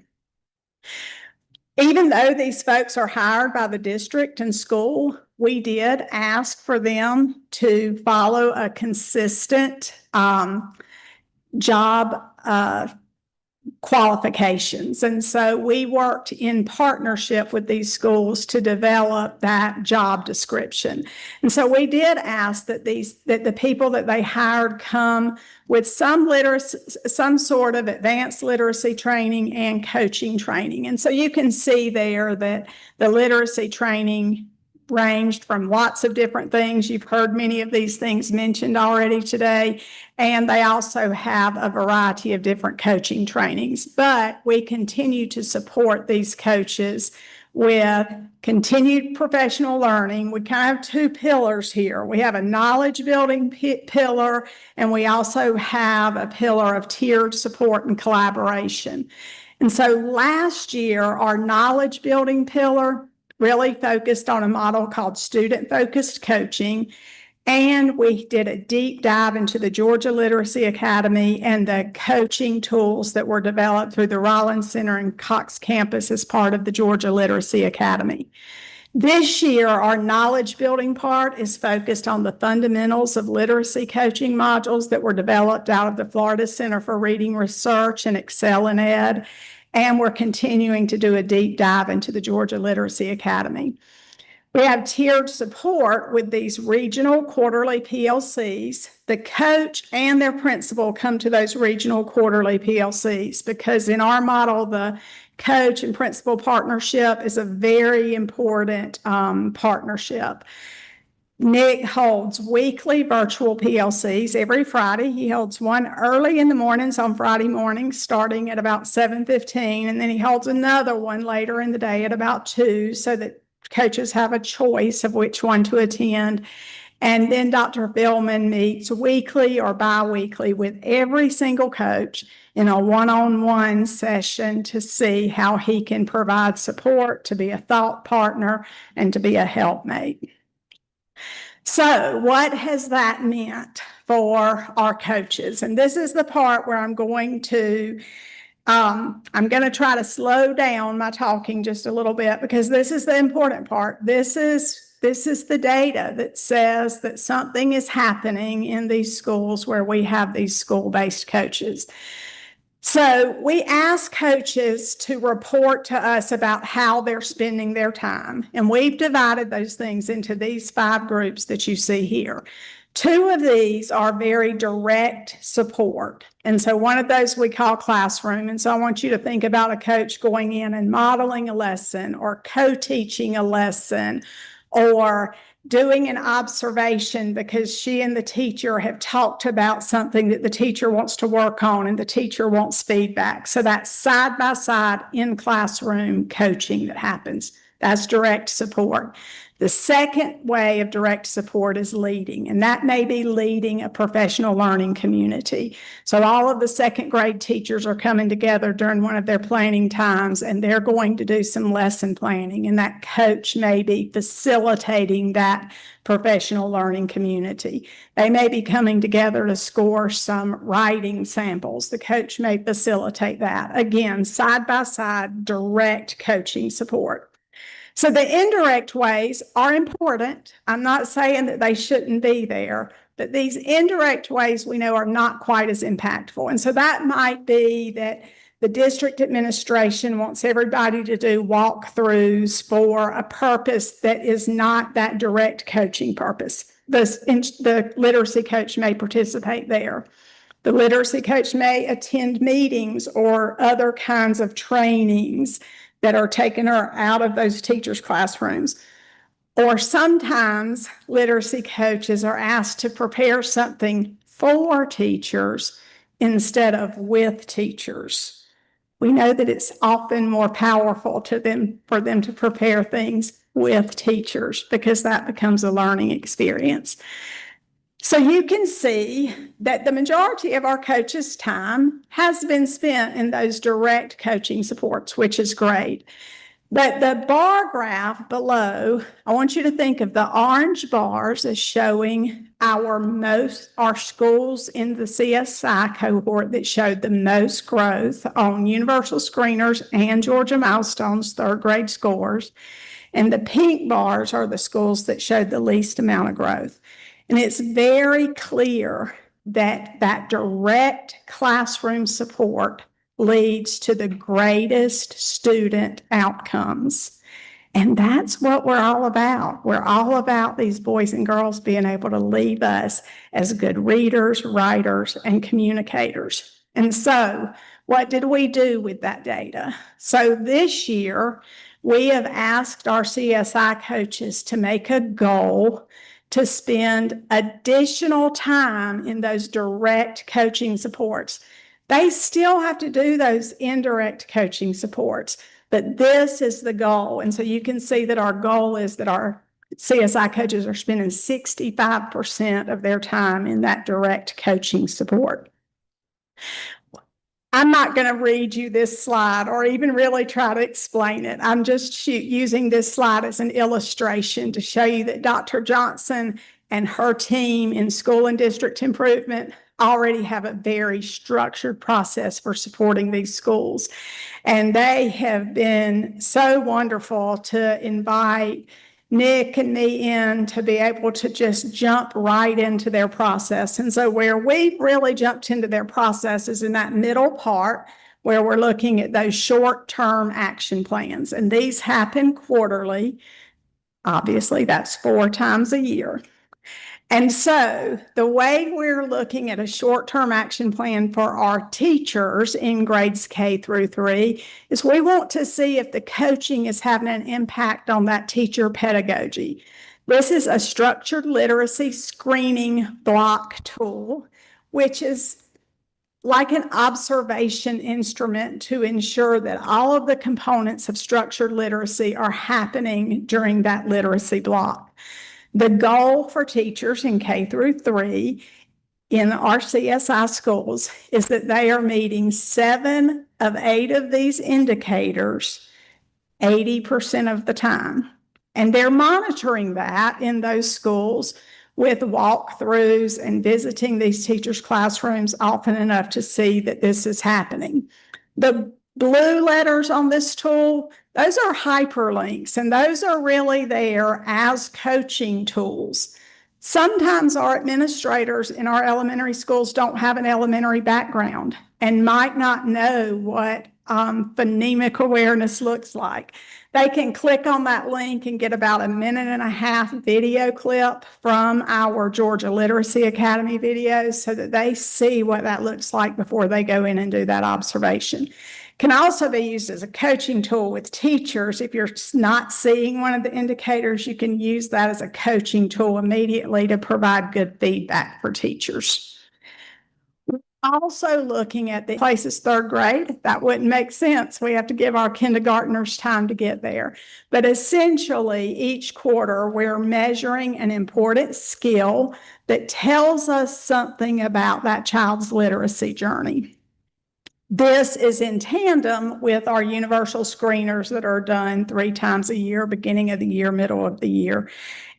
Even though these folks are hired by the district and school, we did ask for them to follow a consistent job qualifications. And so we worked in partnership with these schools to develop that job description. And so we did ask that the people that they hired come with some sort of advanced literacy training and coaching training. And so you can see there that the literacy training ranged from lots of different things. You've heard many of these things mentioned already today, and they also have a variety of different coaching trainings. But we continue to support these coaches with continued professional learning. We kind of have 2 pillars here. We have a knowledge building pillar, and we also have a pillar of tiered support and collaboration. And so last year, our knowledge building pillar really focused on a model called student-focused coaching. And we did a deep dive into the Georgia Literacy Academy and the coaching tools that were developed through the Rollins Center and Cox campus as part of the Georgia Literacy Academy. This year, our knowledge building part is focused on the fundamentals of literacy coaching modules that were developed out of the Florida Center for Reading Research and Excel in Ed. And we're continuing to do a deep dive into the Georgia Literacy Academy. We have tiered support with these regional quarterly PLCs. The coach and their principal come to those regional quarterly PLCs because in our model, the coach and principal partnership is a very important partnership. Nick holds weekly virtual PLCs every Friday. He holds one early in the mornings on Friday mornings, starting at about 7:15, and then he holds another one later in the day at about 2, so that coaches have a choice of which one to attend. And then Dr. Billman meets weekly or bi-weekly with every single coach in a one-on-one session to see how he can provide support, to be a thought partner, and to be a helpmate. So what has that meant for our coaches? And this is the part where I'm going to try to slow down my talking just a little bit because this is the important part. This is the data that says that something is happening in these schools where we have these school-based coaches. So we ask coaches to report to us about how they're spending their time. And we've divided those things into these 5 groups that you see here. 2 of these are very direct support. And so one of those we call classroom. And so I want you to think about a coach going in and modeling a lesson or co-teaching a lesson or doing an observation because she and the teacher have talked about something that the teacher wants to work on and the teacher wants feedback. So that's side-by-side in classroom coaching that happens. That's direct support. The second way of direct support is leading, and that may be leading a professional learning community. So all of the second grade teachers are coming together during one of their planning times, and they're going to do some lesson planning, and that coach may be facilitating that professional learning community. They may be coming together to score some writing samples. The coach may facilitate that. Again, side-by-side direct coaching support. So the indirect ways are important. I'm not saying that they shouldn't be there, but these indirect ways we know are not quite as impactful. And so that might be that the district administration wants everybody to do walkthroughs for a purpose that is not that direct coaching purpose. The literacy coach may participate there. The literacy coach may attend meetings or other kinds of trainings that are taking her out of those teachers' classrooms. Or sometimes literacy coaches are asked to prepare something for teachers instead of with teachers. We know that it's often more powerful for them to prepare things with teachers because that becomes a learning experience. So you can see that the majority of our coaches' time has been spent in those direct coaching supports, which is great. But the bar graph below, I want you to think of the orange bars as showing our schools in the CSI cohort that showed the most growth on universal screeners and Georgia Milestones 3rd grade scores. And the pink bars are the schools that showed the least amount of growth. And it's very clear that that direct classroom support leads to the greatest student outcomes. And that's what we're all about. We're all about these boys and girls being able to leave us as good readers, writers, and communicators. And so what did we do with that data? So this year, we have asked our CSI coaches to make a goal to spend additional time in those direct coaching supports. They still have to do those indirect coaching supports, but this is the goal. And so you can see that our goal is that our CSI coaches are spending 65% of their time in that direct coaching support. I'm not going to read you this slide or even really try to explain it. I'm just using this slide as an illustration to show you that Dr. Johnson and her team in school and district improvement already have a very structured process for supporting these schools. And they have been so wonderful to invite Nick and me in to be able to just jump right into their process. And so where we've really jumped into their process is in that middle part where we're looking at those short-term action plans. And these happen quarterly. Obviously, that's 4 times a year. And so the way we're looking at a short-term action plan for our teachers in grades K through 3 is we want to see if the coaching is having an impact on that teacher pedagogy. This is a structured literacy screening block tool, which is like an observation instrument to ensure that all of the components of structured literacy are happening during that literacy block. The goal for teachers in K through 3 in our CSI schools is that they are meeting 7 of 8 of these indicators 80% of the time. And they're monitoring that in those schools with walkthroughs and visiting these teachers' classrooms often enough to see that this is happening. The blue letters on this tool, those are hyperlinks, and those are really there as coaching tools. Sometimes our administrators in our elementary schools don't have an elementary background and might not know what phonemic awareness looks like. They can click on that link and get about a 1.5-minute video clip from our Georgia Literacy Academy videos so that they see what that looks like before they go in and do that observation. Can also be used as a coaching tool with teachers. If you're not seeing one of the indicators, you can use that as a coaching tool immediately to provide good feedback for teachers. Also looking at the places 3rd grade, that wouldn't make sense. We have to give our kindergartners time to get there. But essentially, each quarter, we're measuring an important skill that tells us something about that child's literacy journey. This is in tandem with our universal screeners that are done 3 times a year, beginning of the year, middle of the year,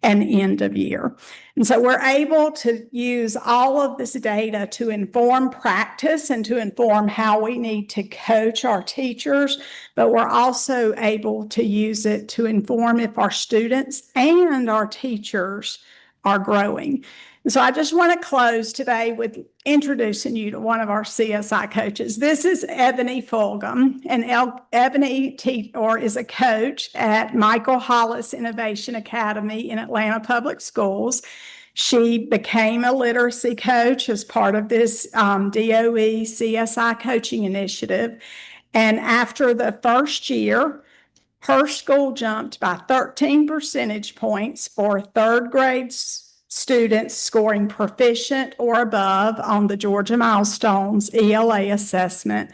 and end of year. And so we're able to use all of this data to inform practice and to inform how we need to coach our teachers, but we're also able to use it to inform if our students and our teachers are growing. And so I just want to close today with introducing you to one of our CSI coaches. This is Ebony Fulgham, and Ebony is a coach at Michael Hollis Innovation Academy in Atlanta Public Schools. She became a literacy coach as part of this DOE CSI coaching initiative. And after the first year, her school jumped by 13 percentage points for 3rd grade students scoring proficient or above on the Georgia Milestones ELA assessment.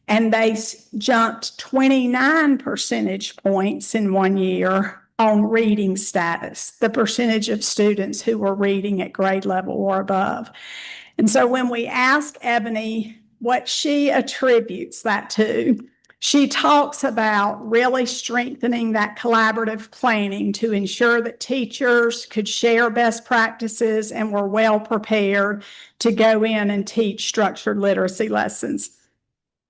And they jumped 29 percentage points in 1 year on reading status, the percentage of students who were reading at grade level or above. And so when we ask Ebony what she attributes that to, she talks about really strengthening that collaborative planning to ensure that teachers could share best practices and were well prepared to go in and teach structured literacy lessons.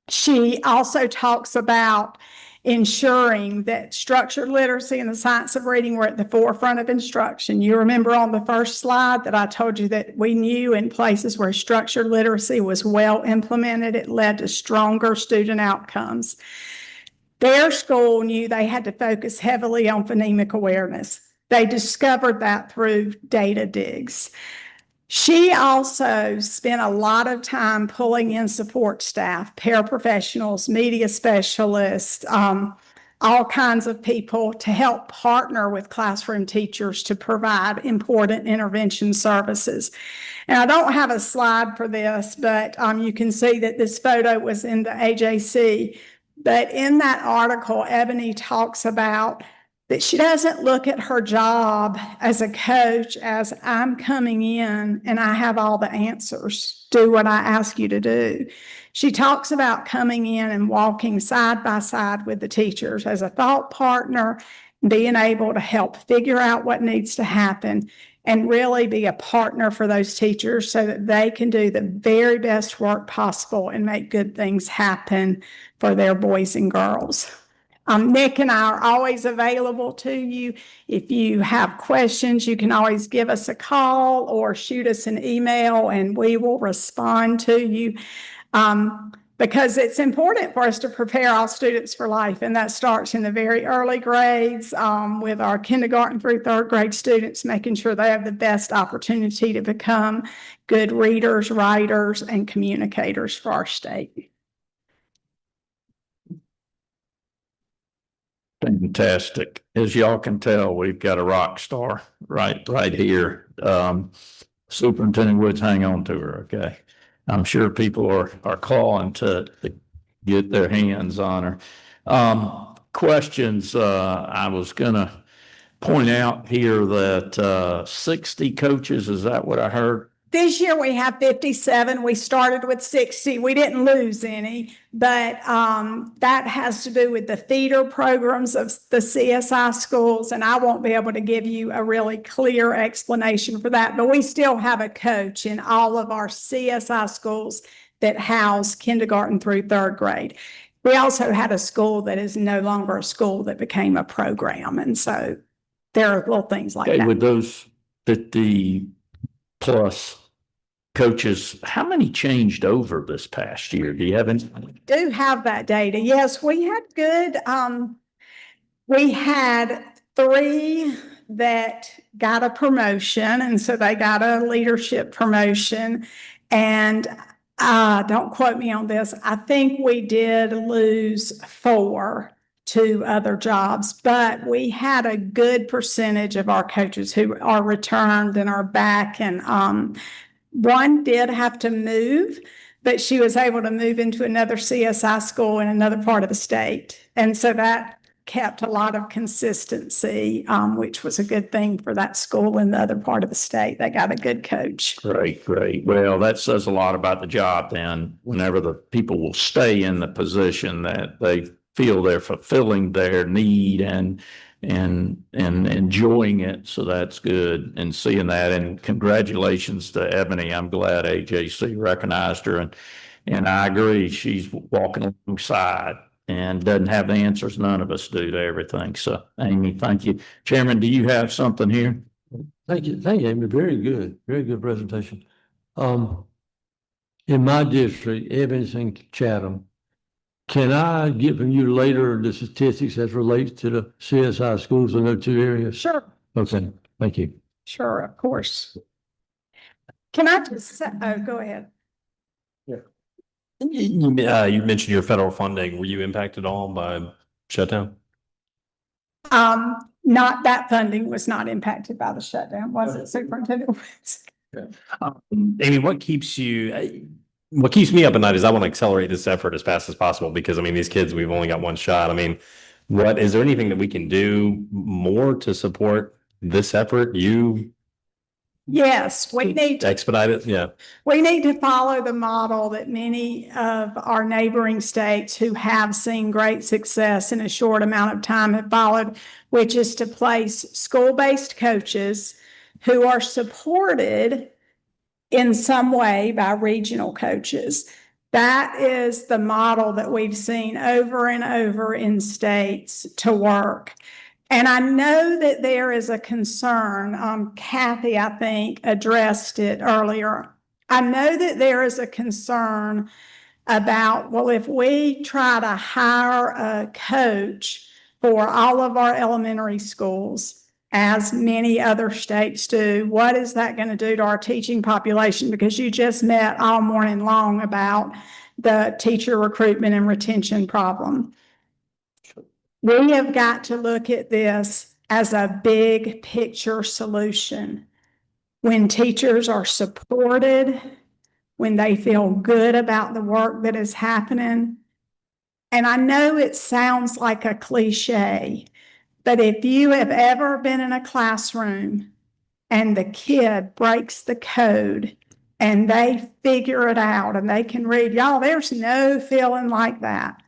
She also talks about ensuring that structured literacy and the science of reading were at the forefront of instruction. You remember on the first slide that I told you that we knew in places where structured literacy was well implemented, it led to stronger student outcomes. Their school knew they had to focus heavily on phonemic awareness. They discovered that through data digs. She also spent a lot of time pulling in support staff, paraprofessionals, media specialists, all kinds of people to help partner with classroom teachers to provide important intervention services. And I don't have a slide for this, but you can see that this photo was in the AJC. But in that article, Ebony talks about that she doesn't look at her job as a coach as I'm coming in and I have all the answers. Do what I ask you to do. She talks about coming in and walking side by side with the teachers as a thought partner, being able to help figure out what needs to happen and really be a partner for those teachers so that they can do the very best work possible and make good things happen for their boys and girls. Nick and I are always available to you. If you have questions, you can always give us a call or shoot us an email and we will respond to you. Because it's important for us to prepare all students for life. And that starts in the very early grades with our kindergarten through 3rd grade students, making sure they have the best opportunity to become good readers, writers, and communicators for our state. Fantastic. As y'all can tell, we've got a rock star right here. Superintendent Woods, hang on to her, okay? I'm sure people are calling to get their hands on her. Questions, I was gonna point out here that 60 coaches, is that what I heard? This year we have 57. We started with 60. We didn't lose any, but that has to do with the feeder programs of the CSI schools. And I won't be able to give you a really clear explanation for that, but we still have a coach in all of our CSI schools that house kindergarten through third grade. We also had a school that is no longer a school that became a program. And so there are little things like Okay, that. with those 50 plus coaches, how many changed over this past year? Do you have any? Do have that data. Yes, we had good, we had 3 that got a promotion, and so they got a leadership promotion. And don't quote me on this. I think we did lose 4 to other jobs, but we had a good percentage of our coaches who are returned and are back. And one did have to move, but she was able to move into another CSI school in another part of the state. And so that kept a lot of consistency, which was a good thing for that school in the other part of the state. They got a good coach. Great, great. Well, that says a lot about the job then, whenever the people will stay in the position that they feel they're fulfilling their need and enjoying it. So that's good. And seeing that, and congratulations to Ebony. I'm glad AJC recognized her, and I agree. She's walking alongside and doesn't have the answers. None of us do to everything. So Amy, thank you. Chairman, do you have something here? Thank you, Amy. Very good presentation. In my district, Evans and Chatham, can I get from you later the statistics as relates to the CSI schools in those 2 areas? Sure, Okay, thank you. sure, of course. Can I just say, oh, go ahead. You mentioned your federal funding. Were you impacted at all by shutdown? Not that funding was not impacted by the shutdown, was it, Superintendent? Amy, what keeps me up at night is I want to accelerate this effort as fast as possible because I mean, these kids, we've only got one shot. I mean, is there anything that we can do more to support this effort? Yes, we need to Expedite it? Yeah. We need to follow the model that many of our neighboring states who have seen great success in a short amount of time have followed, which is to place school-based coaches who are supported in some way by regional coaches. That is the model that we've seen over and over in states to work. And I know that there is a concern, Kathy, I think, addressed it earlier. I know that there is a concern about, well, if we try to hire a coach for all of our elementary schools, as many other states do, what is that going to do to our teaching population? Because you just met all morning long about the teacher recruitment and retention problem. We have got to look at this as a big picture solution. When teachers are supported, when they feel good about the work that is happening. And I know it sounds like a cliche, but if you have ever been in a classroom and the kid breaks the code and they figure it out and they can read, y'all, there's no feeling like that.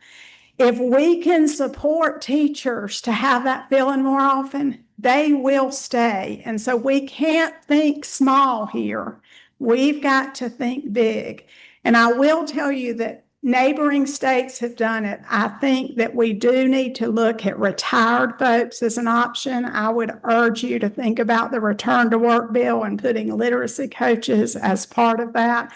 If we can support teachers to have that feeling more often, they will stay. And so we can't think small here. We've got to think big. And I will tell you that neighboring states have done it. I think that we do need to look at retired folks as an option. I would urge you to think about the return to work bill and putting literacy coaches as part of that.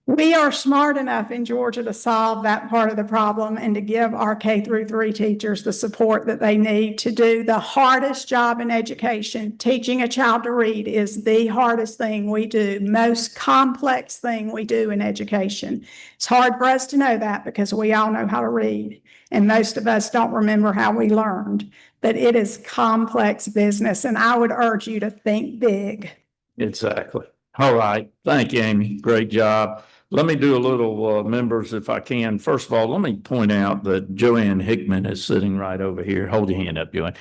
We are smart enough in Georgia to solve that part of the problem and to give our K-3 teachers the support that they need to do the hardest job in education. Teaching a child to read is the hardest thing we do, most complex thing we do in education. It's hard for us to know that because we all know how to read, and most of us don't remember how we learned, but it is complex business, and I would urge you to think big. Exactly. All right. Thank you, Amy. Great job. Let me do a little, members, if I can. First of all, let me point out that Joanne Hickman is sitting right over here. Hold your hand up, Joanne.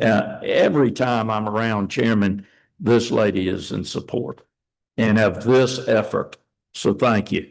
Every time I'm around, Chairman, this lady is in support and of this effort. So thank you,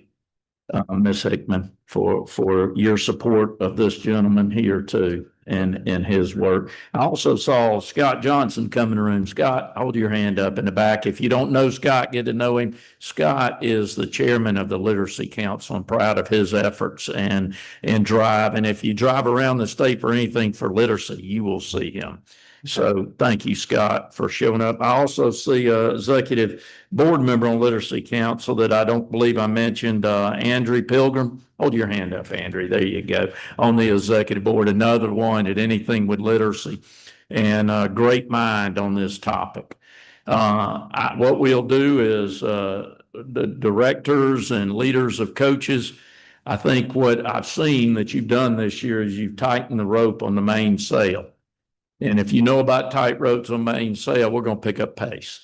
Ms. Hickman, for your support of this gentleman here too and his work. I also saw Scott Johnson come in the room. Scott, hold your hand up in the back. If you don't know Scott, get to know him. Scott is the chairman of the Literacy Council. I'm proud of his efforts and drive. And if you drive around the state for anything for literacy, you will see him. So thank you, Scott, for showing up. I also see a executive board member on Literacy Council that I don't believe I mentioned, Andrew Pilgrim. Hold your hand up, Andrew. There you go. On the executive board, another one at anything with literacy and a great mind on this topic. What we'll do is the directors and leaders of coaches, I think what I've seen that you've done this year is you've tightened the rope on the main sail. And if you know about tight ropes on main sail, we're going to pick up pace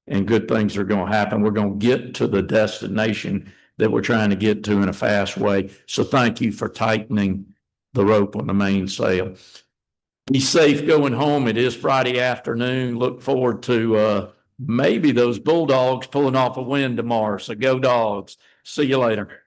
and good things are going to happen. We're going to get to the destination that we're trying to get to in a fast way. So thank you for tightening the rope on the main sail. Be safe going home. It is Friday afternoon. Look forward to maybe those Bulldogs pulling off a win tomorrow. So go Dogs. See you later.